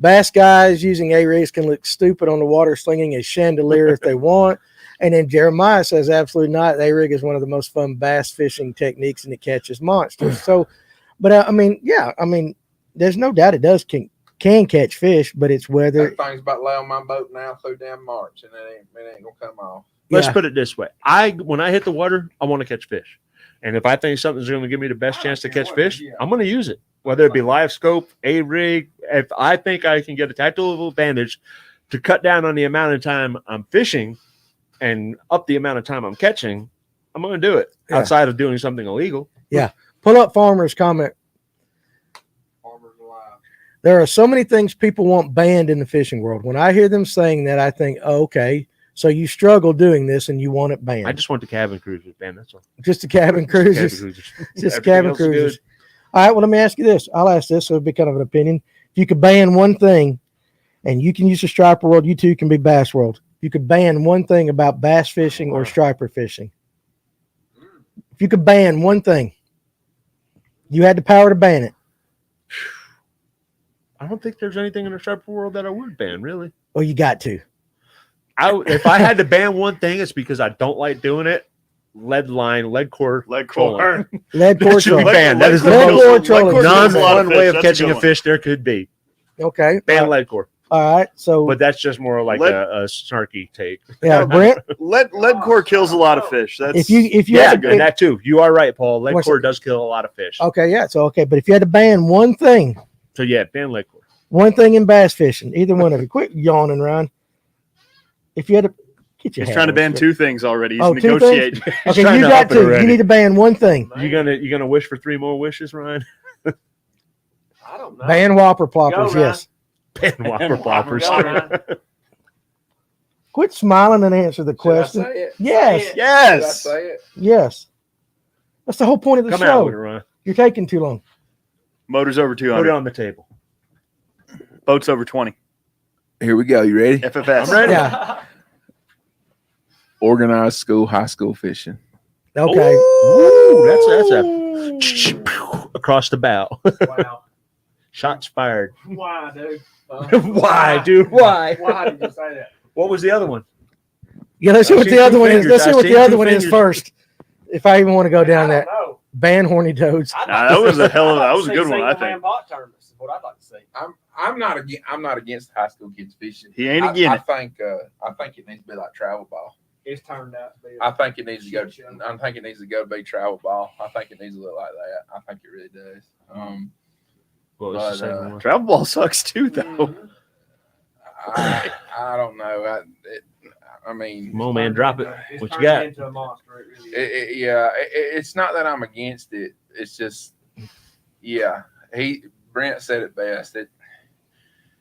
bass guys using A rigs can look stupid on the water, slinging a chandelier if they want. And then Jeremiah says absolutely not. The A rig is one of the most fun bass fishing techniques, and it catches monsters. So, but I mean, yeah, I mean, there's no doubt it does can catch fish, but it's whether that thing's about to lay on my boat now through damn March, and it ain't gonna come off. Let's put it this way: when I hit the water, I want to catch fish, and if I think something's going to give me the best chance to catch fish, I'm going to use it. Whether it be live scope, A rig, if I think I can get a tactical advantage to cut down on the amount of time I'm fishing and up the amount of time I'm catching, I'm going to do it outside of doing something illegal. Yeah, pull up Farmer's comment. There are so many things people want banned in the fishing world. When I hear them saying that, I think, oh, okay, so you struggle doing this and you want it banned. I just want the cabin cruisers banned. That's all. Just the cabin cruisers. Just the cabin cruisers. All right, well, let me ask you this. I'll ask this, so it'll be kind of an opinion. If you could ban one thing, and you can use the striper world, you two can be bass world. You could ban one thing about bass fishing or striper fishing. If you could ban one thing, you had the power to ban it. I don't think there's anything in the striper world that I would ban, really. Oh, you got to. If I had to ban one thing, it's because I don't like doing it. Lead core trolling. Lead core trolling. That is the most non-fun way of catching a fish there could be. Okay. Ban lead core. All right. So, but that's just more like a snarky take. Yeah, Brent. Lead core kills a lot of fish. That's if you that too. You are right, Paul. Lead core does kill a lot of fish. Okay, yeah. So but if you had to ban one thing. So yeah, ban lead core. One thing in bass fishing, either one of you. Quit yawning, Ryan. If you had to get your He's trying to ban two things already. He's negotiating. Okay, you got two. Already. You need to ban one thing. You gonna wish for 3 more wishes, Ryan? I don't know. Ban whopper ploppers, yes. Ban whopper ploppers. Quit smiling and answer the question. Yes. Yes. Yes. That's the whole point of the show. Out with it, Ryan. You're taking too long. Motor's over 200. Put it on the table. Boat's over 20. Here we go. You ready? FFS. I'm ready. Yeah. Organized high school fishing. Okay. Ooh, that's a across the bow. Wow. Shots fired. Why, dude? Why, dude? Why? Why did you say that? What was the other one? Yeah, let's see what the other one is. Let's see what the other one is first. If I even want to go down that. Ban horny toads. That was a good one, I think. Is what I'd like to see. I'm not against high school kids fishing. He ain't against it. I think it needs to be like travel ball. It's turned out to be. I think it needs to go. I think it needs to go to be travel ball. I think it needs to look like that. I think it really does. Travel ball sucks too, though. I don't know. I mean, come on, man, drop it. What you got? Into a monster. It really is. It's not that I'm against it. It's just, Brent said it best.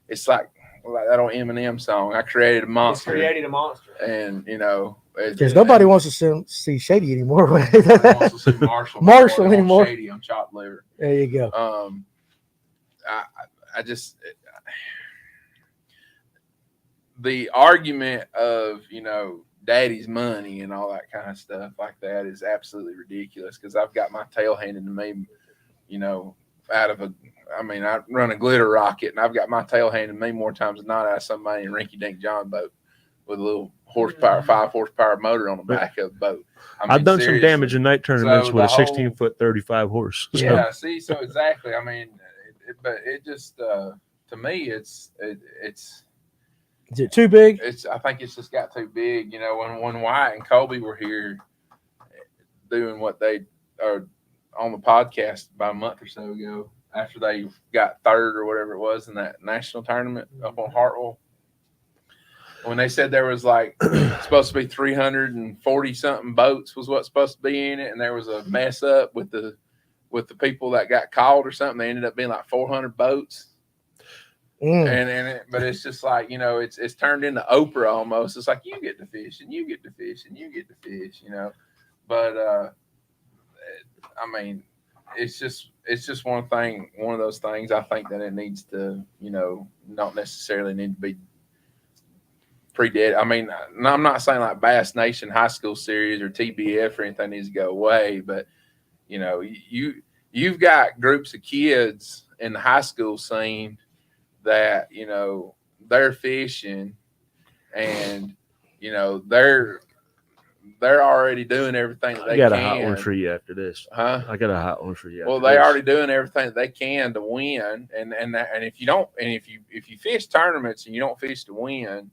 It's like that old Eminem song. I created a monster. And because nobody wants to see Shady anymore. Nobody wants to see Marshall anymore. Shady on chopped liver. There you go. I just the argument of daddy's money and all that kind of stuff like that is absolutely ridiculous, because I've got my tail handed to me, out of I run a glitter rocket, and I've got my tail handed to me more times than not out of somebody in Rinky Dink John boat with a little horsepower, 5 horsepower motor on the back of the boat. I mean, I've done some seriously. damage in night tournaments So with a the whole- 16-foot 35 horse. So. Yeah, see, so exactly. I mean, but it just to me, it's Is it too big? I think it's just got too big. You know, when Wyatt and Colby were here doing what they are on the podcast about a month or so ago, after they got third or whatever it was in that national tournament up on Hartwell, when they said there was like supposed to be 340 something boats was what's supposed to be in it, and there was a mess up with the people that got called or something, they ended up being like 400 boats. But it's just like, you know, it's turned into Oprah almost. It's like, you get to fish and you get to fish and you get to fish, you know. But I mean, it's just one of those things. I think that it needs to, you know, not necessarily need to be pre-dead. I mean, I'm not saying like Bass Nation High School Series or TBF or anything needs to go away, but you know, you've got groups of kids in the high school scene that, you know, they're fishing and, you know, they're already doing everything that they can. I got a hot one for you after this. Huh? I got a hot one for you. Well, they're already doing everything that they can to win, and if you fish tournaments and you don't fish to win,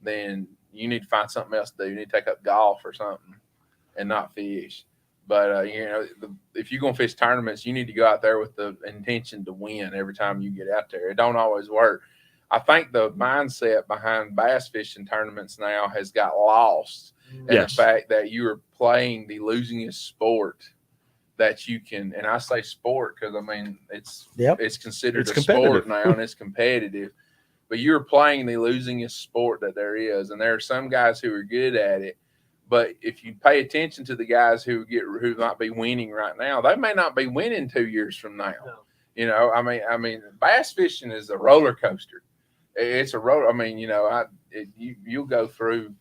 then you need to find something else to do. You need to take up golf or something and not fish. But you know, if you're gonna fish tournaments, you need to go out there with the intention to win every time you get out there. It don't always work. I think the mindset behind bass fishing tournaments now has got lost in the fact that you are playing the losingest sport that you can. And I say sport because I mean it's considered a sport now and it's competitive. But you're playing the losingest sport that there is, and there are some guys who are good at it. But if you pay attention to the guys who might be winning right now, they may not be winning 2 years from now. No. You know, I mean, bass fishing is a roller coaster. It's a roller. I mean, you know, you'll go through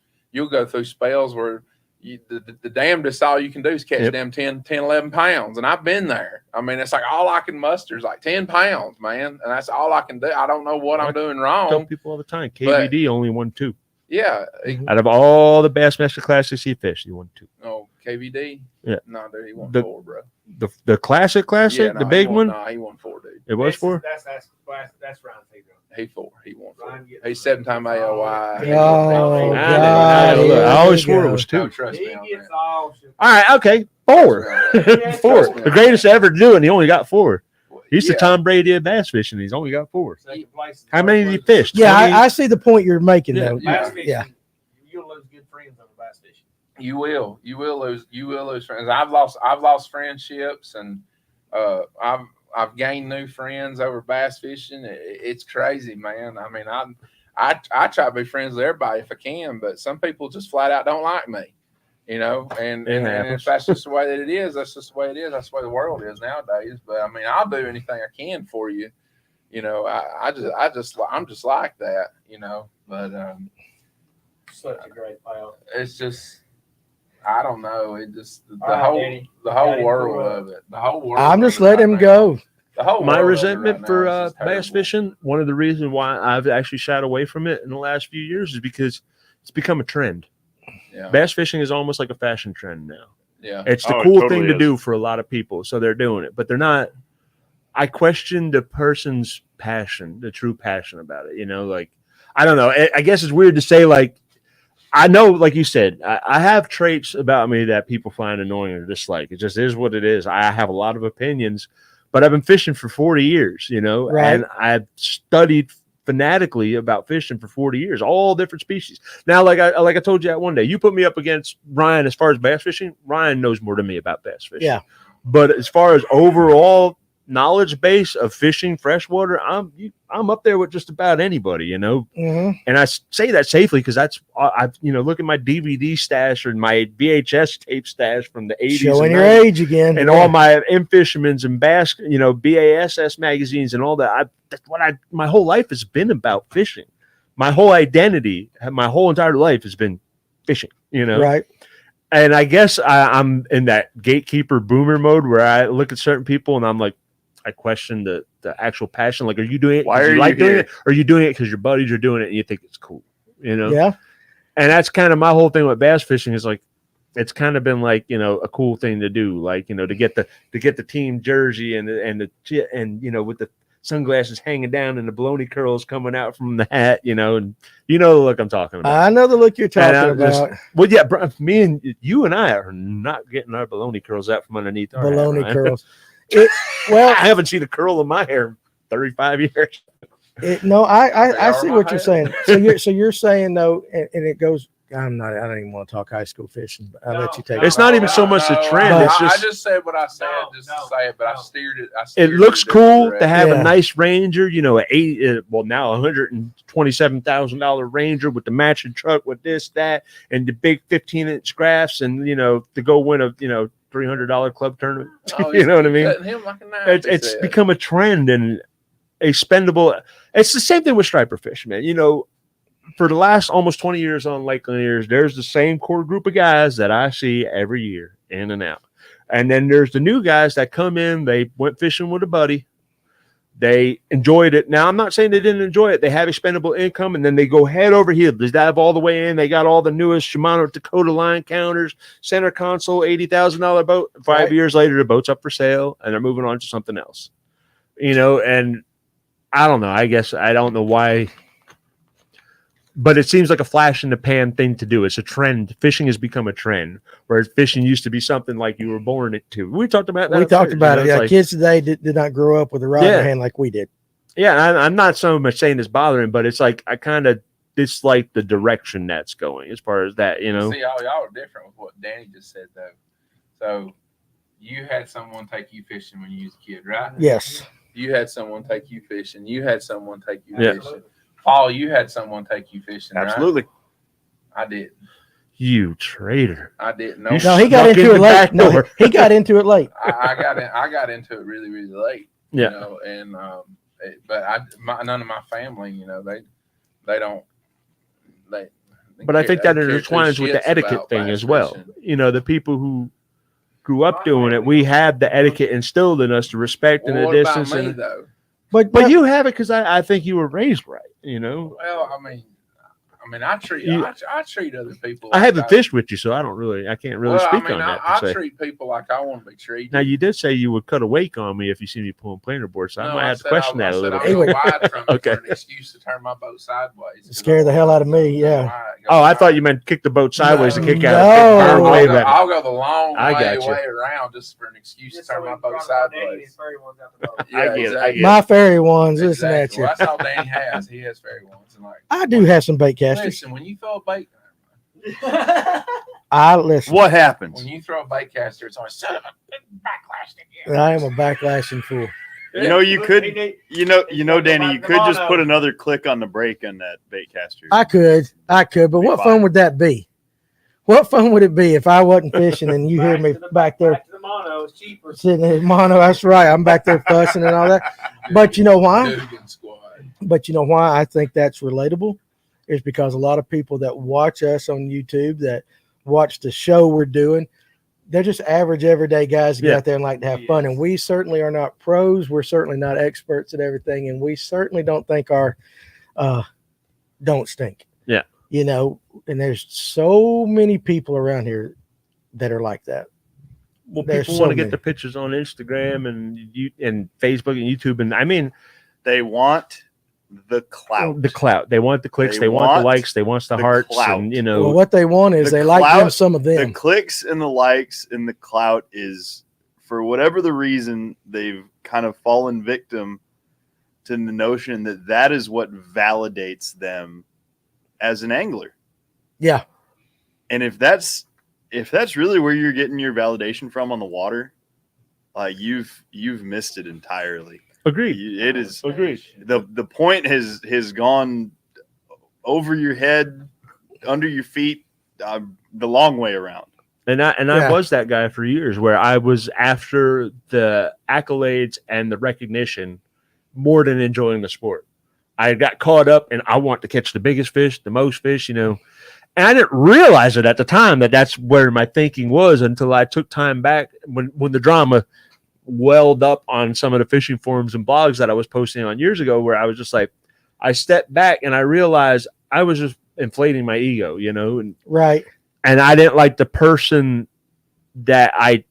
spells where the damnedest all you can do is catch them 10, 11 pounds. And I've been there. I mean, it's like all I can muster is like 10 pounds, man. And that's all I can do. I don't know what I'm doing wrong. I tell people all the time, KVD only won 2. Yeah. Out of all the Bassmaster Classics he fished, he won 2. Oh, KVD? Yeah. No, dude, he won 4, bro. The classic, yeah, the big one? No, he won 4, dude. It was 4? That's Ryan Taylor. He 4. He won 4. He's 7-time AOY. God. I always swore it was 2. Trust me on that. All right, okay. 4. 4. The greatest ever to do it, and he only got 4. He's the Tom Brady of bass fishing. He's only got 4. How many did he fish? Yeah, I see the point you're making, though. Yeah. You'll lose good friends on the bass fishing. You will lose friends. I've lost friendships, and I've gained new friends over bass fishing. It's crazy, man. I mean, I try to be friends with everybody if I can, but some people just flat out don't like me. You know, and if that's just the way that it is, that's just the way it is. That's the way the world is nowadays. But I mean, I'll do anything I can for you. You know, I'm just like that. You know, but such a great pal. It's just, I don't know. It just the whole world of it. The whole world. I'm just letting him go. My resentment for bass fishing. One of the reasons why I've actually shied away from it in the last few years is because it's become a trend. Yeah. Bass fishing is almost like a fashion trend now. Yeah, it's the cool thing to do for a lot of people, so they're doing it. But they're not. I question the person's passion, the true passion about it. You know, like I don't know. I guess it's weird to say. Like I know, like you said, I have traits about me that people find annoying or dislike. It just is what it is. I have a lot of opinions, but I've been fishing for 40 years. You know, and I've studied fanatically about fishing for 40 years, all different species. Now, like I told you that one day, you put me up against Ryan as far as bass fishing. Ryan knows more than me about bass fishing. Yeah. But as far as overall knowledge base of fishing freshwater, I'm up there with just about anybody, you know. Mm-hmm. And I say that safely because that's look at my DVD stash or my VHS tape stash from the 80s. Showing your age again, and all my M Fisherman's and Bass, BASS magazines and all that. That's what my whole life has been about fishing. My whole identity, my whole entire life has been fishing. You know, right? And I guess I'm in that gatekeeper boomer mode where I look at certain people and I'm like, I question the actual passion. Like, are you doing it? Why are you like doing here? it? Or are you doing it because your buddies are doing it and you think it's cool? You know? Yeah. And that's kind of my whole thing with bass fishing is like, it's kind of been like, a cool thing to do. Like, to get the team jersey and with the sunglasses hanging down and the baloney curls coming out from the hat, and the look I'm talking about. I know the look you're talking about. Well, yeah, me and you and I are not getting our baloney curls out from underneath our Baloney hat, curls. I haven't seen a curl in my hair in 35 years. I see what you're saying. So you're saying though, and it goes. I don't even want to talk high school fishing, but I'll let you take it. It's not even so much the trend. I It's just said what I said to say it, but I steered it. It looks cool to have a nice Ranger, now $127,000 Ranger with the matching truck with this, that, and the big 15-inch graphs, and to go win a $300 club tournament. You know what I mean? It's become a trend and a spendable. It's the same thing with striper fish, man. For the last almost 20 years on Lake Lanier, there's the same core group of guys that I see every year in and out. And then there's the new guys that come in, they went fishing with a buddy. They enjoyed it. Now, I'm not saying they didn't enjoy it. They have expendable income, and then they go head over heels. They dive all the way in. They got all the newest Shimano Dakota line counters, center console, $80,000 boat. 5 years later, the boat's up for sale, and they're moving on to something else. And I don't know. I guess I don't know why. But it seems like a flash in the pan thing to do. It's a trend. Fishing has become a trend, whereas fishing used to be something like you were born into. We talked about that. We talked about it. Yeah, like, kids today did not grow up with a rod in their hand like we did. Yeah, I'm not so much saying it's bothering, but it's like I kind of dislike the direction that's going as far as that, See, y'all are different with what Danny just said, though. So you had someone take you fishing when you was a kid, right? Yes. You had someone take you fishing. You had someone take you fishing. Paul, you had someone take you fishing, Absolutely. Right? I did. You traitor. I didn't. No, he got into it late. No, he got into it late. I got into it really, really late. Yeah. And but none of my family, they don't. But I think that intertwines with the etiquette thing as well. Fishing. The people who grew up doing it, we have the etiquette instilled in us to respect and the distance. What about me, though? But you have it because I think you were raised right. Well, I treat other people. I haven't fished with you, so I can't really speak on that. I treat people like I want to be treated. Now, you did say you would cut a wake on me if you see me pulling planer board, so I might have to question that a little bit. I wide from okay. For an excuse to turn my boat sideways. Scare the hell out of me, yeah. I thought you meant kick the boat sideways and kick out. I'll go the long way around just for an excuse to turn my boat sideways. I get it. My fairy ones, listen at you. Well, that's all Danny has. He has fairy ones. I do have some bait casters. Listen, when you throw a bait, listen. What happens when you throw a bait caster? It's always son of a backlash again. I am a backlashing fool. You could, Danny, you could just put another click on the brake on that bait caster. I could, but what fun would that be? What fun would it be if I wasn't fishing and you hear me back there? Back to the mono, it's cheaper. Sitting in mono, that's right. I'm back there fussing and all that. But you know why? But you know why I think that's relatable? Is because a lot of people that watch us on YouTube, that watch the show we're doing, they're just average, everyday guys who get out there and like to have fun. And we certainly are not pros. We're certainly not experts at everything. And we certainly don't think our don't stink. Yeah. And there's so many people around here that are like that. Well, people want to get the pictures on Instagram and Facebook and YouTube. And they want the clout. The clout. They want the clicks. They want the likes. They want the hearts. Clout. And, well, what they want is they like them, some of them. The clicks and the likes and the clout is, for whatever the reason, they've kind of fallen victim to the notion that is what validates them as an angler. Yeah. And if that's really where you're getting your validation from on the water, you've missed it entirely. Agreed. It is agreed. The point has gone over your head, under your feet, the long way around. And I was that guy for years, where I was after the accolades and the recognition more than enjoying the sport. I got caught up and I want to catch the biggest fish, the most fish, And I didn't realize it at the time that's where my thinking was until I took time back when the drama welled up on some of the fishing forums and blogs that I was posting on years ago, where I was just like, I stepped back and I realized inflating my ego, you know, and Right. And I didn't like the person that I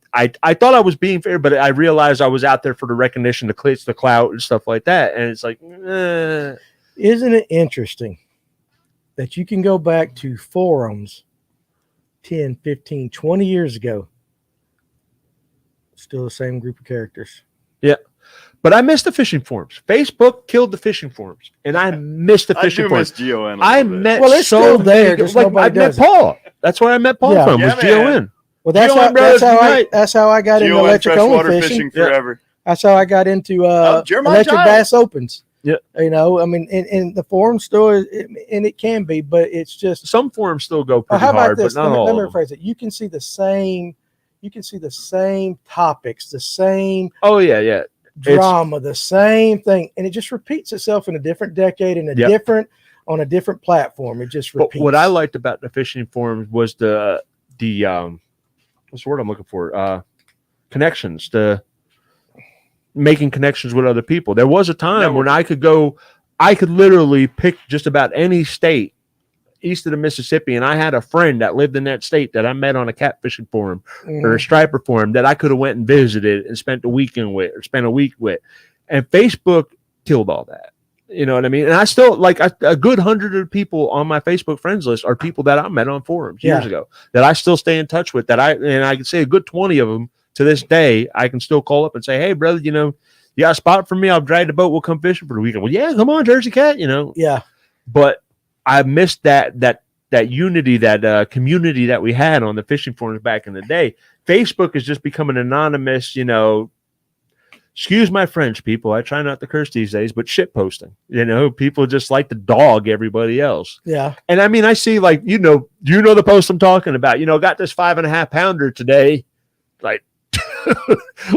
thought I was being fair, but I realized I was out there for the recognition, the clicks, the clout, and stuff like that. And it's like, Isn't it interesting that you can go back to forums 10, 15, 20 years ago, still the same group of characters? Yeah. But I miss the fishing forums. Facebook killed the fishing forums, and I miss the fishing forums. I do miss GON. I met Well, it's so still there, many- just like, nobody I met does it. Paul. That's where I met Paul Yeah. from. Yeah, Was man. GON. Well, that's GON how Brothers Unite. that's how I got into GON electric freshwater only fishing fishing. forever. That's how I got into Jeremiah electric Giles. bass opens. Yeah. You know, I mean, in the forum store, and it can be, but it's just. Some forums still go Well, pretty how about hard, this? but not all Let me of them. rephrase it. You can see the same topics, the same Oh, yeah. drama, the same thing, and it just repeats itself in a different decade and on a different platform. It just repeats. But what I liked about the fishing forums was the what's the word I'm looking for? Connections, making connections with other people. There was a time when I could literally pick just about any state east of the Mississippi, and I had a friend that lived in that state that I met on a catfishing forum or a striper forum that I could have went and visited and spent a weekend with or spent a week with. And Facebook killed all that. You know what I mean? And I still like a good 100 of people on my Facebook friends list are people that I met on forums years ago that I still stay in touch with. And I can say a good 20 of them to this day. I can still call up and say, "Hey, brother, you know, you got a spot for me? I'll drag the boat. We'll come fishing for the weekend." Well, yeah, come on, Jersey Cat. You know, Yeah. But I missed that unity, that community that we had on the fishing forums back in the day. Facebook has just become an anonymous, you know. Excuse my French, people. I try not to curse these days, but shit posting. You know, people just like to dog everybody else. Yeah. And I mean, I see like, you know the post I'm talking about. You know, got this 5.5 pounder today, like,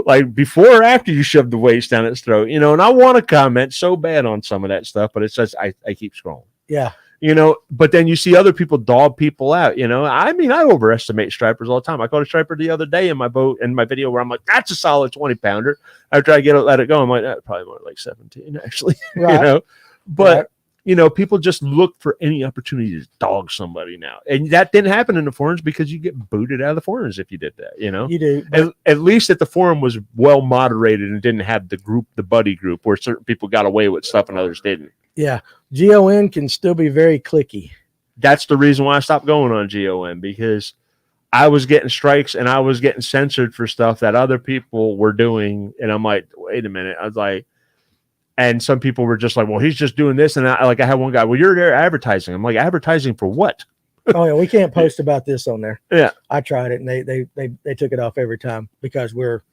like before or after you shoved the weights down its throat. You know, and I want to comment so bad on some of that stuff, but it's just I keep scrolling. Yeah. You know, but then you see other people dog people out. You know, I mean, I overestimate stripers all the time. I caught a striper the other day in my boat in my video where I'm like, that's a solid 20 pounder. After I let it go, I'm like, that's probably more like 17 actually. Right. You know, but Right. you know, people just look for any opportunity to dog somebody now, and that didn't happen in the forums because you get booted out of the forums if you did that. You know, You do. at least that the forum was well moderated and didn't have the buddy group where certain people got away with stuff and others didn't. Yeah. GON can still be very clicky. That's the reason why I stopped going on GON, because I was getting strikes and I was getting censored for stuff that other people were doing. And I'm like, wait a minute. I was like, and some people were just like, well, he's just doing this. And I had one guy, well, you're there advertising. I'm like, advertising for what? Oh yeah, we can't post about this on there. Yeah. I tried it and they took it off every time because we're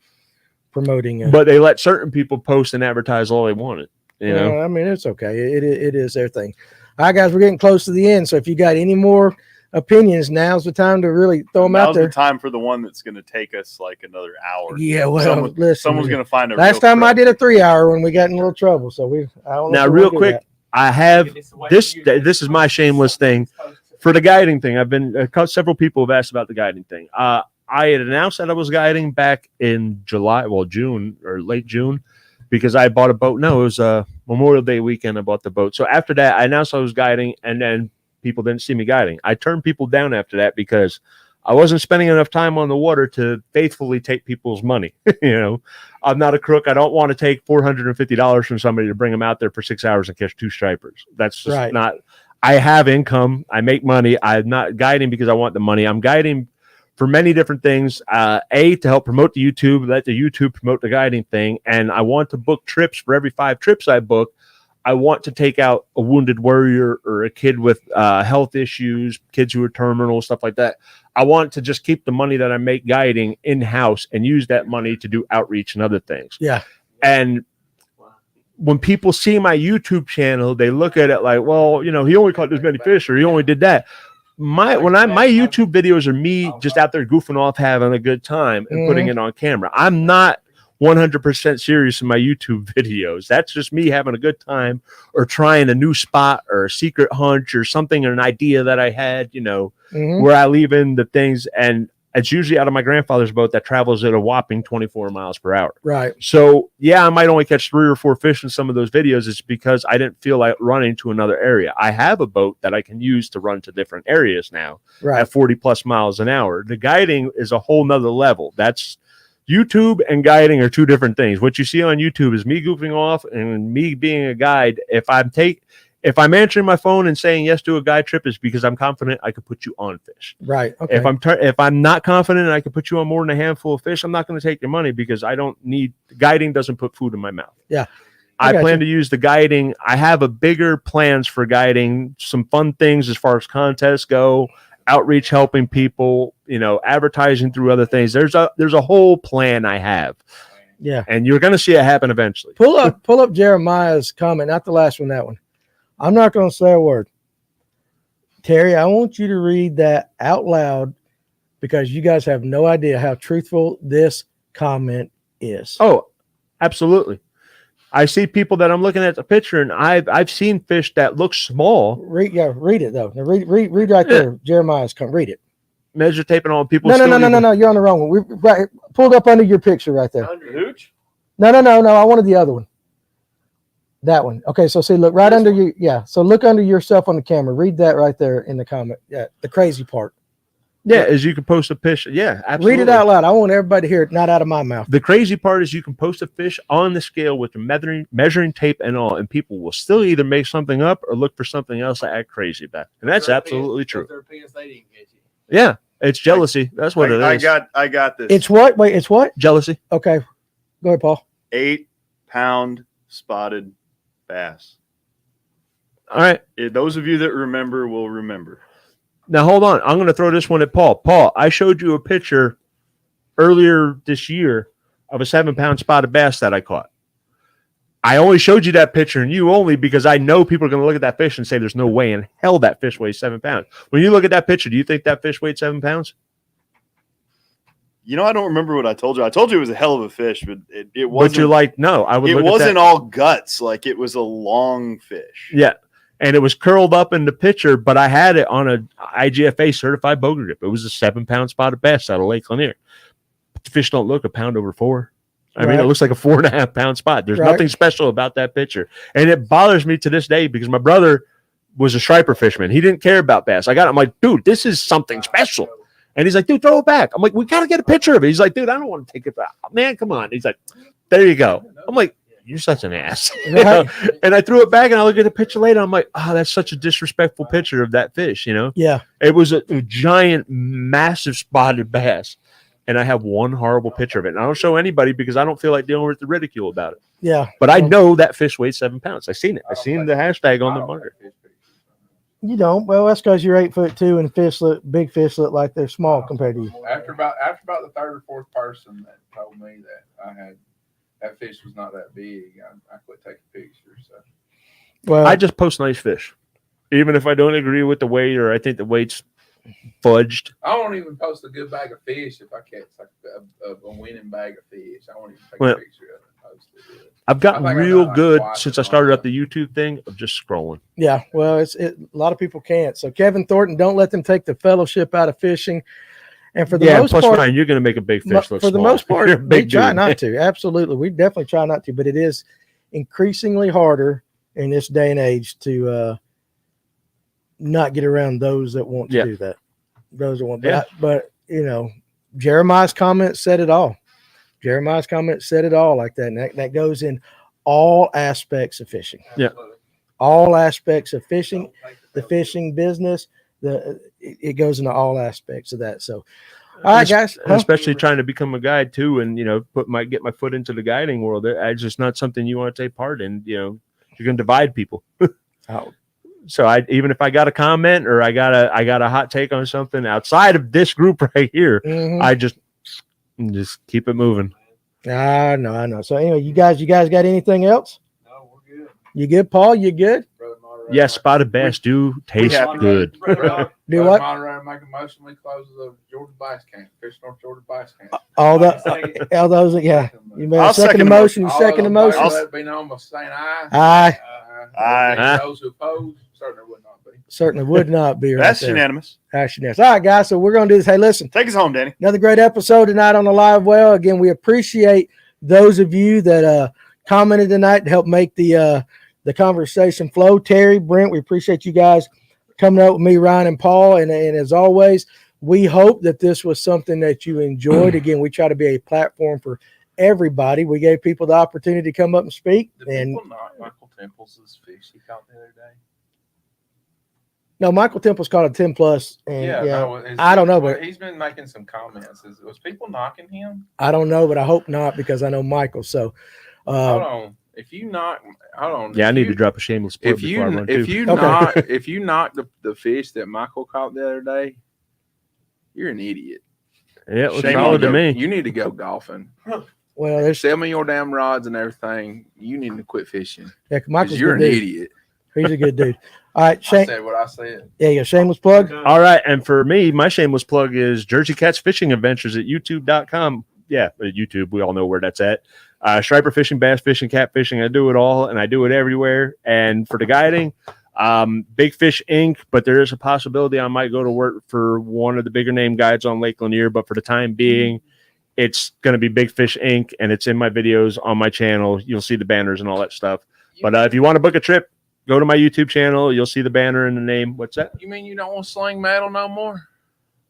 promoting But they let certain people post and advertise all they wanted. You know, I mean, it's okay. It is their thing. All right, guys, we're getting close to the end. So if you got any more opinions, now's the time to really throw them out Now's there. the time for the one that's going to take us like another hour. Yeah, well, listen. Someone's going to find a Last real time I pro. did a 3 hour when we got in a little trouble. So I don't know now if we real wanna do quick, that. I have this is my shameless thing for the guiding thing. I've been several people have asked about the guiding thing. I had announced that I was guiding back in June or late June, because I bought a boat. No, it was Memorial Day weekend. I bought the boat. So after that, I announced I was guiding, and then people didn't see me guiding. I turned people down after that because I wasn't spending enough time on the water to faithfully take people's money. You know, I'm not a crook. I don't want to take $450 from somebody to bring them out there for 6 hours and catch 2 stripers. That's just not. I have income. I make money. I'm not guiding because I want the money. I'm guiding for many different things. To help promote the YouTube, let the YouTube promote the guiding thing. And I want to book trips. For every 5 trips I book, I want to take out a wounded warrior or a kid with health issues, kids who are terminal, stuff like that. I want to just keep the money that I make guiding in-house and use that money to do outreach and other things. Yeah. And when people see my YouTube channel, they look at it like, well, you know, he only caught this many fish or he only did that. My YouTube videos are me just out there goofing off, having a good time and putting it on camera. I'm not 100% serious in my YouTube videos. That's just me having a good time or trying a new spot or a secret hunch or something, or an idea that I had, you know, where I leave in the things. And it's usually out of my grandfather's boat that travels at a whopping 24 miles per hour. Right. So, yeah, I might only catch 3 or 4 fish in some of those videos. It's because I didn't feel like running to another area. I have a boat that I can use to run to different areas now Right. at 40 plus miles an hour. The guiding is a whole nother level. That's YouTube and guiding are 2 different things. What you see on YouTube is me goofing off and me being a guide. If I'm answering my phone and saying yes to a guide trip, is because I'm confident I could put you on fish. Right. Okay. If I'm not confident I could put you on more than a handful of fish, I'm not going to take your money because I don't need guiding. Doesn't put food in my mouth. Yeah. I got plan you. to use the guiding. I have a bigger plans for guiding. Some fun things as far as contests go, outreach, helping people, advertising through other things. There's a whole plan I have. Yeah. And you're going to see it happen eventually. Pull up Jeremiah's comment, not the last one, that one. I'm not going to say a word. Terry, I want you to read that out loud because you guys have no idea how truthful this comment is. Oh, absolutely. I see people that I'm looking at the picture, and I've seen fish that look small. Read it though. Now read right there. Jeremiah's comment. Read it. Measure taping on people. No. You're on the wrong one. We right, pulled up under your picture right there. Under hooch? No. I wanted the other one. That one. Okay, so see, look right under you. Yeah. So look under yourself on the camera. Read that right there in the comment. Yeah, the crazy part. Yeah, as you can post a fish. Yeah, absolutely. Read it out loud. I want everybody to hear it, not out of my mouth. The crazy part is you can post a fish on the scale with the measuring tape and all, and people will still either make something up or look for something else to act crazy about. And that's absolutely true. Yeah, it's jealousy. That's what it is. I got this. It's what? Wait, it's what? Jealousy. Okay. Go ahead, Paul. 8-pound spotted bass. All right. Those of you that remember will remember. Now, hold on. I'm going to throw this one at Paul. Paul, I showed you a picture earlier this year of a 7-pound spotted bass that I caught. I only showed you that picture and you only because I know people are going to look at that fish and say there's no way in hell that fish weighs 7 pounds. When you look at that picture, do you think that fish weighed 7 pounds? I don't remember what I told you. I told you it was a hell of a fish, but it wasn't. But you're like, no, I would. It look wasn't at that. all guts. Like it was a long fish. Yeah, and it was curled up in the picture, but I had it on a IGFA certified boga grip. It was a 7-pound spotted bass out of Lake Lanier. But the fish don't look a pound over 4. I mean, it looks like a 4.5-pound spot. There's nothing special about that picture, and it bothers me to this day because my brother was a striper fisherman. He didn't care about bass. I got him like, dude, this is something special. And he's like, dude, throw it back. I'm like, we got to get a picture of it. He's like, dude, I don't want to take it back. Man, come on. He's like, there you go. I'm like, you're such an ass. Right. And I threw it back and I look at the picture later. I'm like, oh, that's such a disrespectful picture of that fish, Yeah. It was a giant, massive spotted bass. And I have one horrible picture of it. And I don't show anybody because I don't feel like dealing with the ridicule about it. Yeah. But I know that fish weighs 7 pounds. I seen it. I seen the hashtag on the marker. You don't. Well, that's because you're 8'2" and big fish look like they're small compared to you. After about the third or fourth person that told me that that fish was not that big, I quit taking pictures. So. Well, I just post nice fish, even if I don't agree with the weight or I think the weight's fudged. I won't even post a good bag of fish if I catch like a winning bag of fish. I won't even take a picture of it and post it. I've gotten I think real I like good watching since I started up the YouTube thing of just scrolling. yeah. Well, a lot of people can't. So Kevin Thornton, don't let them take the fellowship out of fishing. And for the most plus part, Ryan, you're going to make a big fish look for the small. most part, You're a we big try dude. not to. Absolutely, we definitely try not to. But it is increasingly harder in this day and age to not get around those that want to do that. Those that want, but Jeremiah's comment said it all. Jeremiah's comment said it all like that. And that goes in all aspects of fishing. Yeah. All aspects of fishing, the fishing business, it goes into all aspects of that. So, all right, guys. Especially trying to become a guide too, and get my foot into the guiding world. It's just not something you want to take part in. You're going to divide people. So even if I got a comment or I got a hot take on something outside of this group right here, I just keep it moving. I know. So anyway, you guys got anything else? No, we're good. You good, Paul? You good? Yes, spotted bass do taste good. Do what? Monterey make a motion we close the Georgia Bass Camp, Fish North Georgia Bass Camp. All those, yeah. You made a I'll second second motion. You second motion. Let it be known by saying aye. Aye. Aye. Those who oppose certainly would not be. Certainly would not be right That's there. unanimous. That's unanimous. All right, guys. So we're going to do this. Hey, listen. Take us home, Danny. Another great episode tonight on the Live Well. Again, we appreciate those of you that commented tonight to help make the conversation flow. Terry, Brent, we appreciate you guys coming up with me, Ryan, and Paul. And as always, we hope that this was something that you enjoyed. Again, we try to be a platform for everybody. We gave people the opportunity to come up and speak. Did people knock Michael Temples' fish he caught the other day? No, Michael Temple's caught a 10 plus. And No, I don't know, but he's been making some comments. Was people knocking him? I don't know, but I hope not because I know Michael. So, Hold on. If you knock, hold on. Yeah, I need to drop a shameless plug before I run too. If you knock the fish that Michael caught the other day, you're an idiot. Yeah, it was Shame solid on to me. You need to go golfing. well, Sell me your damn rods and everything. You need to quit fishing. yeah, Because Michael's you're a an good dude. idiot. He's a good dude. All right, I Shane. said what I said. Yeah, you got a shameless plug. All right, and for me, my shameless plug is Jersey Cats Fishing Adventures at youtube.com. Yeah, YouTube, we all know where that's at. Striper fishing, bass fishing, cat fishing, I do it all, and I do it everywhere. And for the guiding, Big Fish Inc., but there is a possibility I might go to work for one of the bigger name guides on Lake Lanier, but for the time being, it's going to be Big Fish Inc., and it's in my videos on my channel. You'll see the banners and all that stuff. But if you want to book a trip, go to my YouTube channel. You'll see the banner and the name. What's that? You mean you don't want sling metal no more?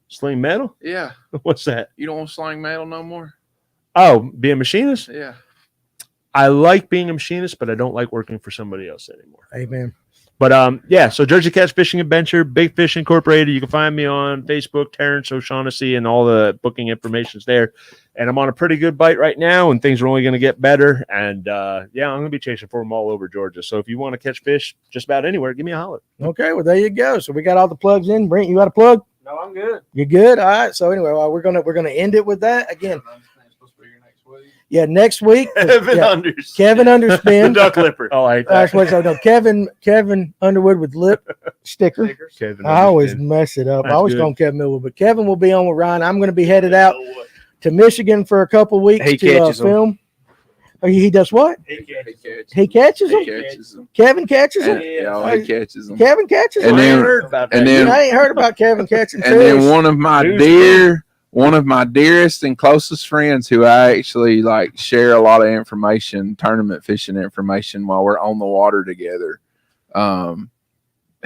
Sling metal? Yeah. What's that? You don't want sling metal no more? Oh, be a machinist? Yeah. I like being a machinist, but I don't like working for somebody else anymore. Amen. But yeah, so Jersey Cats Fishing Adventure, Big Fish Incorporated. You can find me on Facebook, Terrence O'Shaughnessy, and all the booking information's there. And I'm on a pretty good bite right now, and things are only going to get better. And yeah, I'm going to be chasing for them all over Georgia. So if you want to catch fish just about anywhere, give me a holler. Okay, well there you go. So we got all the plugs in. Brent, you got a plug? No, I'm good. You good? All right. So anyway, well, we're gonna end it with that again. Yeah, next week. Kevin yeah, Unders. Kevin The Underspin. duck lipper. Oh, I hate that. Actually, so no, Kevin Underwood with lip sticker. Kevin I always Underspin. mess it up. I That's always good. call him Kevin Millwood, but Kevin will be on with Ryan. I'm going to be headed out to Michigan for a couple weeks He to catches 'em. film. Oh, he does what? He catches. He catches them. catches them. Kevin catches them. He catches them. Kevin catches And them. then- heard about and that. then- I ain't heard about Kevin catching And then fish. one of my dearest and closest friends who I actually like share a lot of information, tournament fishing information while we're on the water together.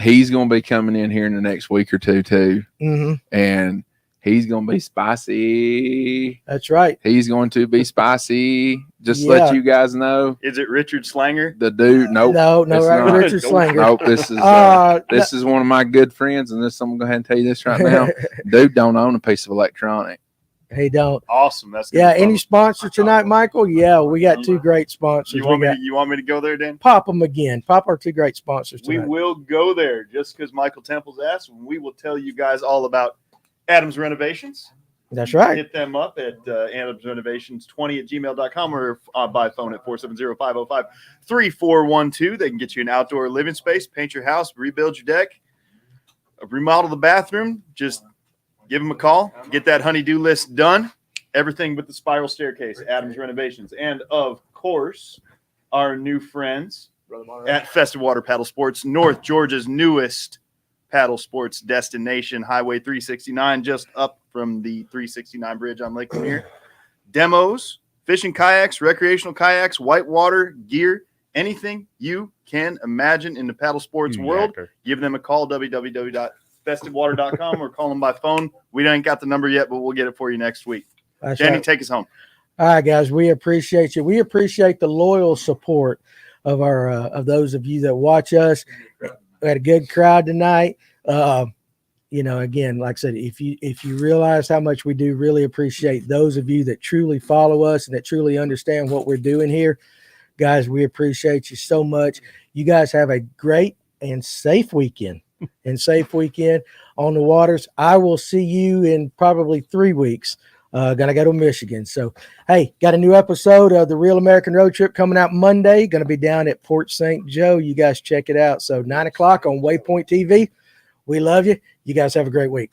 He's going to be coming in here in the next week or two too. Mhm. And he's going to be spicy. That's right. He's going to be spicy. Just Yeah. let you guys know. Is it Richard Slanger? The dude, nope. No, it's right, not. Richard Nope. Slanger. Nope. This is this is one of my good friends, and this I'm going to go ahead and tell you this right now. Dude don't own a piece of electronic. He don't. Awesome. That's Yeah, gonna be any fun. sponsor tonight, Michael? Yeah, we got two great sponsors. You want, We me got to, you want me to go there, Dan? pop them again. Pop our two great sponsors We tonight. will go there just because Michael Temple's asked. And we will tell you guys all about Adams Renovations. That's right. Hit them up at adamsrenovations20@gmail.com or by phone at 470-505-3412. They can get you an outdoor living space, paint your house, rebuild your deck, remodel the bathroom. Just give them a call. Get that honey-do list done. Everything but the spiral staircase, Adams Renovations. And, of course, our new friends at Festive Water Paddle Sports, North Georgia's newest paddle sports destination, Highway 369, just up from the 369 bridge on Lake Lanier. Demos, fishing kayaks, recreational kayaks, whitewater gear, anything you can imagine in the paddle sports world. Give them a call, www.festivewater.com, or call them by phone. We ain't got the number yet, but we'll get it for you next week. That's Danny, right. take us home. All right, guys, we appreciate you. We appreciate the loyal support of our of those of you that watch us. We had a good crowd tonight. You know, again, like I said, if you realize how much we do really appreciate those of you that truly follow us and that truly understand what we're doing here, guys, we appreciate you so much. You guys have a great and safe weekend on the waters. I will see you in probably 3 weeks. Gonna go to Michigan. So, hey, got a new episode of the Real American Road Trip coming out Monday. Gonna be down at Port St. Joe. You guys check it out. So 9 o'clock on Waypoint TV. We love you. You guys have a great week.